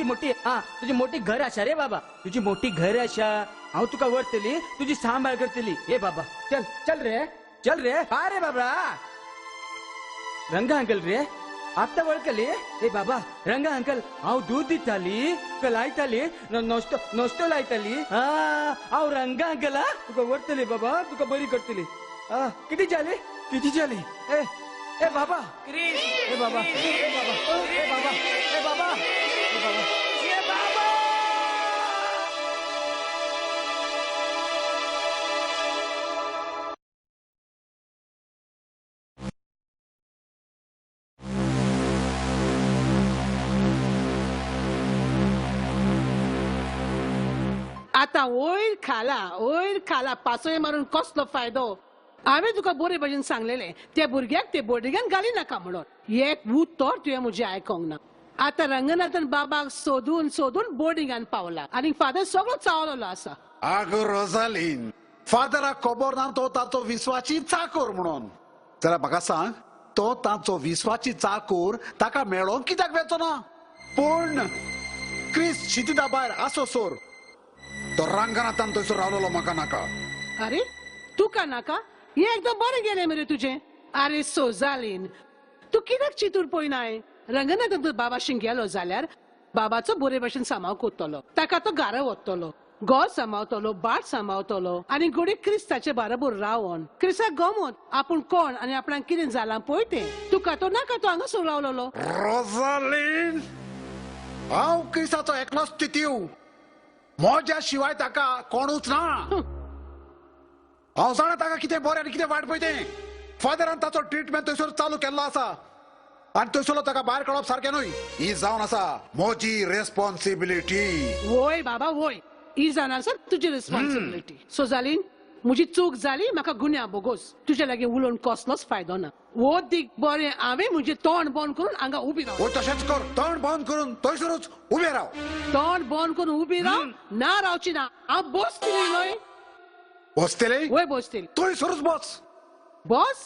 Speaker 4: तुझी मोठी घर आसा रे बाबा तुझी मोठी घर आसा हांव तुका व्हरतली तुझी सांबाळ करतली ए बाबा चल चल रे हा रे बाबा रंगा अंकल रे आता वळखली ए बाबा रंगा अंकल हांव दूध दिताली तुका लायताली नोस्तो लायताली हांव रंगा अंकल तुका व्हरतली बाबा तुका बरी करतली किती जाली ए बाबा ए बाबा ए बाबा ए बाबा ए बाबा ए बाबा ए बाबा
Speaker 9: आता वयर खाला पासोय मारून कसलो फायदो हांवें तुका बरे भशेन सांगलेले त्या भुरग्याक ते बोर्डिंगान घाली नाका म्हणून एक उतर तुवें म्हजें आयकोंक ना आता रंगनाथन बाबाक सोदून बोर्डिंगान पावला आनी फादर सगळो चावलेलो आसा
Speaker 5: आगो रोजालीन फादराक खबर ना तो ताचो विश्वाची चाकर म्हणून जाल्यार म्हाका सांग तो ताचो विश्वाची चाकर ताका मेळोंक कित्याक वेचो ना पूण क्रिस शितिदा भायर आसो सोर तो रंगनाथान थंयसर रावलेलो म्हाका नाका
Speaker 9: अरे तुका नाका हे एकदम बरें गेलें मरे तुजें अरे सोजालीन तू कित्याक चिंतून पळयनाय रंगनाथन तूं बाबाशी गेलो जाल्यार बाबाचो बरे भशेन सांबाळ करतलो ताका तो घरा व्हरतलो घर सांबाळतलो बाट सांबाळतलो आनी घोडी क्रिस्ताचे बरोबर रावन क्रिस्ताक गमोत आपूण कोण आनी आपणाक कितें जालां पळय तें तुका तो नाका तो हांगासर रावलेलो
Speaker 5: रोजालीन हांव क्रिसाचो एकलोच तितीव म्हज्या शिवाय ताका कोणूच ना हांव जाणा ताका कितें बरें आनी कितें वायट पळय तें फादरान ताचो ट्रिटमेंट थंयसर चालू केल्लो आसा आनी थंयसरलो ताका भायर काडप सारकें न्हय ही जावन आसा म्हजी रेस्पॉन्सिबिलिटी
Speaker 9: वोय बाबा वोय ही जावन आसा तुजी रेस्पॉन्सिबिलिटी सोजालीन म्हजी चूक जाली म्हाका गुन्या बोगोस तुजे लागीं उलोवन कसलोच फायदो ना वो दीक बरें हांवें म्हजें तोंड बंद करून हांगा उबी राव
Speaker 5: तशेंच कर तोंड बंद करून थंयसरूच उबें राव
Speaker 9: तोंड बंद करून उबी राव ना रावची ना हांव बसतली न्हय
Speaker 5: बसतले
Speaker 9: वय बसतली
Speaker 5: थंयसरूच बस
Speaker 9: बस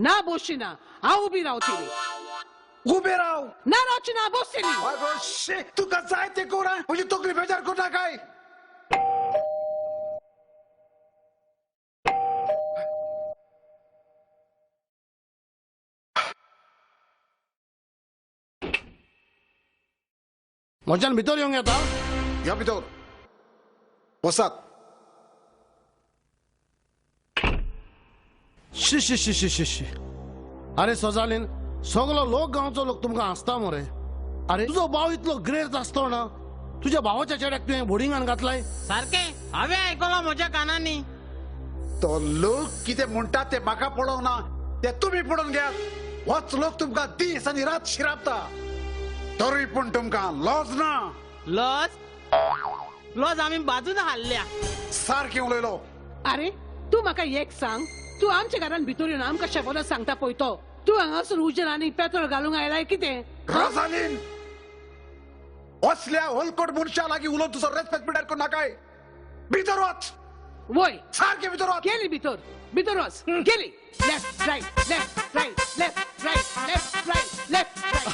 Speaker 9: ना बसची ना हांव उबी रावतली
Speaker 5: उबें राव
Speaker 9: ना रावची ना बसतली
Speaker 5: तुका जाय तें कर म्हजी तकली बेजार करता काय
Speaker 8: म्हज्यान भितर येवंक येता
Speaker 5: या भितर बसात
Speaker 8: शी शी शी शी शी शी अरे सोजालीन सगळो लोक गांवचो लोक तुमकां हसता मरे अरे तुजो भाव इतलो ग्रेट आसतो ना तुझ्या भावाच्या चेड्याक तुवें बोर्डिंगान घातलाय
Speaker 7: सारकें हांवें आयकलो म्हज्या कानांनी
Speaker 5: तो लोक कितें म्हणटात ते म्हाका पळोवंक ना ते तुमी पळोवन घेयात. होच लोक तुमकां दीस आनी रात शिरापता. तरी पूण तुमकां लॉज ना.
Speaker 7: लॉज आम्ही बाजून हाडल्या.
Speaker 5: सारकें उलयलो.
Speaker 9: अरे तू म्हाका एक सांग, तू आमच्या घरान भितर येवन आमकां शेपोला सांगता पळय तो, तू हांगासर उजन आनी पेट्रोल घालूंक आयलाय कितें?
Speaker 5: रोझालीन, असल्या होलकोट मनशा लागीं उलोवन तुजो रेस्पेक्ट पिड्यार करूं नाकाय. भितर वच.
Speaker 9: वय
Speaker 5: सारकें भितर वच.
Speaker 9: गेली भितर वच. गेली. Left right left right left right left right left right.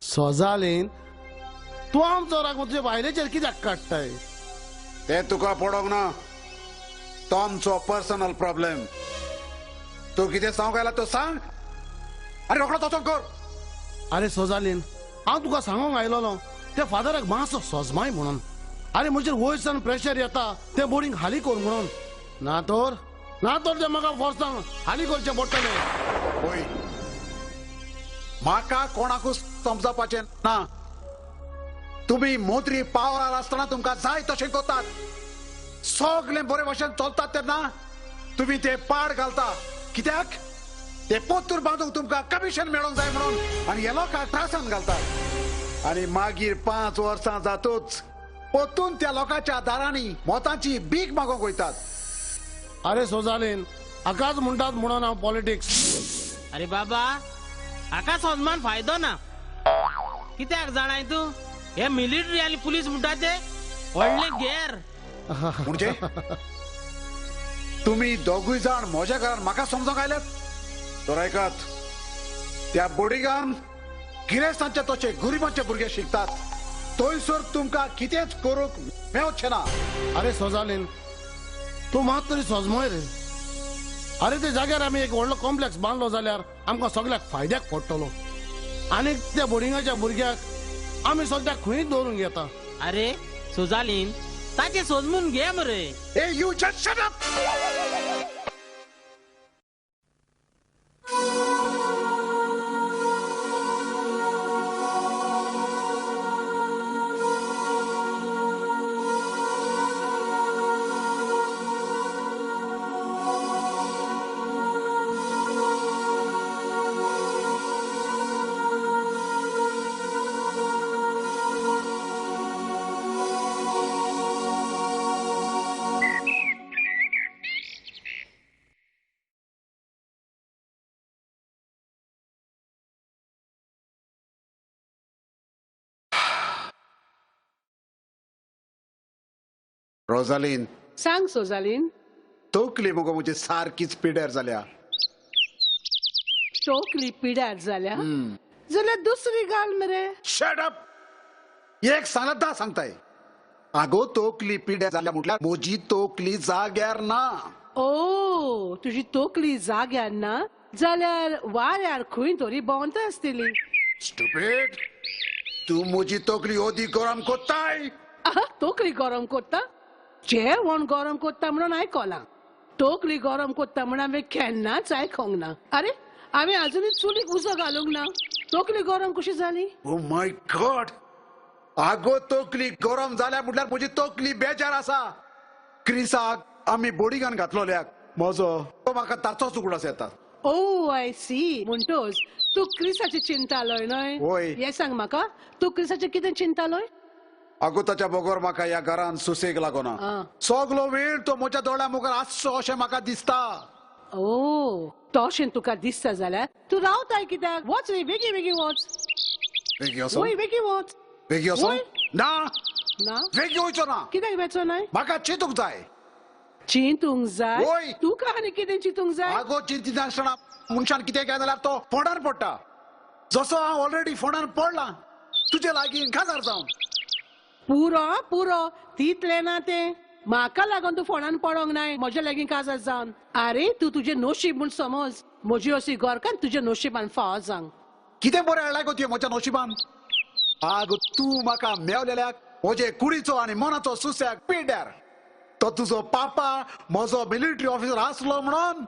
Speaker 8: Sojalin, तू आमचो राग तुझ्या बायलेचेर कित्याक काडटाय?
Speaker 5: ते तुका पडोंक ना. तो आमचो पर्सनल प्रॉब्लेम. तू कितें सांगूंक आयला तो सांग आनी रोखडो तसो कर.
Speaker 8: अरे सोजालीन, हांव तुका सांगूंक आयलोलो त्या फादराक मातसो सोजमाय म्हणून. अरे म्हजेर वयरसान प्रेशर येता ते बोर्डिंग हाली कर म्हणून. ना तर ते म्हाका फोर्सान हाली करचें पडटलें.
Speaker 5: ओय, म्हाका कोणाकूच समजपाचें ना. तुम्ही मोत्री पावरार आसतना तुमकां जाय तशें करतात. सगळें बरे भशेन चलतात तेन्ना तुम्ही ते पाड घालता. कित्याक? ते पोत्तूर बांदूंक तुमकां कमिशन मेळोंक जाय म्हणून आनी हे लोकांक त्रासान घालतात. आनी मागीर 5 वर्सां जातूच पोत्तून त्या लोकांच्या दारांनी मोताची भीक मागोंक वयतात.
Speaker 8: अरे सोजालीन, आकाच म्हणटात म्हणून हांव पॉलिटिक्स.
Speaker 7: अरे बाबा, हाका सन्मान फायदो ना. कित्याक जाणाय तू, हे मिलिटरी आनी पुलीस म्हणटा ते व्हडले गैर.
Speaker 5: म्हणजे तुम्ही दोगूय जाण म्हज्या घरान म्हाका समजोंक आयल्यात. तर ऐकात, त्या बोर्डिंगान गिरेस्तांचे तशे गरिबांचे भुरगे शिकतात. थंयसर तुमकां कितेंच करूंक मेळचें ना.
Speaker 8: अरे सोजालीन, तू मात तरी सोजमोय रे. अरे ते जाग्यार आमी एक व्हडलो कॉम्प्लेक्स बांदलो जाल्यार आमकां सगळ्याक फायद्याक पडटलो. आनी त्या बोर्डिंगाच्या भुरग्याक आमी सद्याक खंयच दवरूंक येता.
Speaker 7: अरे सोजालीन, ताचे सोजमून घे मरे.
Speaker 5: ए you just shut up. Rosaline,
Speaker 9: सांग सोजालीन.
Speaker 5: तोकली मुगो म्हजी सारकीच पिड्यार जाल्या.
Speaker 9: तोकली पिड्यार जाल्या जाल्यार दुसरी घाल मरे.
Speaker 5: Shut up. एक सांगत 10 सांगताय. आगो तोकली पिड्यार जाल्या म्हटल्यार म्हजी तोकली जाग्यार ना.
Speaker 9: ओ, तुझी तोकली जाग्यार ना जाल्यार वाऱ्यार खंय तरी भोंवता आसतली.
Speaker 5: स्टुपिड. तू म्हजी तोकली ओदी गरम कोत्ताय.
Speaker 9: तोकली गरम कोत्ता? जेवण गरम कोत्ता म्हणून आयकलां. तोकली गरम कोत्ता म्हणून हांवें केन्नाच आयकोंक ना. अरे हांवें अजुनूय चुलीक उजो घालूंक ना. तोकली गरम कशी जाली?
Speaker 5: Oh my God. आगो तोकली गरम जाल्या म्हटल्यार म्हजी तोकली बेजार आसा. क्रिसाक आमी बोर्डिंगान घातलोल्याक म्हजो तो म्हाका ताचोच उगडास येता.
Speaker 9: ओ आय सी. म्हणटोच तू क्रिसाची चिंतालोय न्हय?
Speaker 5: होय.
Speaker 9: हे सांग म्हाका, तू क्रिसाचे कितें चिंतालोय?
Speaker 5: आगो ताच्या बगर म्हाका ह्या घरान सुसेग लागोना. सगलो वेळ तो म्हज्या दोळ्या मुखार आसचो अशें म्हाका दिसता.
Speaker 9: ओ, तशें तुका दिसता जाल्यार तू रावताय कित्याक? वच रे, बेगी बेगी वच.
Speaker 5: बेगी वचो.
Speaker 9: वय बेगी वच.
Speaker 5: बेगी वचो. ना
Speaker 9: ना,
Speaker 5: बेगी वयचो ना.
Speaker 9: कित्याक वेचो नाय?
Speaker 5: म्हाका चिंतूंक जाय.
Speaker 9: चिंतूंक जाय?
Speaker 5: वय.
Speaker 9: तुका आनी कितें चिंतूंक जाय?
Speaker 5: आगो चिंतीत नासतना मनशान कितें केलें जाल्यार तो फोंडार पडटा. जसो हांव ऑलरेडी फोंडार पडलां तुजे लागीं खाजार जावन.
Speaker 9: पुरो तितले ना ते. म्हाका लागून तू फोंडान पडोंक नाय म्हज्या लागीं काजार जावन. अरे तू तुजें नशीब म्हूण समज. म्हजी अशी गोरकान तुज्या नशिबान फाव जावंक.
Speaker 5: कितें बरें हाडलाय गो तुवें म्हज्या नशिबान. आगो तूं म्हाका मेवलेल्याक म्हजे कुडीचो आनी मनाचो सुस्याक पिड्यार. तो तुजो पापा म्हजो मिलिटरी ऑफिसर आसलो म्हणून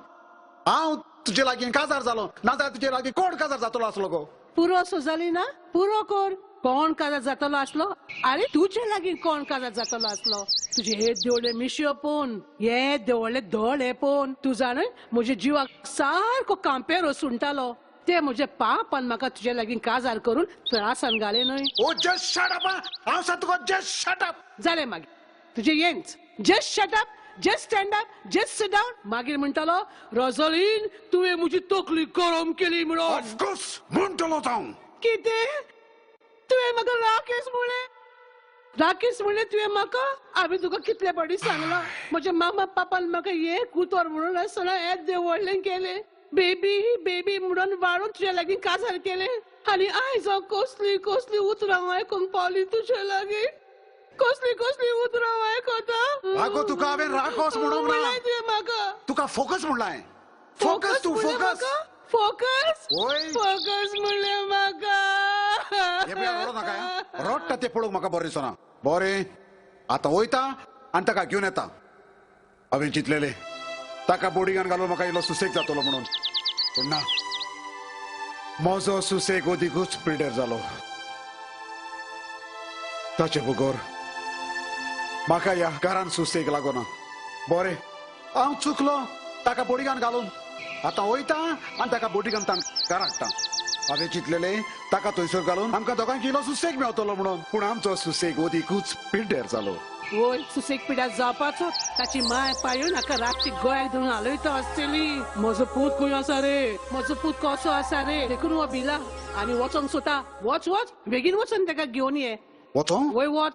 Speaker 5: हांव तुजे लागीं काजार जालो. नाजाल्यार तुजे लागीं कोण काजार जातलो आसलो गो.
Speaker 9: पुरो असो जाली ना? पुरो कर. कोण काजार जातलो आसलो? अरे तुजे लागीं कोण काजार जातलो आसलो? तुझे हे देवळे मिशो पोन हे देवळे दोळे पोन तू जाण म्हज्या जिवाक सारको कांपेरो सुंटालो ते म्हजे पापान म्हाका तुजे लागीं काजार करून त्रासान घाले न्हय.
Speaker 5: ओ जस्ट शट अप. हांव सांगता तुका जस्ट शट अप.
Speaker 9: जालें मागीर तुजे येंच just shut up just stand up just sit down मागीर म्हणटालो रोझोलिन तुवें म्हजी तकली गरम केली म्हणून.
Speaker 5: ऑफकोर्स म्हणटलो हांव.
Speaker 9: कितें तुवें म्हाका राकेश म्हणलें तुवें म्हाका हांवें तुका कितले फावटी सांगलां म्हज्या मामा पापान म्हाका हे कुतोर म्हणून आसतना हे देवळ्ळें केलें बेबी बेबी म्हणून वाडून तुजे लागीं काजार केलें आनी आयज हांव कसली कसली उतरां आयकून पावली तुजे लागीं कसली कसली उतरां आयकता.
Speaker 5: आगो तुका हांवें राकोस म्हणूंक ना
Speaker 9: तुवें म्हाका
Speaker 5: तुका फोकस म्हणलां. फोकस तू फोकस
Speaker 9: फोकस
Speaker 5: ओय
Speaker 9: फोकस म्हणलें म्हाका.
Speaker 5: हे पळय रडो नाका. रडटा ते पळोवंक म्हाका बरें दिसना. बरें आतां वयता आनी ताका घेवन येता. हांवें चिंतलेलें ताका बोडिगान घालून म्हाका इल्लो सुसेग जातलो म्हणून पूण ना म्हजो सुसेग ओदीकूच पिड्डेर जालो. ताचे बगोर म्हाका ह्या घरान सुसेग लागना. बरें हांव चुकलो ताका बोडिगान घालून. आतां वयता आनी ताका बोडिगान घरा हाडटा. हांवें चिंतलेलें ताका थंयसर घालून आमकां दोगांक इल्लो सुसेग मेळटलो म्हणून पूण आमचो सुसेग ओदीकूच पिड्डेर जालो.
Speaker 9: वय सुसेग पिड्यार जावपाचो ताची माय पाळून हाका रातची गोंयाक धरून हालयता आसतली. म्हजो पूत खंय आसा रे म्हजो पूत कसो आसा रे देखून हो भिला आनी वचोंक सोदता. वच वच बेगीन वचून ताका घेवन ये.
Speaker 5: वचों
Speaker 9: वय वच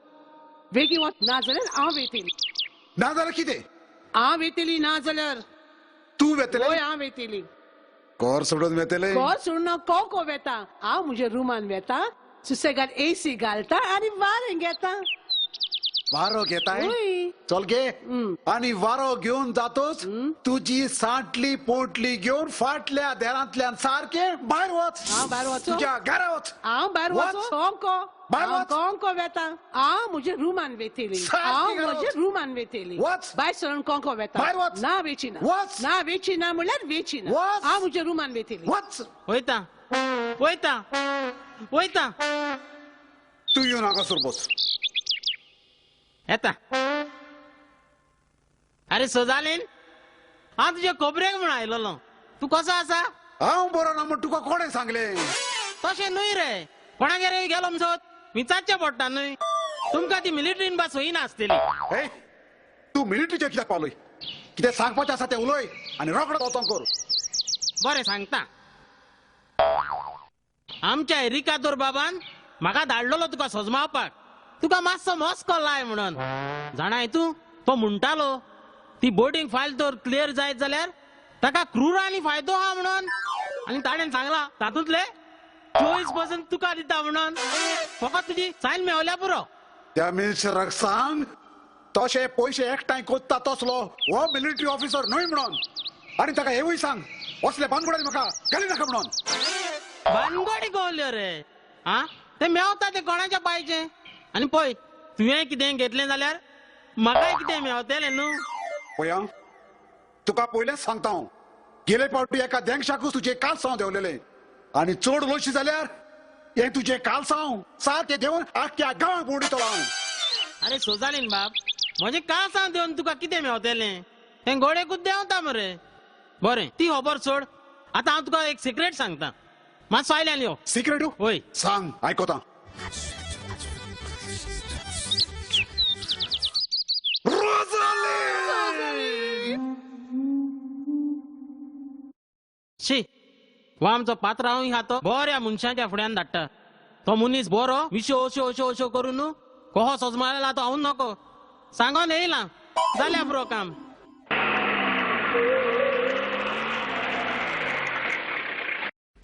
Speaker 9: बेगीन वच ना जाल्यार हांव येतली.
Speaker 5: ना जाल्यार कितें
Speaker 9: हांव येतली ना जाल्यार
Speaker 5: तूं वेतलें.
Speaker 9: वय हांव येतली.
Speaker 5: घर सोडून वेतलें.
Speaker 9: घर सोडून हांव कोको वेता. हांव म्हज्या रुमान वेता सुसेगाद एसी घालता आनी वारें घेता.
Speaker 5: वारो घेताय चल घे आनी वारो घेवन जातोच तुजी साठली पोटली घेवन फाटल्या देरांतल्यान सारखे भायर वच.
Speaker 9: हांव भायर वच
Speaker 5: तुज्या घरा वच.
Speaker 9: हांव भायर वच कोंको
Speaker 5: भायर वच.
Speaker 9: कोंको वेता. हांव म्हज्या रुमान वेतली. हांव म्हज्या रुमान वेतली.
Speaker 5: वच.
Speaker 9: भायर सरून कोंको वेता.
Speaker 5: भायर वच.
Speaker 9: ना वेचिना
Speaker 5: वच.
Speaker 9: ना वेचिना म्हणल्यार वेचिना.
Speaker 5: वच.
Speaker 9: हांव म्हज्या रुमान वेतली.
Speaker 5: वच.
Speaker 7: वयता वयता वयता.
Speaker 5: तूं येवन हांगासर बस.
Speaker 7: येता. अरे सोजालीन हांव तुजे खोबरेक म्हूण आयलोलो. तूं कसो आसा.
Speaker 5: हांव बरो ना म्हूण तुका कोणें सांगलें.
Speaker 7: तशें न्हय रे कोणागेर गेलो मसोत विचारचें पडटा न्हय. तुमकां ती मिलिटरीन बा सोयी नासतली.
Speaker 5: तूं मिलिटरीचे कित्याक पावलय. कितें सांगपाचें आसा तें उलय आनी रोखडो वचोंक कर.
Speaker 7: बरें सांगता. आमच्या एरिकादोर बाबान म्हाका धाडलोलो तुका सोजमावपाक. तुका मातसो मस्को लाय म्हणून. जाणाय तूं तो म्हणटालो ती बोर्डिंग फायल तर क्लियर जायत जाल्यार ताका क्रूरांनी फायदो आहा म्हणून. आनी ताणें सांगला तातूंतले 24% तुका दिता म्हणून. फकत तुजी सायन मेवल्या पुरो.
Speaker 5: त्या मिनिस्टराक सांग तशे पयशे एकठांय कोत्ता तसलो हो मिलिटरी ऑफिसर न्हय म्हणून. आनी ताका हेवूय सांग असले भानगडे म्हाका घाली नाका म्हणून.
Speaker 7: भानगडी कोवल्यो रे. हा ते मेवता ते कोणाच्या पाहिजे. आनी पळय तुवें कितें घेतलें जाल्यार म्हाकाय कितें मेवतलें न्हू.
Speaker 5: पळया तुका पयलेंच सांगता हांव गेले फावटी एका देंगशाकूच तुजे कालसांव देंवलेले आनी चड लोशी जाल्यार हे तुजे कालसांव सारके देवन आख्या गांवाक बोडितलो हांव.
Speaker 7: अरे सोजालीन बाब म्हजें कालसांव देवन तुका कितें मेवतलें. तें गोडेकूच देंवता मरे. बरें ती खबर सोड. आतां हांव तुका एक सिक्रेट सांगता. मातसो आयल्यान यो.
Speaker 5: सिक्रेट
Speaker 7: वय
Speaker 5: सांग आयकोता.
Speaker 7: शी हो आमचो पात्र हांव हा तो बऱ्या मनशाच्या फुड्यान धाडटा. तो मनीस बरो विशो अश्यो अश्यो अश्यो करून न्हू कहो सोजमाळेला तो हांव नको सांगोन येयला जाल्या पुरो काम.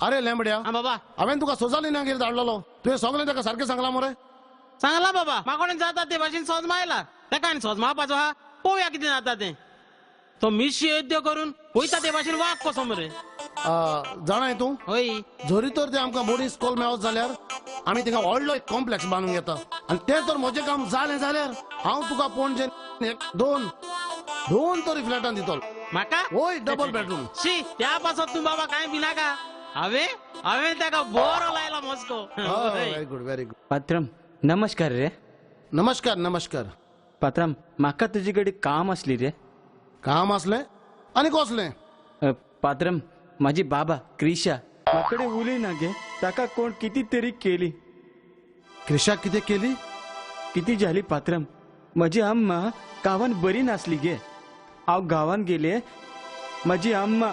Speaker 8: अरे लेंबड्या
Speaker 7: बाबा
Speaker 8: हांवें तुका सोजालिनागेर धाडलोलो तुवें सगळें ताका सारकें सांगलां मरे.
Speaker 7: सांगला बाबा म्हाकोडेन जाता ते भाशेन सोजमायला. ताका आनी सोजमावपाचो आहा पळोवया कितें जाता तें. तो मिशी येद्यो करून वयता ते भाशेन वाग कसो मरे.
Speaker 8: जाणाय तूं
Speaker 7: हय
Speaker 8: जरी तर ते आमकां बोडी स्कॉल मेळत जाल्यार आमी तिका व्हडलो एक कॉम्प्लेक्स बांदूंक येता आनी तें तर म्हजें काम जालें जाल्यार हांव तुका पणजेन एक दोन तरी फ्लॅटान दितलो.
Speaker 7: म्हाका
Speaker 8: वय डबल बेडरूम.
Speaker 7: शी त्या पासत तूं बाबा कांय भिनाका. हांवें ताका बरो लायला मस्को.
Speaker 8: Very good very good.
Speaker 15: पात्रम नमस्कार रे.
Speaker 8: नमस्कार नमस्कार.
Speaker 15: पात्राम म्हाका तुजे कडेन काम असली रे.
Speaker 8: काम असलें आनी कसलें?
Speaker 15: पात्राम माझी बाबा क्रिशा म्हाकडे उलय ना गे. ताका कोण किती तरी केली.
Speaker 8: क्रिशा कितें केली?
Speaker 15: किती झाली पात्राम. माझी अम्मा गावान बरी नासली गे. हांव गावान गेले माझी अम्मा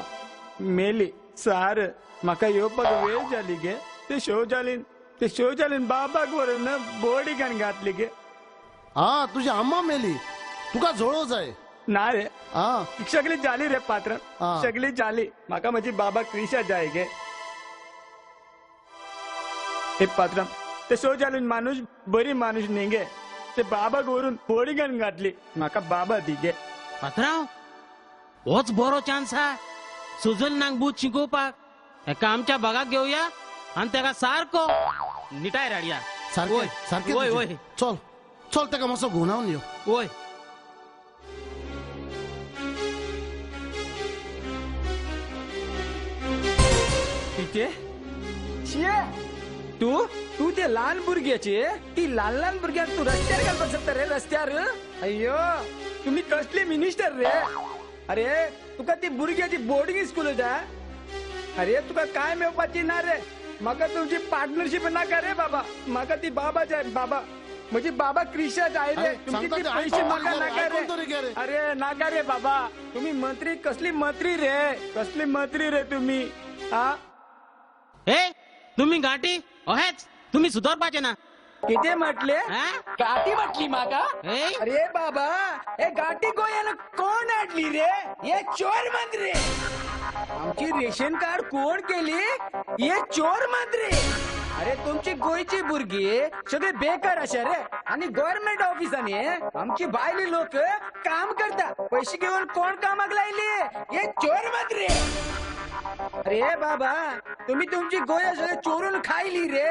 Speaker 15: मेली. सार म्हाका येवपाक वेळ जाली गे. ते शौचालीन बाबाक व्हरून बोडिगान घातली गे.
Speaker 8: हा तुझी अम्मा मेली. तुका जळो जाय
Speaker 15: ना रे.
Speaker 8: हा
Speaker 15: सगळी जाली रे पात्र. सगळी जाली. म्हाका माझी बाबा क्रिशा जाय गे. हे पात्र ते शौचालीन माणूस बरी माणूस न्ही गे. ते बाबाक व्हरून बोडिगान घातली. म्हाका बाबा दी गे.
Speaker 7: पात्रांव होच बरो चान्स हा सुजलनाक बूथ शिकोवपाक. एका आमच्या भागाक घेवया आणि तेका सारको निटाय हाडया.
Speaker 8: सारकें सारकें
Speaker 7: वय
Speaker 8: तुजें. चल चल तेका मातसो घुवनावन यो.
Speaker 7: वय
Speaker 4: तू ते ल्हान भुरग्याचे ती ल्हान भुरग्यांक तू रस्त्यार घालपाक शकता रे. रस्त्यार अय्यो तुम्ही कसले मिनिस्टर रे. अरे तुका ती भुरग्याची बोर्डिंग स्कूल जाय. अरे तुका काय मेवपाची ना रे. म्हाका तुमची पार्टनरशिप नाका रे बाबा. म्हाका ती बाबा जाय. बाबा म्हणजे बाबा क्रिशा जाय रे. तुमची ती पैसे म्हाका नाका रे. अरे नाका रे बाबा. तुम्ही मंत्री कसली मंत्री रे. कसली मंत्री रे तुम्ही. हा
Speaker 7: हे तुम्ही गाठी अहेच तुम्ही सुधारपाचे ना.
Speaker 4: किती म्हटले? गाठी म्हटली माका. अरे बाबा हे गाठी गोयानं कोण हाडली रे. हे चोर मंत्री. आमची रेशन कार्ड कोण केली. हे चोर मंत्री. अरे तुमची गोयची भुरगी सगळे बेकार अशा रे. आणि गव्हर्नमेंट ऑफिसांनी आमची बायली लोक काम करता. पैसे घेऊन कोण कामाक लायली. हे चोर मंत्री. अरे बाबा तुम्ही तुमची गोया सगळे चोरून खायली रे.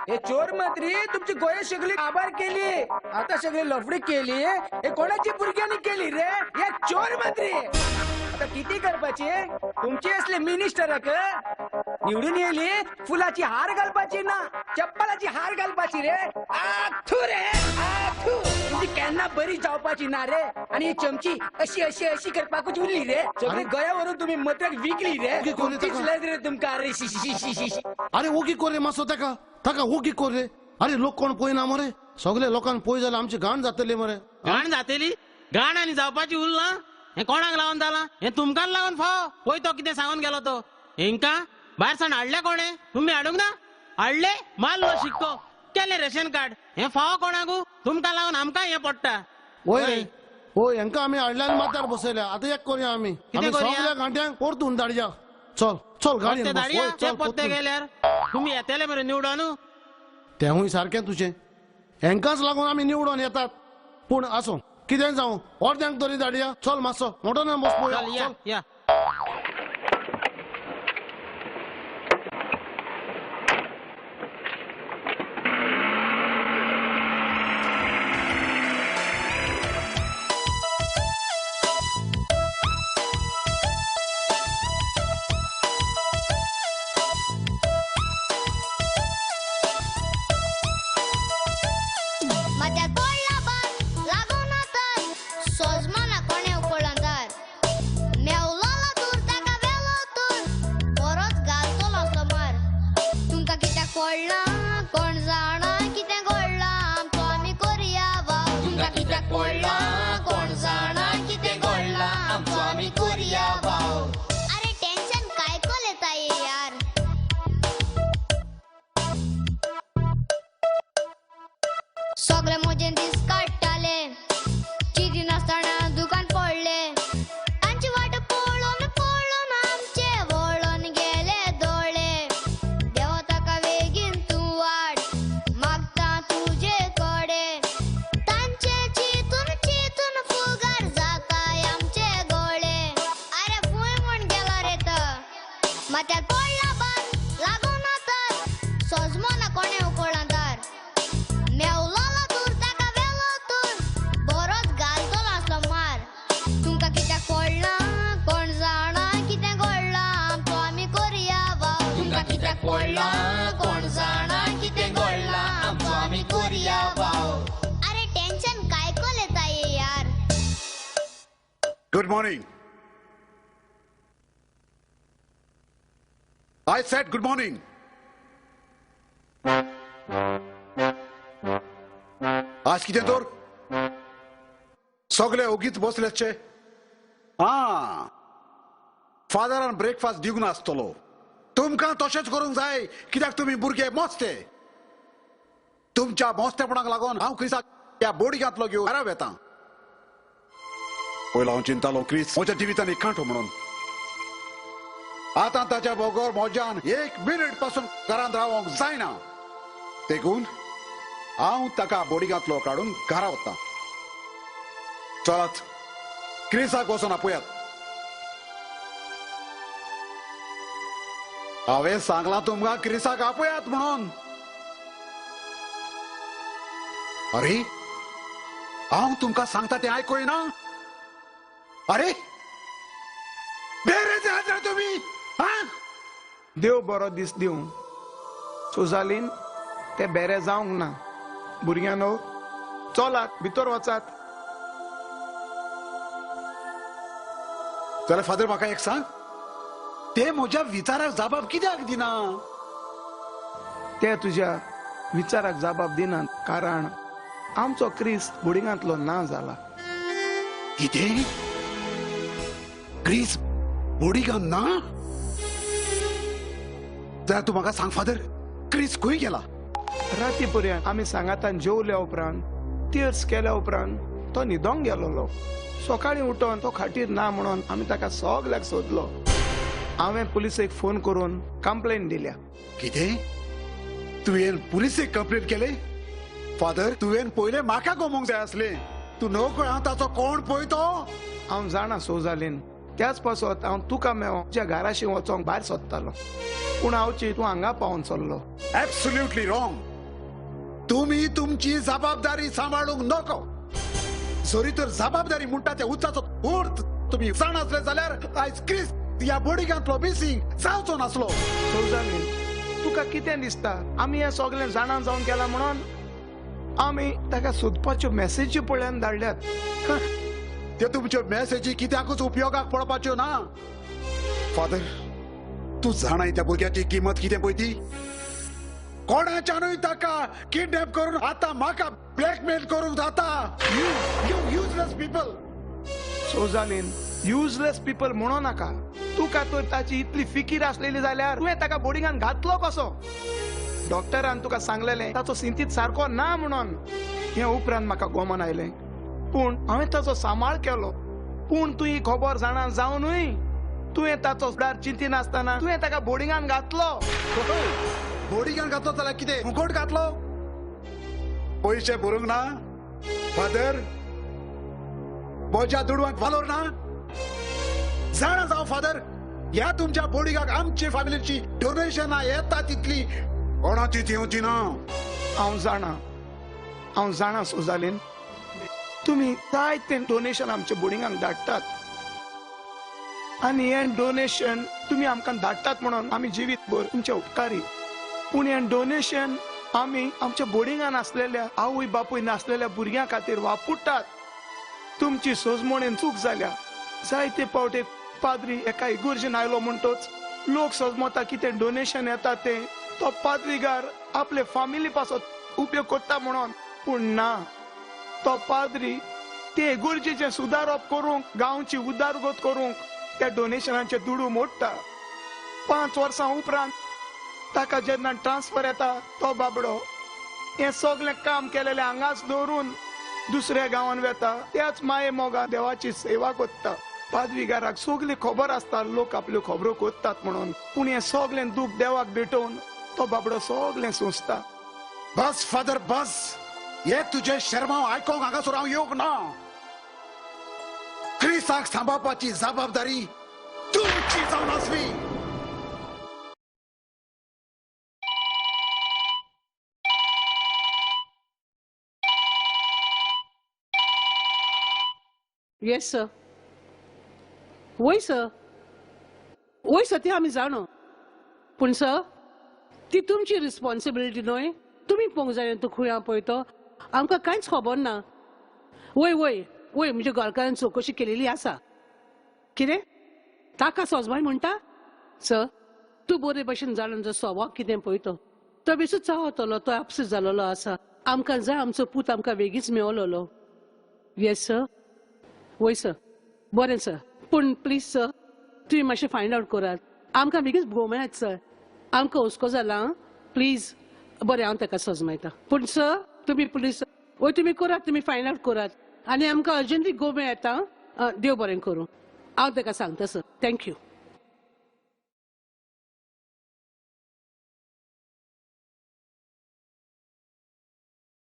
Speaker 4: हे चोर मंत्री तुमची गोया सगळी आभार केली. आता सगळी लफडी केली. हे कोणाची भुरग्यांनी केली रे. हे चोर मंत्री. आता किती करपाची. तुमची असले मिनिस्टर निवडून येली फुलाची हार घालपाची ना चप्पलाची हार घालपाची रे. आथू रे आथू. तुमची केन्ना बरी जावपाची ना रे. आणि ही चमची अशी अशी अशी करपाकूच उरली रे. सगळे गयावरून तुम्ही मत्रक विकली रे. तुमचीच लज रे तुमका. अरे
Speaker 8: अरे ओगी कोर रे मातसो ताका. ताका ओगी कोर रे. अरे लोक कोण पळयना मरे. सगळे लोकांक पळय जाल्यार आमची घाण जातली मरे.
Speaker 7: घाण जातली. घाण आणि जावपाची उरला. हे कोणाक लावून जाला. हे तुमकां लागून फाव. पळय तो कितें सांगून गेलो तो. हेंका भायर सावन हाडले कोणे. तुम्ही हाडूंक ना. हाडले मारलो शिक्को केले रेशन कार्ड. हे फाव कोणाकू. तुमकां लागून आमकां हे पडटा.
Speaker 8: होय होय हेंका आमी हाडल्यान माथ्यार बसयल्या. आतां एक करूया आमी. सगळ्या गांठ्यांक परतून धाडया. चल चल गाडयेन बस.
Speaker 7: पत्ते गेल्यार तुम्ही येतले मरे निवडून.
Speaker 8: तेवूय सारकें तुजें. हेंकाच लागून आमी निवडून येतात. पूण आसूं कितें जावं अर्द्यांक तरी धाडया. चल मातसो मोटोन बस पळोवया.
Speaker 12: अरे टेन्शन काय को लेता ये यार. सगळे मजेन दीस काडटाले. चिटी नासतना दुकान पडले. तांची वाट पळोवन पळोवन आमचे वळोन गेले दोळे. देवा ताका बेगीन तूं वाट मागता तुजे कडे. तांचे चितून
Speaker 5: Good morning. I said good morning. आज कितें तर सगळे ओगीच बसलेचे. फादरान ब्रेकफास्ट दिवंक नासतलो. तुमकां तशेंच करूंक जाय कित्याक तुमी भुरगे मोस्ते. तुमच्या मोस्तेपणाक लागून हांव क्रिसाक ह्या बोडिगांतलो घेवन घरा वेतां. पयलो हांव चिंतालो क्रिस म्हज्या जिवितान एकठांय म्हणून. आतां ताच्या बरोबर मोज्यान 1 मिनिट पासून घरांत रावंक जायना. देखून हांव ताका बोडिगांतलो काडून घरा वता. चलात क्रिसाक वचून आपयात. हांवें सांगलां तुमकां क्रिसाक आपयात म्हणून. अरे हांव तुमकां सांगता तें आयकूना. अरे बेरे जात रे तुमी.
Speaker 15: देव बरो दीस दिवं. सुजालीन ते बेरे जावंक ना. भुरग्यानो चलात भितर वचात.
Speaker 5: जाल्यार फादर म्हाका एक सांग, ते म्हज्या विचाराक जबाब कित्याक दिना?
Speaker 15: ते तुज्या विचाराक जबाब दिनात कारण आमचो क्रिस बोडिंगांतलो ना जाला.
Speaker 5: कितें? क्रिस बोडिगांत ना? जाल्यार तूं म्हाका सांग फादर, क्रिस खंय गेला?
Speaker 15: राती पर्यंत आमी सांगातान जेवल्या उपरांत टियर्स केल्या उपरांत तो न्हिदोंक गेलोलो. सकाळी उठोन तो खाटीर ना म्हणून आमी ताका सगळ्याक सोदलो. हांवें पुलिसेक फोन करून कंप्लेंट दिल्या.
Speaker 5: कितें? तुवें पुलिसेक कंप्लेंट केले? फादर तुवें पयलें म्हाका गमोवंक जाय आसलें. तूं नकळो हांव ताचो कोण पळयतो?
Speaker 15: हांव जाणा सोजालीन. त्याच पासत हांव तुका मेळों तुज्या घराशी वचोंक भायर सोदतालो पूण हांवची तूं हांगा पावून चल्लो.
Speaker 5: Absolutely wrong. तुमी तुमची जबाबदारी सांबाळूंक नको. जरी तर जबाबदारी म्हणटा त्या उच्चाचो अर्थ तुमी जाणासले जाल्यार आयज क्रिस ह्या बोडिगांतलो मिसींग जावचो नासलो.
Speaker 15: सोजालीन तुका कितें दिसता आमी हें सगळें जाणां जावन केलां म्हणून? आमी ताका सोदपाच्यो मॅसेजी पळोवन धाडल्यात.
Speaker 5: ते तुमच्यो मॅसेजी कित्याकूच उपयोगाक पडपाच्यो ना. फादर तूं जाणाय त्या भुरग्याची किंमत कितें पळय ती? कोणाच्यानूय ताका किडनॅप करून आतां म्हाका ब्लॅकमेल करूंक जाता. You useless people.
Speaker 15: Sojalin useless people म्हणू नाका. तुका तर ताची इतली फिकीर आसलेली जाल्यार तुवें ताका बोडिंगांत घातलो कसो? डॉक्टरान तुका सांगलेलें ताचो सिंतीत सारको ना म्हणून. हे उपरांत म्हाका गोमन आयलें पूण हांवें ताचो सांबाळ केलो. पूण तूं ही खबर जाणा जावनूय तुवें ताचो फुडार चिंतिनासतना तुवें ताका बोडिंगांत घातलो.
Speaker 5: बोडिगांत घातलो जाल्यार कितें फुकट घातलो? पयशे भरूंक ना? फादर म्हज्या दुडवाक वालोर ना? जाणा जावं फादर ह्या तुमच्या बोडिगाक आमचे फॅमिलीची डोनेशनां येता तितली कोणाची येवची ना.
Speaker 15: हांव जाणा सोजालीन तुमी जायते डोनेशन आमच्या बोडिंगांक धाडटात आनी हें डोनेशन तुमी आमकां धाडटात म्हणून आमी जिवीतभर तुमचे उपकारी. पूण हें डोनेशन आमी आमच्या बोडिंगांत आसलेल्या आवय बापूय नासलेल्या भुरग्यां खातीर वापरतात. तुमची सोजमोणेन चूक जाल्या. जायते पावटे पाद्री एका इगोर्जेन आयलो म्हणटोच लोक सोजमोता कितें डोनेशन येता तें तो पाद्रीगार आपले फॅमिली पासत उपयोग करता म्हणून. पूण ना, तो पाद्री ते इगोर्जेचें सुदारप करूंक गांवची उदारगत करूंक त्या डोनेशनाचे दुडू मोडटा. 5 वर्सां उपरांत ताका जेन्ना ट्रान्सफर येता तो बाबडो हें सगळें काम केलेलें हांगाच दवरून दुसऱ्या गांवांत वेता. त्याच माये मोगा देवाची सेवा करता. पाद्रीगाराक सगळी खबर आसता लोक आपल्यो खबरो कोत्तात म्हणून. पूण हें सगळें दूख देवाक भेटोवन तो बाबडो सगळें सोंसता.
Speaker 5: बस फादर बस. हे तुजे शर्माव आयकोंक हांगासर हांव येवंक ना. क्रिसाक सांबाळपाची जबाबदारी तुमची जावन आसली.
Speaker 9: Yes sir. वय सर ती आमी जाणो. पूण सर ती तुमची रिस्पॉन्सिबिलिटी न्हय. तुमी पळोवंक जाय तूं खंय पळयतो आमकां कांयच खबर ना. वय म्हणजे गोरकारान चवकशी केलेली आसा. कितें ताका सोजमाय म्हणटा सर तूं बरे भशेन जाणून जो सवाक कितें पळयतो तो बेसूच चावतलो तो आपसूच जालोलो आसा आमकां जाय आमचो पूत आमकां बेगीच मेवलोलो येस सर वय सर बरें सर पूण प्लीज सर तुम्ही मातशें फायंड आवट करात आमकां बेगीच भोव मेळत सर आमकां हुस्को जाला प्लीज बरें हांव ताका सोजमायता पूण सर तुमी प्लीज वय तुमी करात तुमी फायंड आवट करात आनी आमकां अर्जंटली गो मेळटा देव बरें करूं हांव ताका सांगता सर थँक्यू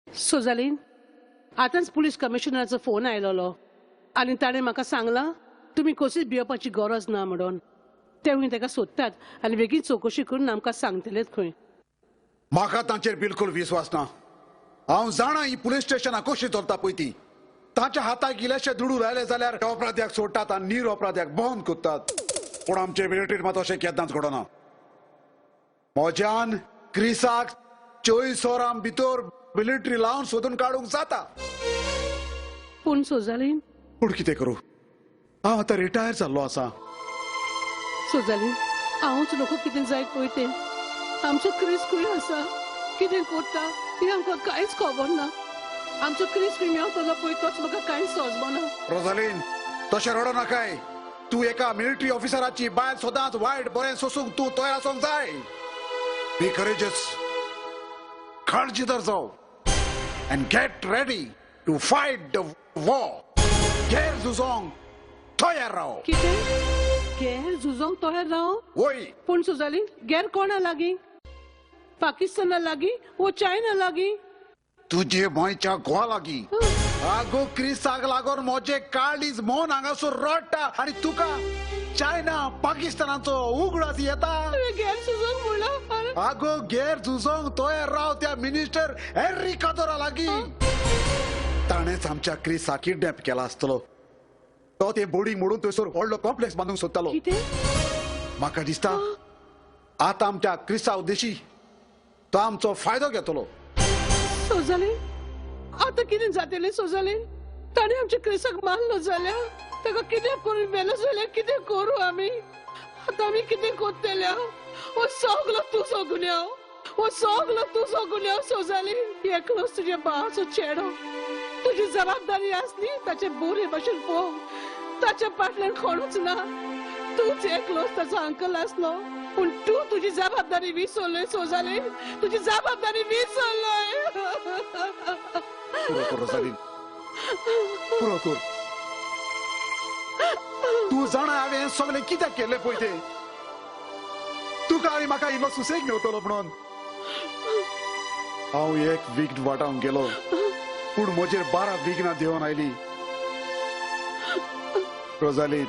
Speaker 9: सोजालीन आतांच पुलीस कमिशनराचो फोन आयलोलो आनी ताणें म्हाका सांगलां तुमी कसलीच भिवपाची गरज ना म्हणून ते ताका सोदतात आनी बेगीन चवकशी करून आमकां सांगतलेत खंय
Speaker 5: म्हाका तांचेर बिलकुल विश्वास ना हांव जाणा ही पुलीस स्टेशनां कशी चलता पळय ती तांच्या हाताक इल्लेशे दुडू लायले जाल्यार अपराध्याक सोडटात आनी नीर अपराध्याक बंद कोत्तात पूण आमचे मिलिटरींत मात अशें केन्नाच घडना म्हज्यान क्रिसाक 24 वरां भितर मिलिटरी लावन सोदून काडूंक जाता
Speaker 9: पूण सोजालीन
Speaker 5: पूण कितें करूं हांव आतां रिटायर जाल्लो आसा
Speaker 9: सोजालीन हांवूच नको कितें जायत पळय तें आमचो क्रिस खंय आसा कितें करता हें आमकां कांयच खबर ना आमचो क्रिस खंय मेवतलो पळय तोच म्हाका कांयच सोजमना
Speaker 5: रोजालीन तशें रडो नाकाय तूं एका मिलिटरी ऑफिसराची बायल सदांच वायट बरें सोसूंक तूं तयार आसूंक जाय बी करेजस काळजीदार जाव and get ready to fight the war. Gher झुजोंक तयार राव.
Speaker 9: कितें गैर झुजोंक तयार राव?
Speaker 5: वय.
Speaker 9: पूण सुजाली गैर कोणा लागी? पाकिस्ताना लागी वो चायना लागी?
Speaker 5: तुझे गोंयच्या घोवा लागी. आगो क्रिसाक लागोन मोजे काळीज मोन हांगासर रडटा आनी तुका चायना पाकिस्तानाचो उगडास येता.
Speaker 9: गैर झुजोंक म्हणला.
Speaker 5: आगो गैर झुजोंक तयार राव त्या मिनिस्टर हेनरी कादोरा लागी. ताणेच आमच्या क्रिसाक किडनॅप केला आसतलो. तो ते बोर्डिंग मोडून थंयसर व्हडलो कॉम्प्लेक्स बांदूंक सोदतालो. म्हाका दिसता आतां आमच्या क्रिसा उद्देशी तो आमचो फायदो घेतलो.
Speaker 9: सोजाली आता कितें जातलें सोजाली? ताणें आमच्या क्रिसाक मारलो जाल्यार ताका किडनॅप करून व्हेलो जाल्यार कितें करूं आमी? आतां आमी कितें कोत्तेल्या? वो सगलो तूं सगुन्या. वो सगलो तूं सगुन्या सोजाली. एकलोच तुज्या भावाचो चेडो. तुजी जबाबदारी आसली ताचे बरे भशेन पळोवंक. ताच्या फाटल्यान कोणूच ना. तूच एकलोच ताचो अंकल आसलो. पूण तूं तुजी जबाबदारी विसरलोय सोजाली. तुजी जबाबदारी विसरलोय.
Speaker 5: पुरो कर रोजालीन. पुरो कर. तूं जाणा हांवें सगळें कित्याक केलें पळय तें. तुका आनी म्हाका इल्लो सुसेग मेवतलो म्हणून. हांव एक विघ्न वाटावंक गेलो पूण म्हजेर 12 विघ्नां देंवन आयली. रोजालीन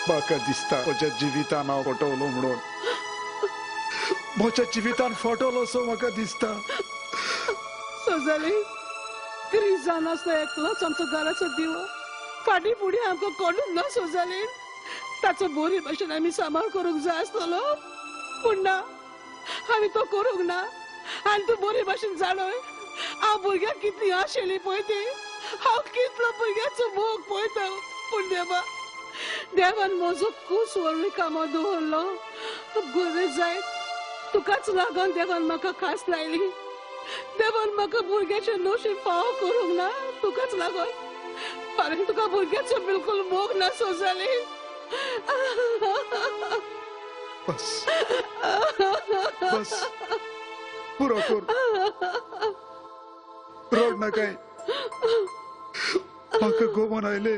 Speaker 5: म्हाका दिसता म्हज्या जिवितान हांव फटवलो म्हणून. म्हज्या जिवितान फटवलो सो म्हाका दिसता.
Speaker 9: सोजाली क्रिस जावन आसलो एकलोच आमचो घराचो दिवो. फाटीं फुडें आमकां कोणूच ना सोजाली. ताचो बरे भशेन आमी सांबाळ करूंक जाय आसतलो पूण ना आमी तो करूंक ना. आनी तूं बरे भशेन जाणय हांव भुरग्याक कितली आशिल्ली पळय ती. हांव कितलो भुरग्याचो मोग पळयता. पूण देवान म्हजो खूब व्हडलो कामां दवरलो. बरें जायत तुकाच लागून देवान म्हाका खास लायली. देवान म्हाका भुरग्याचें नशीब फाव करूंक ना. तुकाच लागून. कारण तुका भुरग्याचो बिलकुल मोग ना सोजाली.
Speaker 5: बस बस पुरो कर. रड नाकाय. म्हाका गोमोन आयले.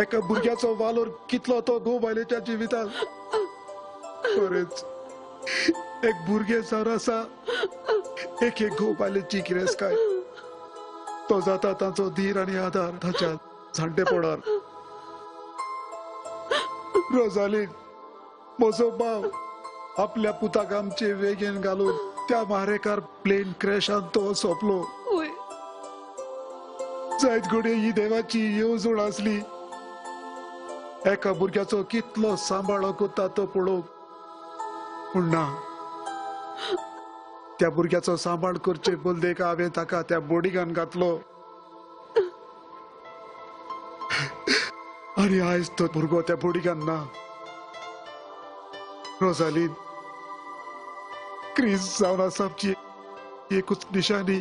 Speaker 5: एका भुरग्याचो वालोर कितलो तो घोव बायलेच्या जिवितांत. खरेंच एक भुरगें जावन आसा एक घोव बायलेची गिरेस्त तो जाता तांचो धीर आनी आधार ताच्या जाणटेपणान. रोजालीन म्हजो भाव आपल्या पुताक आमचे वेगेन घालून त्या म्हारेकार प्लेन क्रॅशान तो सोंपलो. जायत घडये ही देवाची येवजण आसली. एका भुरग्याचो कितलो सांबाळो कोता तो पळोवंक. पूण ना त्या भुरग्याचो सांबाळ करचे बलदेक हांवें ताका त्या बोर्डिंगान घातलो. आणि आयज तो भुरगो त्या बोडिगान ना. रोजालीन क्रिस जावन आसा आमची एकूच निशाणी.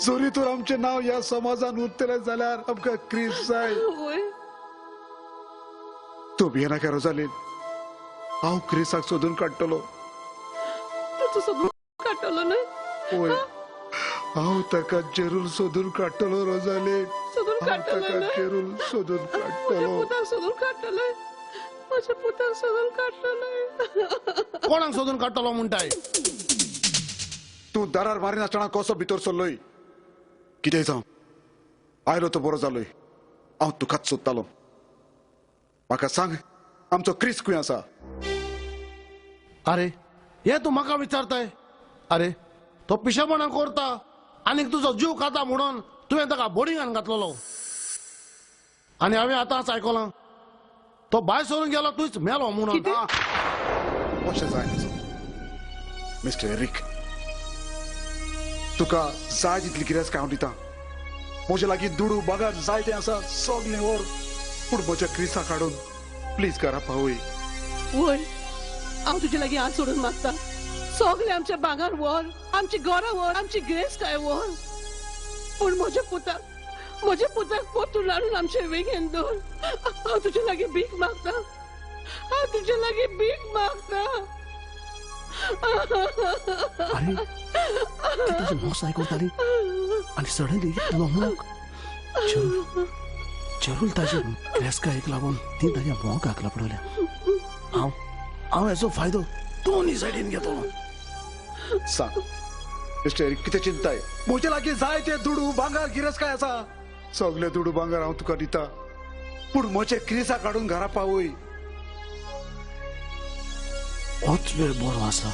Speaker 5: जोरी तर आमचे नाव ह्या समाजान उरतले जाल्यार आमकां क्रिस जाय. तूं भियेनाका रोजालीन, हांव क्रिसाक सोदून काडटलो.
Speaker 9: सोदून काडटलो न्हय?
Speaker 5: ओय, हांव ताका जरूर सोदून काडटलो रोजालीन.
Speaker 9: सोदून
Speaker 5: हांव
Speaker 9: काडटलो
Speaker 5: ताका
Speaker 9: न्हय?
Speaker 5: जरूर सोदून काडटलो.
Speaker 9: पुताक सोदून काडटलो. माझ्या पुताक सोदून काडटलो.
Speaker 8: कोणाक सोदून काडटलो म्हणटाय?
Speaker 5: तूं दारार मारीन आसतना कसो भितर सरलोय? कितें जावं, आयलो तो बरो जालोय. हांव तुकाच सोदतालो. म्हाका सांग, आमचो क्रिस खंय आसा?
Speaker 8: अरे हे तू म्हाका विचारताय? अरे तो पिशेपणां करता आनीक तुजो जीव खाता म्हणून तुवें ताका बोर्डिंगान घातलेलो. आनी हांवें आतांच आयकलां तो भायर सरून गेलो, तूंच मेलो म्हणून.
Speaker 5: अशें जायना मिस्टर एरिक. तुका जाय तितली कितेंच हांव दितां. म्हजे लागीं दुडू बागार जायतें आसा, सगलें व्हर. पूण म्हज्या क्रिसा काडून प्लीज घरा पावय.
Speaker 9: वय, हांव तुजे लागीं हात सोडून मागता. सगळे आमच्या बागार व्हर, आमची घरां व्हर, आमची ग्रेस काय व्हर. पूण म्हज्या पुताक पोतून हाडून आमचे वेगेन दवर. हांव तुजे लागीं भीक मागता. हांव तुजे लागीं भीक मागता.
Speaker 8: अरे ती ताजें मोस आयकताली आनी सडनली तुलो मोग जरूर ताजे क्रेस्कायेक लागून ती ताज्या मोगाक लापडल्या. हांव हेचो फायदो दोनी सायडीन घेतलो.
Speaker 5: सांग मिस्टर एरिक, कितें चिंताय? म्हजे लागीं जाय ते दुडू भांगर गिरेस काय आसा. सगळे दुडू भांगर हांव तुका दिता. पूण म्हजे क्रिसा काडून घरा पावय.
Speaker 8: होच वेळ बरो आसा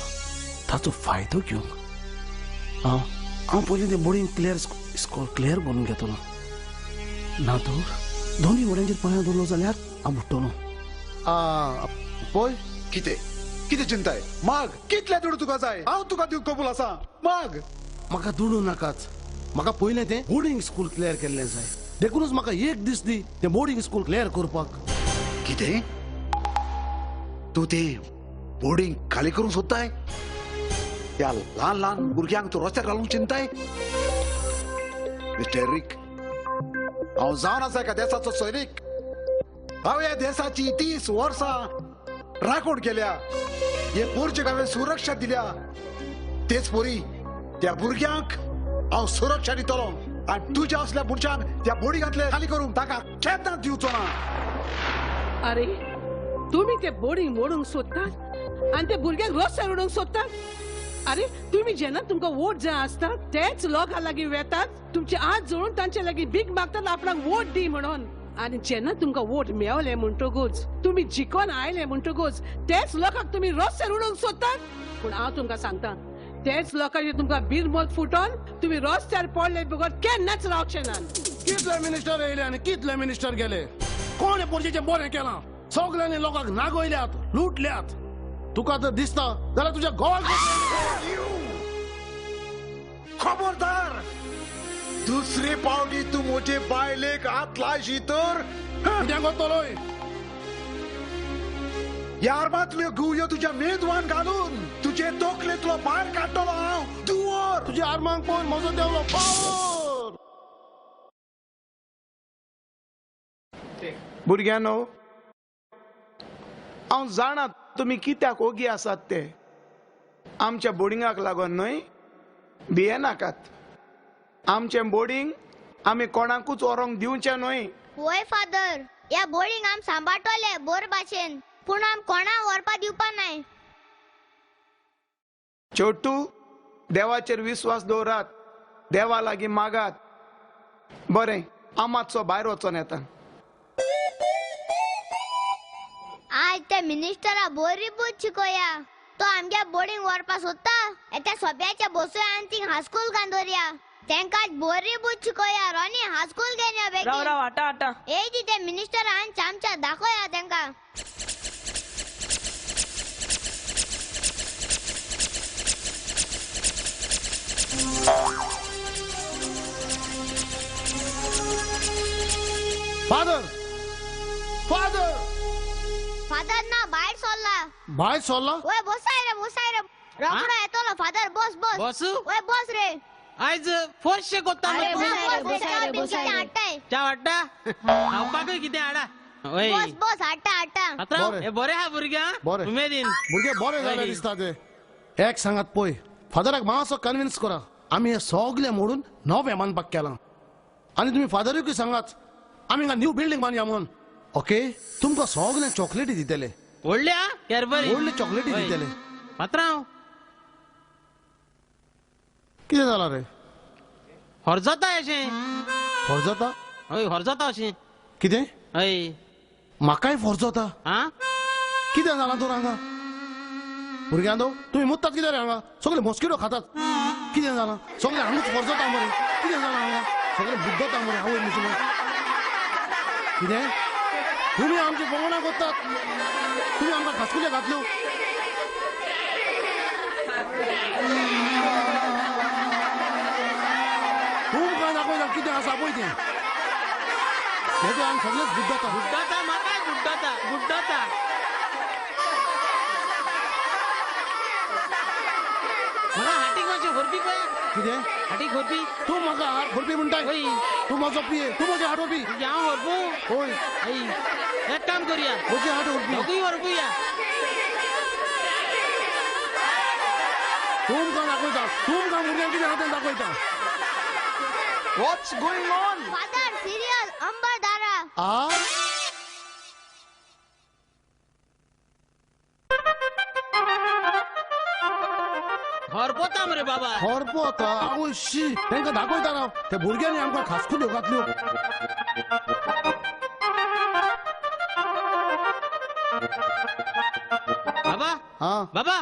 Speaker 8: ताचो फायदो घेवंक. हांव पयलीं तें बोर्डिंग स्कूल क्लियर करून घेतलो. ना तर दोनी वड्यांचेर पांयां दवरलो जाल्यार हांव बुडटलो.
Speaker 5: पळय कितें चिंताय? माग, कितले दुडू तुका जाय? हांव तुका दिवंक कबूल आसा. माग.
Speaker 8: म्हाका दुडू नाकाच. म्हाका पयलें तें बोर्डिंग स्कूल क्लियर केल्लें जाय. देखूनच म्हाका एक दीस दी तें बोर्डिंग स्कूल क्लियर करपाक.
Speaker 5: कितें? तूं तें बोर्डिंग खाली करूंक सोदताय? त्या ल्हान ल्हान भुरग्यांक तूं रस्त्यार घालूंक चिंताय? मिस्टर एरिक, हांव जावन आसा एका देशाचो सैनीक. हांव ह्या देशाची 30 वर्सां राखण केल्या. हे पोरचेक हांवें सुरक्षा दिल्या. तेच पोरी त्या भुरग्यांक हांव सुरक्षा दितलो. आनी तुज्या असल्या मनशांक त्या बोर्डिंगांतले खाली करूंक ताका केन्नाच दिवचो ना.
Speaker 9: अरे तुम्ही ते बोर्डिंग मोडूंक सोदतात आनी ते भुरग्यांक रस्त्यार उडोवंक सोदतात. अरे तुम्ही जेन्ना तुमकां वोट जाय आसता तेच लोकां लागीं वेतात, तुमचे हात जोडून तांचे लागीं भीक मागतात आपणाक वोट दी म्हणून. आनी जेन्ना तुमकां वोट मेवले म्हणटकूच, तुमी जिखोन आयले म्हणटकूच तेच लोकांक तुमी रस्त्यार उडोवंक सोदतात. पूण हांव तुमकां सांगता, तेच लोकांचे तुमकां बिरमोत फुटोन तुमी रस्त्यार पडले बगत केन्नाच रावचे ना.
Speaker 8: कितले मिनिस्टर येयले आनी कितले मिनिस्टर गेले. कोण हे पोरचेचें बरें केलां? सगळ्यांनी लोकांक नागयल्यात, लुटल्यात. तुका तर दिसता जाल्यार तुज्या गोवाक
Speaker 5: खबरदार, दुसरी पावटी तू म्हजे बायलेक हात लायशी तर
Speaker 8: कित्याक करतलोय?
Speaker 5: ह्या आर्मांतल्यो गुळयो तुज्या मेंदवान घालून तुजे तोकलेंतलो भायर काडटलो हांव. दुवर
Speaker 8: तुज्या आर्मांक पळोवन म्हजो देवलो पावर.
Speaker 15: भुरग्यानो, हांव जाणा तुमी कित्याक ओगी आसात ते. आमच्या बोर्डिंगाक लागून न्हय, भियेनाकात. आमचें बोर्डिंग आमी कोणाकूच व्हरोंक दिवचें न्हय.
Speaker 12: वय फादर, या बोर्डिंग आम सांबाळटले बोर भाशेन, पूण आम कोणा व्हरपा दिवपा नाय.
Speaker 15: छोटू, देवाचेर विश्वास दवरात, देवा लागीं मागात. बरें, हांव मातसो भायर वचोन येता.
Speaker 12: आज त्या मिनिस्टरा बरी बूत शिकोया. तो आमच्या बोर्डिंग व्हरपा सोदता. त्या सोप्याच्या बसोय आनी थिंग हायस्कूल गांदोरया. तेंकां बरी बूत शिकोया. रोनी हायस्कूल घेवन या बेगीन.
Speaker 1: राव आटा
Speaker 12: ए दी ते मिनिस्टर आनी चामचा दाखोया तेंकां.
Speaker 8: फादर फादर
Speaker 12: फादर ना बाहेर सोडला
Speaker 8: भायर सोडला
Speaker 12: ओय बसाय रे रोकडो येतलो फादर बस बस
Speaker 7: बसू?
Speaker 12: ओय बस रे
Speaker 7: आयज फर्स्ट कोत्ता च्या वाटता खावपाकय कितें हाडा ओय
Speaker 12: बस बस हाडटा
Speaker 7: पात्रांव हे बरे हा भुरग्या
Speaker 8: बरे
Speaker 7: उमेदीन
Speaker 8: भुरगे बरे जाले दिसता ते एक सांगात पळय फादराक मातसो कन्विन्स करा आमी हे सगळे मोडून नवे बांदपाक केलां आनी तुमी फादरूय सांगात आमी हांगा न्यू बिल्डींग बांदया म्हणून ओके तुमकां सगळ्यांक चॉकलेटी दितले
Speaker 7: व्हडल्या कॅडबरी
Speaker 8: व्हडले चॉकलेटी दितले
Speaker 7: पात्रांव
Speaker 8: कितें जालां रे
Speaker 7: हरजता अशें
Speaker 8: फॉर्जता
Speaker 7: हय हरजता अशें
Speaker 8: कितें
Speaker 7: हय
Speaker 8: म्हाकाय फॉर्जता
Speaker 7: हा
Speaker 8: कितें जालां तर हांगा भुरग्यांनो तुमी मुत्तात कितें रे हांगा सगळे मॉस्किटो खातात कितें जालां सगळे हांगूच फॉर्जता मरे कितें जालां हांगा सगळे बुड्डता मरे आवय मुसलमान कितें तुमी आमची बोंगणां कोत्तात तुमी आमकां खासकुले घातल्यो तुमकां दाखयता कितें आसा पळय तें हेजे आमी सगळेच बुड्डता
Speaker 7: बुड्डता म्हाकाय बुड्डता म्हाका हाटीक मातशें व्हरपी पळय
Speaker 8: कितें
Speaker 7: हाटीक व्हरपी
Speaker 8: तूं म्हाका हात व्हरपी म्हणटाय तूं म्हजो पिये तूं म्हजे हात व्हरपी
Speaker 7: हांव व्हरपू
Speaker 8: होय
Speaker 7: एक काम करुया
Speaker 8: म्हजे हात व्हरपी
Speaker 7: दोगूय व्हरपुया
Speaker 8: तुमकां दाखयता तुमकां भुरग्यांक कितें हातान दाखयता
Speaker 15: व्हॉट्स गोइंग ऑन
Speaker 12: फादर सिरियल अंबरदारा
Speaker 8: आ
Speaker 7: हरपोता मरे बाबा
Speaker 8: हरपोता आवय शी तांकां दाखयता राव त्या भुरग्यांनी आमकां खासकुल्यो घातल्यो
Speaker 7: बाबा बाबा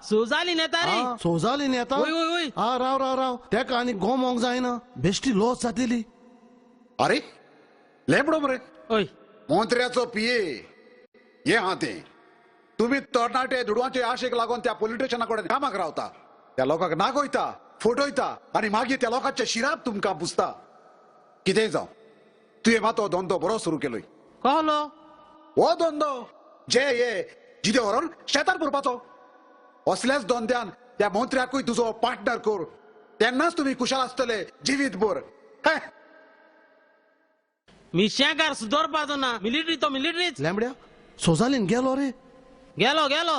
Speaker 7: सोजाली नेता रे
Speaker 8: सोजाली नेता हा राव तेका आनी गोमोंक जायना बेश्टी लॉस जातली
Speaker 5: अरे लेपडो मरे
Speaker 7: ओय
Speaker 5: मंत्र्याचो पिये हे हा ते तुम्ही तरणाटे दुडवांचे आशेक लागून त्या पोलीस स्टेशना कडेन कामाक रावता त्या लोकांक नागोयता फोटोयता आनी मागीर त्या लोकांच्या शिराप तुमकां पुसता कितेंय जावं तुवें मात हो धंदो बरो सुरू केलोय
Speaker 7: कहलो
Speaker 5: हो धंदो जे हे जिदे व्हरून शेतार पुरपाचो असल्याच धंद्यान त्या मंत्र्याकूय तुजो पार्टनर कर तेन्नाच तुम्ही कुशल आसतले जिवीतभर काय
Speaker 7: मिशाकार सुदरपाचो ना मिलिटरी तो मिलिटरीच
Speaker 8: लेंबड्या सोजालीन गेलो रे
Speaker 7: गेलो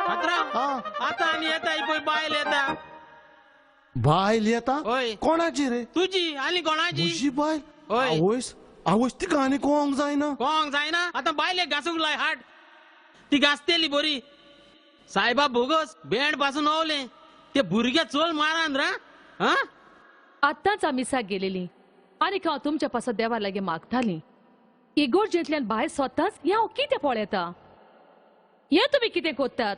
Speaker 7: आता आनी येता ही पळय बायल येता
Speaker 8: बायल येता
Speaker 7: होय
Speaker 8: कोणाची रे
Speaker 7: तुजी आनी कोणाची
Speaker 8: तुजी बायल
Speaker 7: होय
Speaker 8: आवयस तिका आनी कोंक जायना
Speaker 7: कोंक जायना आता बायलेक घासूंक लाय हाट ती घासतेली बरी सायबा बोगस बँड पासून ओवले ते भुरगे चोल मारान रा
Speaker 11: आतांच आमी साक गेलेली आनी हांव तुमच्या पासत देवा लागी मागताली इगोर्जेंतल्यान भायर सोदताच हे हांव कितें पळयता हे तुमी कितें कोत्तात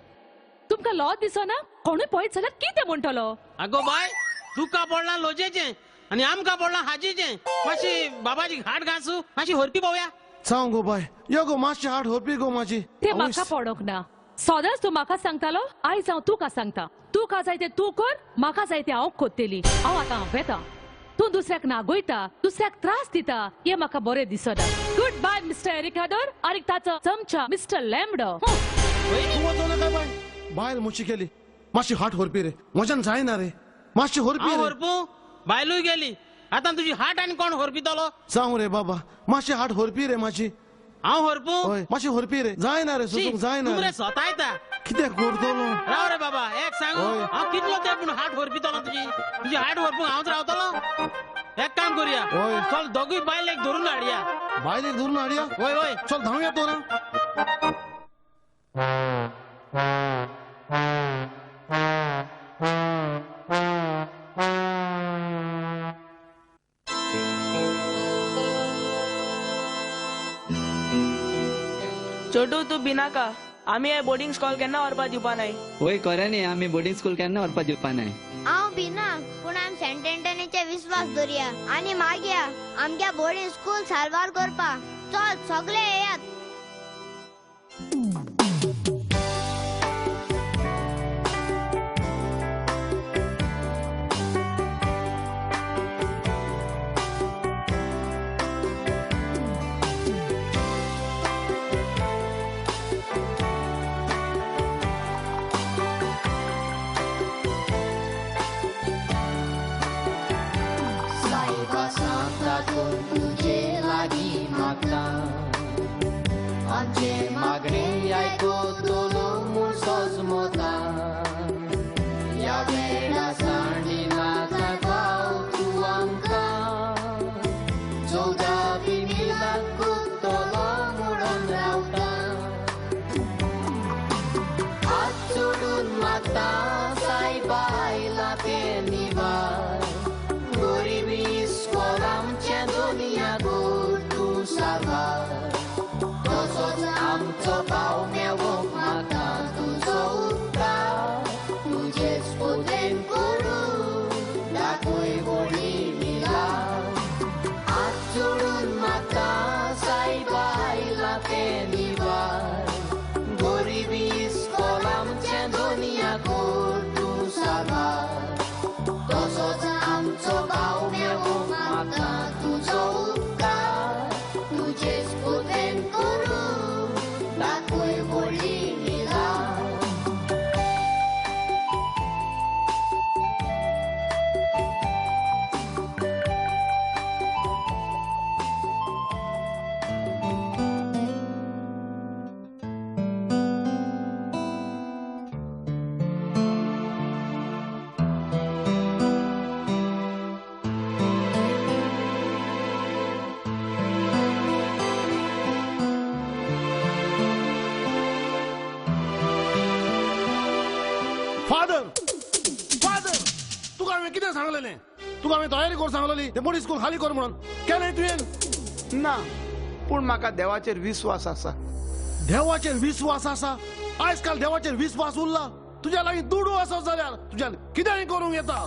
Speaker 11: तुमकां लॉ दिसना कोणूय पळयत जाल्यार कितें म्हणटलो
Speaker 7: आगो बाय तुका पडला लोजेचें आनी आमकां पडला हाजीचें मातशी बाबाजी घाट घासू मातशी व्हरपी पळोवया
Speaker 8: सांग गो बाय यो गो मातशें हाट व्हरपी गो म्हाजी
Speaker 11: ते म्हाका पडोंक ना सदांच तूं म्हाका सांगतालो आयज हांव तुका सांगता तुका जाय तें तूं कर म्हाका जाय तें हांव कोत्तेली हांव आतां हांवेता तूं दुसऱ्याक नागोयता दुसऱ्याक त्रास दिता हे म्हाका बरें दिसना गुड बाय मिस्टर एरिकादोर आनी ताचो चमचा मिस्टर लॅम्बडो
Speaker 8: बायल मुची केली मातशी हाट व्हरपी रे म्हज्यान जायना रे मातशी व्हरपी
Speaker 7: व्हरपू बायलूय गेली आतां तुजी हाट आनी कोण व्हरपितलो
Speaker 8: जावं रे बाबा मातशी हाट व्हरपी रे मातशी
Speaker 7: हांव व्हरपू
Speaker 8: हय मातशी व्हरपी रे जायना रे सुसूंक जायना
Speaker 7: तूं रे स्वता येता
Speaker 8: कितें करतलो
Speaker 7: राव रे बाबा एक सांगू हांव कितलो ते पूण हाट व्हरपितलो तुजी हाट व्हरपूंक हांवच रावतलो एक काम करुया चल दोगूय बायलेक धरून हाडया
Speaker 8: बायलेक धरून हाडया
Speaker 7: होय
Speaker 8: चल धांवया तो ना
Speaker 15: छोटू तू भिनाका आम्ही हे बोर्डिंग स्कूल केन्ना व्हरपा दिवपा नाय
Speaker 14: वय खरें न्ही आमी बोर्डिंग स्कूल केन्ना व्हरपा दिवपा नाय
Speaker 12: हांव भिना पूण आमी सेंट एंटनीचे विश्वास दवरया आनी मागया आमच्या बोर्डिंग स्कूल सारवार करपा चल सगळे येयात
Speaker 1: रावता आमचे मागणे आयकोतलो म्हूण सोजमोता या वेळा सांडी नाचा गाव तूं आमकां 14 मिलाक कोत्तलो म्हणून रावता हात जोडून माता सायबा आयला ते निवार गरिबी इस्कॉल आमच्या दोनयागोर तूं सारवार तसोच आमचो भाव मेळोवंक म्हाका तुजो उपकार तुजेच पोतेन करून दाखय व्हडली लिला हात जोडून माता सायबा आयला ते निवार गरिबी इस्कॉल आमच्या दोनयागोर तूं सारवार तसोच आमचो भाव मेळोवंक म्हाका तुजो उपकार तुजेच पोतेन करून दाखय व्हडली लिला
Speaker 8: फादर फादर तुका हांवें कितें सांगलेलें तुका हांवें तयारी कर सांगलेली ते बोर्डिंग स्कूल खाली कर म्हणून केलें तुवें
Speaker 4: ना पूण म्हाका देवाचेर विश्वास आसा
Speaker 8: देवाचेर विश्वास आसा आयज काल देवाचेर विश्वास उरला तुज्या लागीं दुडू आसत जाल्यार तुज्यान कितेंय करूंक येता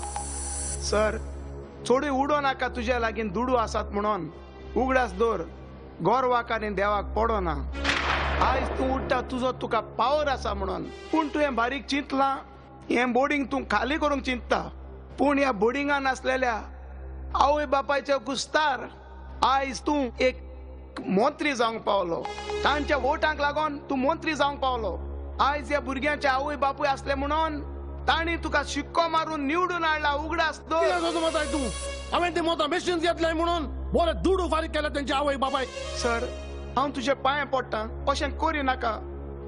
Speaker 4: सर चोडी उडो नाका तुज्या लागीं दुडू आसात म्हणून उगडास दोर गोरवाकांनी देवाक पडो ना आयज तूं उडटा तुजो तुका पावर आसा म्हणून पूण तुवें बारीक चिंतलां हें बोर्डिंग तूं खाली करूंक चिंतता पूण ह्या बोर्डिंगान आसलेल्या आवय बापायचे कुस्तार आयज तूं एक मंत्री जावंक पावलो तांच्या वोटांक लागून तूं मंत्री जावंक पावलो आयज ह्या भुरग्यांचे आवय बापूय असले म्हणून तांणी तुका शिक्को मारून निवडून हाडला उगडास
Speaker 8: तूं हांवें ते मोता मेशीन घेतले म्हणून बरे दुडू फारीक केले तेंचे आवय बापाय
Speaker 4: सर हांव तुजे पांय पडटां अशें करी नाका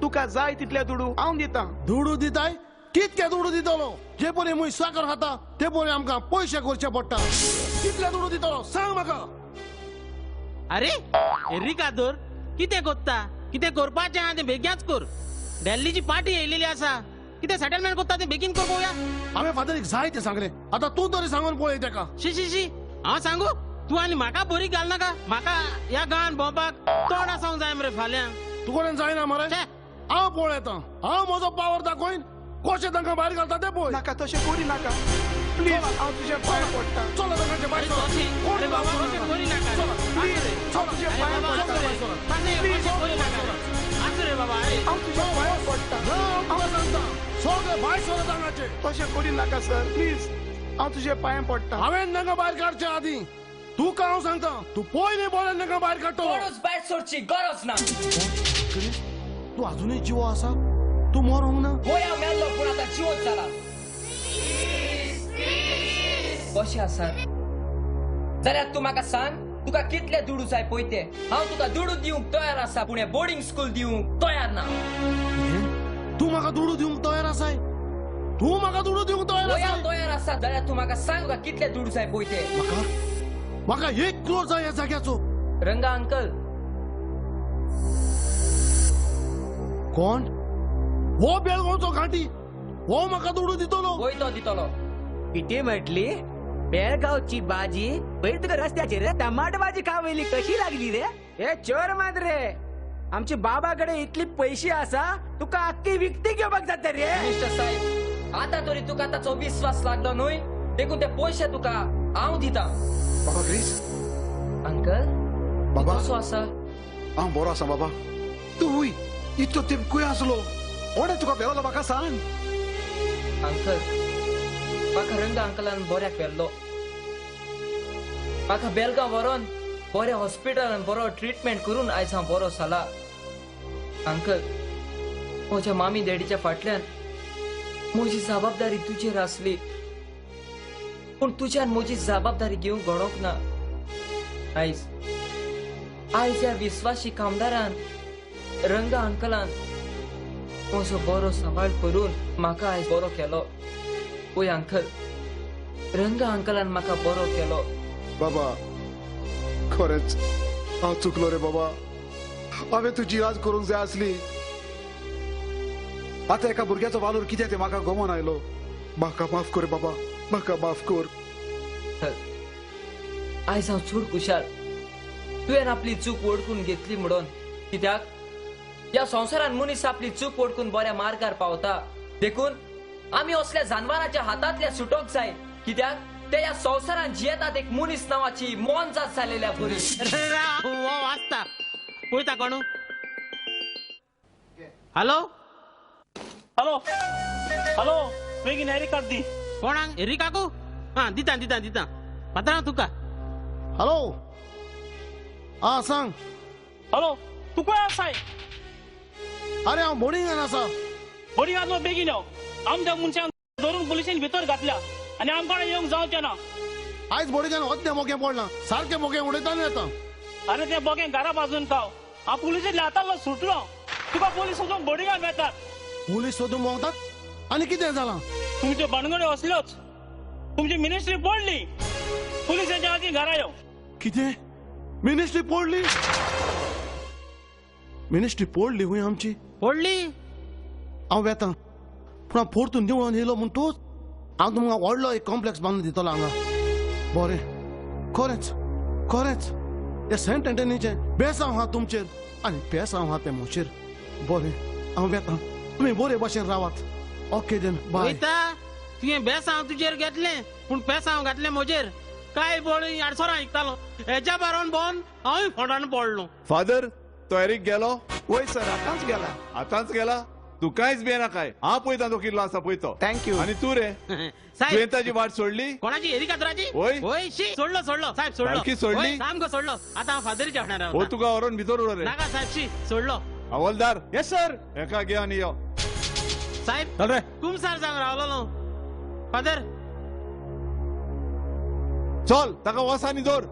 Speaker 4: तुका जाय तितले दुडू हांव दितां
Speaker 8: दुडू दिताय कितके दुडू दितलो जे परी मुय साकर खाता ते परी आमकां पयशे करचे पडटा कितले दुडू दितलो सांग म्हाका
Speaker 7: अरे रिकादोर कितें कोत्ता कितें करपाचें आहा तें बेगीनच कर दिल्लीची पार्टी येयलेली आसा कितें सेटलमेंट कोत्ता तें बेगीन कर पळोवया
Speaker 8: हांवें फादरीक जाय तें सांगलें आतां तूं तरी सांगून पळय तेका
Speaker 7: शी शी शी हांव सांगू तूं आनी म्हाका बरी घाल नाका म्हाका ह्या गांवांत भोंवपाक तोंड आसोंक जाय मरे फाल्यां
Speaker 8: तूं कोणें जायना मरे हांव पळयतां हांव म्हजो पावर दाखोयन कशें तांकां भायर घालता तें पळय
Speaker 4: नाका तशें करी नाका प्लीज हांव तुजे पांय पडटां
Speaker 8: चल तांकांचे भायर
Speaker 7: अरे बाबा अशें करी नाका
Speaker 4: हांव तुजे पांय पडटां प्लीज
Speaker 7: रे बाबा
Speaker 4: हांव तुजे पांय पडटां
Speaker 8: हांव सांगता सगळे भायर सर तांगाचे
Speaker 4: तशें करी नाका सर प्लीज हांव तुजे पांय पडटां
Speaker 8: हांवें तांकां भायर काडचे आदीं तुका हांव सांगता तूं पयलीं बोल्यान तांकां भायर काडटलो
Speaker 13: कोणूच भायर सरची गरज ना
Speaker 8: तूं अजूनय जिवो आसा तूं मरोंक ना
Speaker 13: होय हांव मेल्लो पूण आतां जिवंत जाला कशें आसा जाल्यार तूं म्हाका सांग तुका कितले दुडू जाय पळय ते हांव तुका दुडू दिवंक तयार आसा पूण हें बोर्डिंग स्कूल दिवंक तयार ना
Speaker 8: तूं म्हाका दुडू दिवंक तयार आसाय तूं म्हाका दुडू दिवंक तयार
Speaker 13: होय
Speaker 8: आसाय
Speaker 13: हांव तयार आसा जाल्यार तूं म्हाका सांग तुका कितले दुडू जाय पळय ते
Speaker 8: म्हाका 1 करोड जाय ह्या जाग्याचो
Speaker 13: रंगा अंकल
Speaker 8: कोण हो बेळगांवचो घांटी हो म्हाका दुडू दितलो
Speaker 13: होय तो दितलो
Speaker 16: किती म्हटली बेळगावची भाजी पयर तुका रस्त्याचेर टमाट भाजी खावयली कशी लागली रे
Speaker 4: हे चोर मात रे आमचे बाबाकडे इतली पैसे आसा तुका आख्खी विकती घेवपाक जाता रे
Speaker 13: मिस्टर साहेब आता तरी तुका ताचो विश्वास लागलो न्हय देखून ते पयशे तुका हांव दिता
Speaker 5: बाबा ग्रीस
Speaker 13: अंकल
Speaker 5: बाबा
Speaker 13: कसो आसा
Speaker 5: हांव बरो आसा बाबा तूं हुय इतलो तेंप खंय आसलो कोणें तुका भेवलो म्हाका सांग
Speaker 13: अंकल म्हाका रंगा अंकलान बऱ्याक व्हेल्लो म्हाका बेलगांव व्हरोन बऱ्या हॉस्पिटलान बरो ट्रीटमेंट करून आयज हांव बरो जाला अंकल म्हज्या मामी डॅडीच्या फाटल्यान म्हजी जबाबदारी तुजेर आसली पूण तुज्यान म्हजी जबाबदारी घेवंक घडोवंक ना आयज आयज ह्या विश्वासी कामदारान रंगा अंकलान असो बरो सांबाळ करून म्हाका आयज बरो केलो. ओय अंकल, रंगा अंकलान म्हाका बरो केलो.
Speaker 5: बाबा खरेंच हांव चुकलो रे बाबा. हांवें तुजी इलाज करूंक जाय आसली. आतां एका भुरग्याचो वालोर कितें ते म्हाका गमोन आयलो. म्हाका माफ कर बाबा, म्हाका माफ कर.
Speaker 13: आयज हांव चड खुशाल तुवें आपली चूक ओळखून घेतली म्हणून. कित्याक ह्या संवसारान मनीस आपली चूक ओळखून बऱ्या मार्गार पावता. देखून आमी असल्या जानवरांच्या हातांतल्या सुटोंक जाय. कित्याक ते ह्या संवसारान जियेतात एक मनीस नांवाची मोनजात जालेल्या बरी.
Speaker 7: वाचता पळयता कोण. हॅलो
Speaker 17: हॅलो हॅलो बेगीन एरी कार्ड दी.
Speaker 7: कोणाक एरी काकू. हा दिता दिता दिता पात्रांव तुका.
Speaker 8: हॅलो आ सांग.
Speaker 17: हॅलो तू खंय आसाय.
Speaker 8: अरे हांव बोर्डिंगान आसा.
Speaker 17: बोर्डिंगांत न्हू बेगीन यो. आमच्या मनशांक धरून पुलिशेन भितर घातल्या आनी आमकां येवंक जावचें ना.
Speaker 8: आयज बोर्डिंगान वचने मोगे पडना. सारकें मोगे उडयता न्ही येता.
Speaker 17: अरे ते बोगे घरा बाजून खाव. हांव पुलिशेंतल्या हातांतलो सुटलो. तुका पोलीस वचून बोर्डिंगान येतात.
Speaker 8: पुलीस सोदून भोंवतात आनी कितें जालां.
Speaker 17: तुमच्यो भानगड्यो असल्योच. तुमची मिनिस्ट्री पडली. पुलिसांच्या हाती घरा यो.
Speaker 8: कितें मिनिस्ट्री पडली. मिनिस्ट्री पडली हुंय आमची.
Speaker 7: पडली.
Speaker 8: हांव येता पूण हांव परतून देवळान येयलो म्हूण तूं. हांव तुमकां व्हडलो एक कॉम्प्लेक्स बांदून दितलो हांगा. बरें खरेंच खरेंच ते सेंट एंटनीचें बेसांव आहा तुमचेर आनी पेसांव आहा ते म्हजेर. बरें हांव येता. तुमी बरे भाशेन रावात. Okay then bye.
Speaker 7: तुवें बेसांव तुजेर घेतलें पूण पेसांव घातलें म्हजेर. काय बोळी आडसोरां आयकतालो. हेच्या बारावन भोवन हांवूय फोंडान पडलो.
Speaker 10: फादर तो एरीक गेलो.
Speaker 4: वय सर आतांच गेला.
Speaker 10: आतांच गेला. तू कांयच भियेना काय. हांव पळयता तो किल्लो आसा पळय तो.
Speaker 4: थँक्यू.
Speaker 10: आनी तू रे तुवें ताची वाट सोडली.
Speaker 7: कोणाची एरी कातराची.
Speaker 10: वय
Speaker 7: वय शी सोडलो सोडलो साहेब सोडलो.
Speaker 10: सारकी सोडली?
Speaker 7: वय, सामको सोडलो. आतां हांव फादरीच्या वाठारार
Speaker 10: हो तुका व्हरोन भितर उडो रे.
Speaker 7: नाका साहेब शी सोडलो.
Speaker 10: हवालदार.
Speaker 17: Yes sir.
Speaker 10: एका घे आनी यो.
Speaker 7: साहेब
Speaker 17: चल रे.
Speaker 7: कुमसार जावन रावलो. फादर
Speaker 10: चल ताका वस आनी दवर.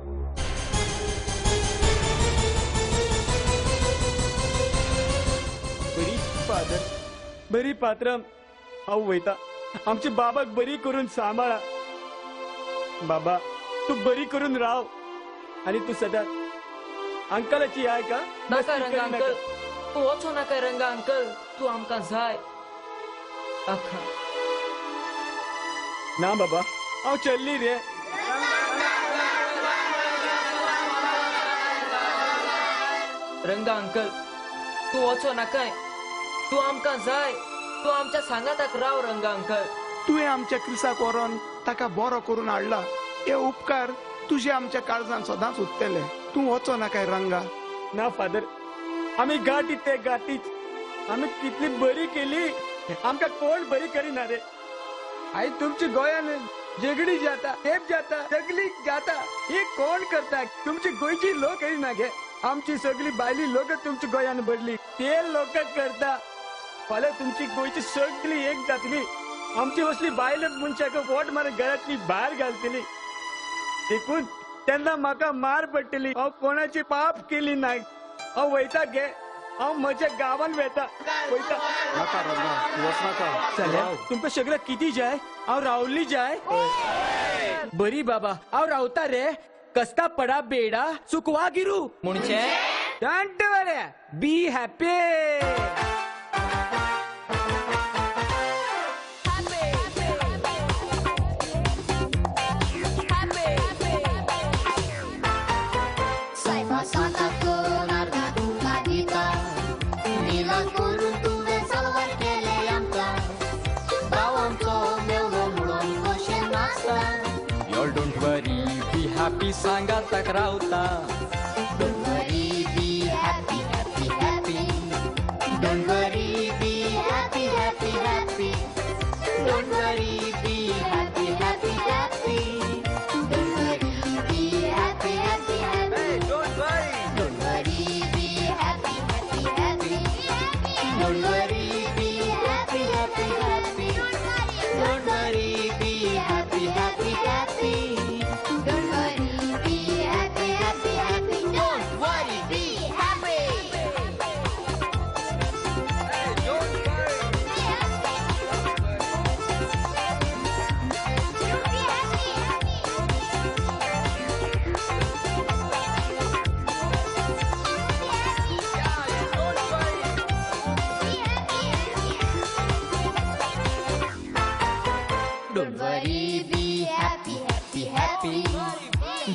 Speaker 15: बरी फादर बरी पात्रम हांव वयता. आमच्या बाबाक बरी करून सांबाळा. बाबा तू बरी करून राव आनी तू सदांच अंकलाची आयका.
Speaker 13: नाका रंगा अंकल. तू वचो नाका रंगा अंकल. तू आमकां जाय. आखा
Speaker 15: ना बाबा हांव चल्ली रे.
Speaker 13: रंगा अंकल तू वचो नाकाय. तू आमकां जाय. तू आमच्या सांगाताक राव रंगा अंकल.
Speaker 4: तुवें आमच्या क्रिसाक व्हरोन ताका बरो करून हाडला. हे उपकार तुजे आमच्या काळजान सदांच उरतले. तूं वचो नाकाय रंगा.
Speaker 15: ना फादर आमी गाठी ते गाठीच. आमी कितली बरी केली आमकां कोण बरी करिना रे.
Speaker 4: आई तुमच्या गोंयान झगडी जाता तेप जाता तकलीफ जाता. ही कोण करता. तुमची गोंयची लोक येयना गे. आमची सगळी भायली लोक तुमच्या गोंयान भरली.
Speaker 15: ते लोक करता. फाल्यां तुमची गोंयची सगळी एक जातली. आमची असली बायल मनशाक वोट मारून घरातली भायर घालतली. देखून तेन्ना म्हाका मार पडटली. हांव कोणाची पाप केली नाय. हांव वयता गे. हांव म्हज्या गांवान वयता. वयता.
Speaker 5: नाका रंगा तू वच नाका.
Speaker 15: चल्या तुमकां सगळं किती जाय. हांव रावल्ली जाय. बरी बाबा हांव रावता रे. कसता पडा बेडा चुकवा गिरू
Speaker 13: म्हणजे
Speaker 15: don't worry be happy.
Speaker 1: Don't worry, be happy, सांगाताक रावता.
Speaker 12: Don't worry, be happy, happy, happy. Don't worry, be happy, happy, happy. Don't worry, be happy, happy, happy. Don't worry, be happy, happy, happy.
Speaker 1: Hey, don't worry.
Speaker 12: Don't worry, be happy, happy, happy. Don't worry, be happy, happy, happy. Don't worry, be happy, happy, happy. Don't worry, be happy, happy, happy.
Speaker 1: Don't worry, be happy, happy, happy.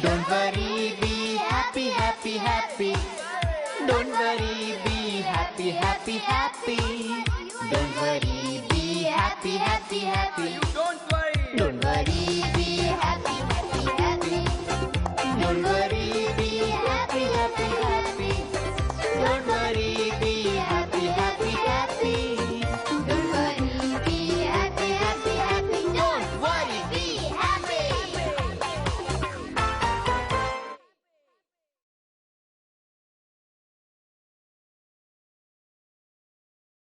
Speaker 1: Don't worry, be happy, happy, happy. Don't worry, be happy, happy, happy. Don't worry, be happy, happy, happy. Don't worry, be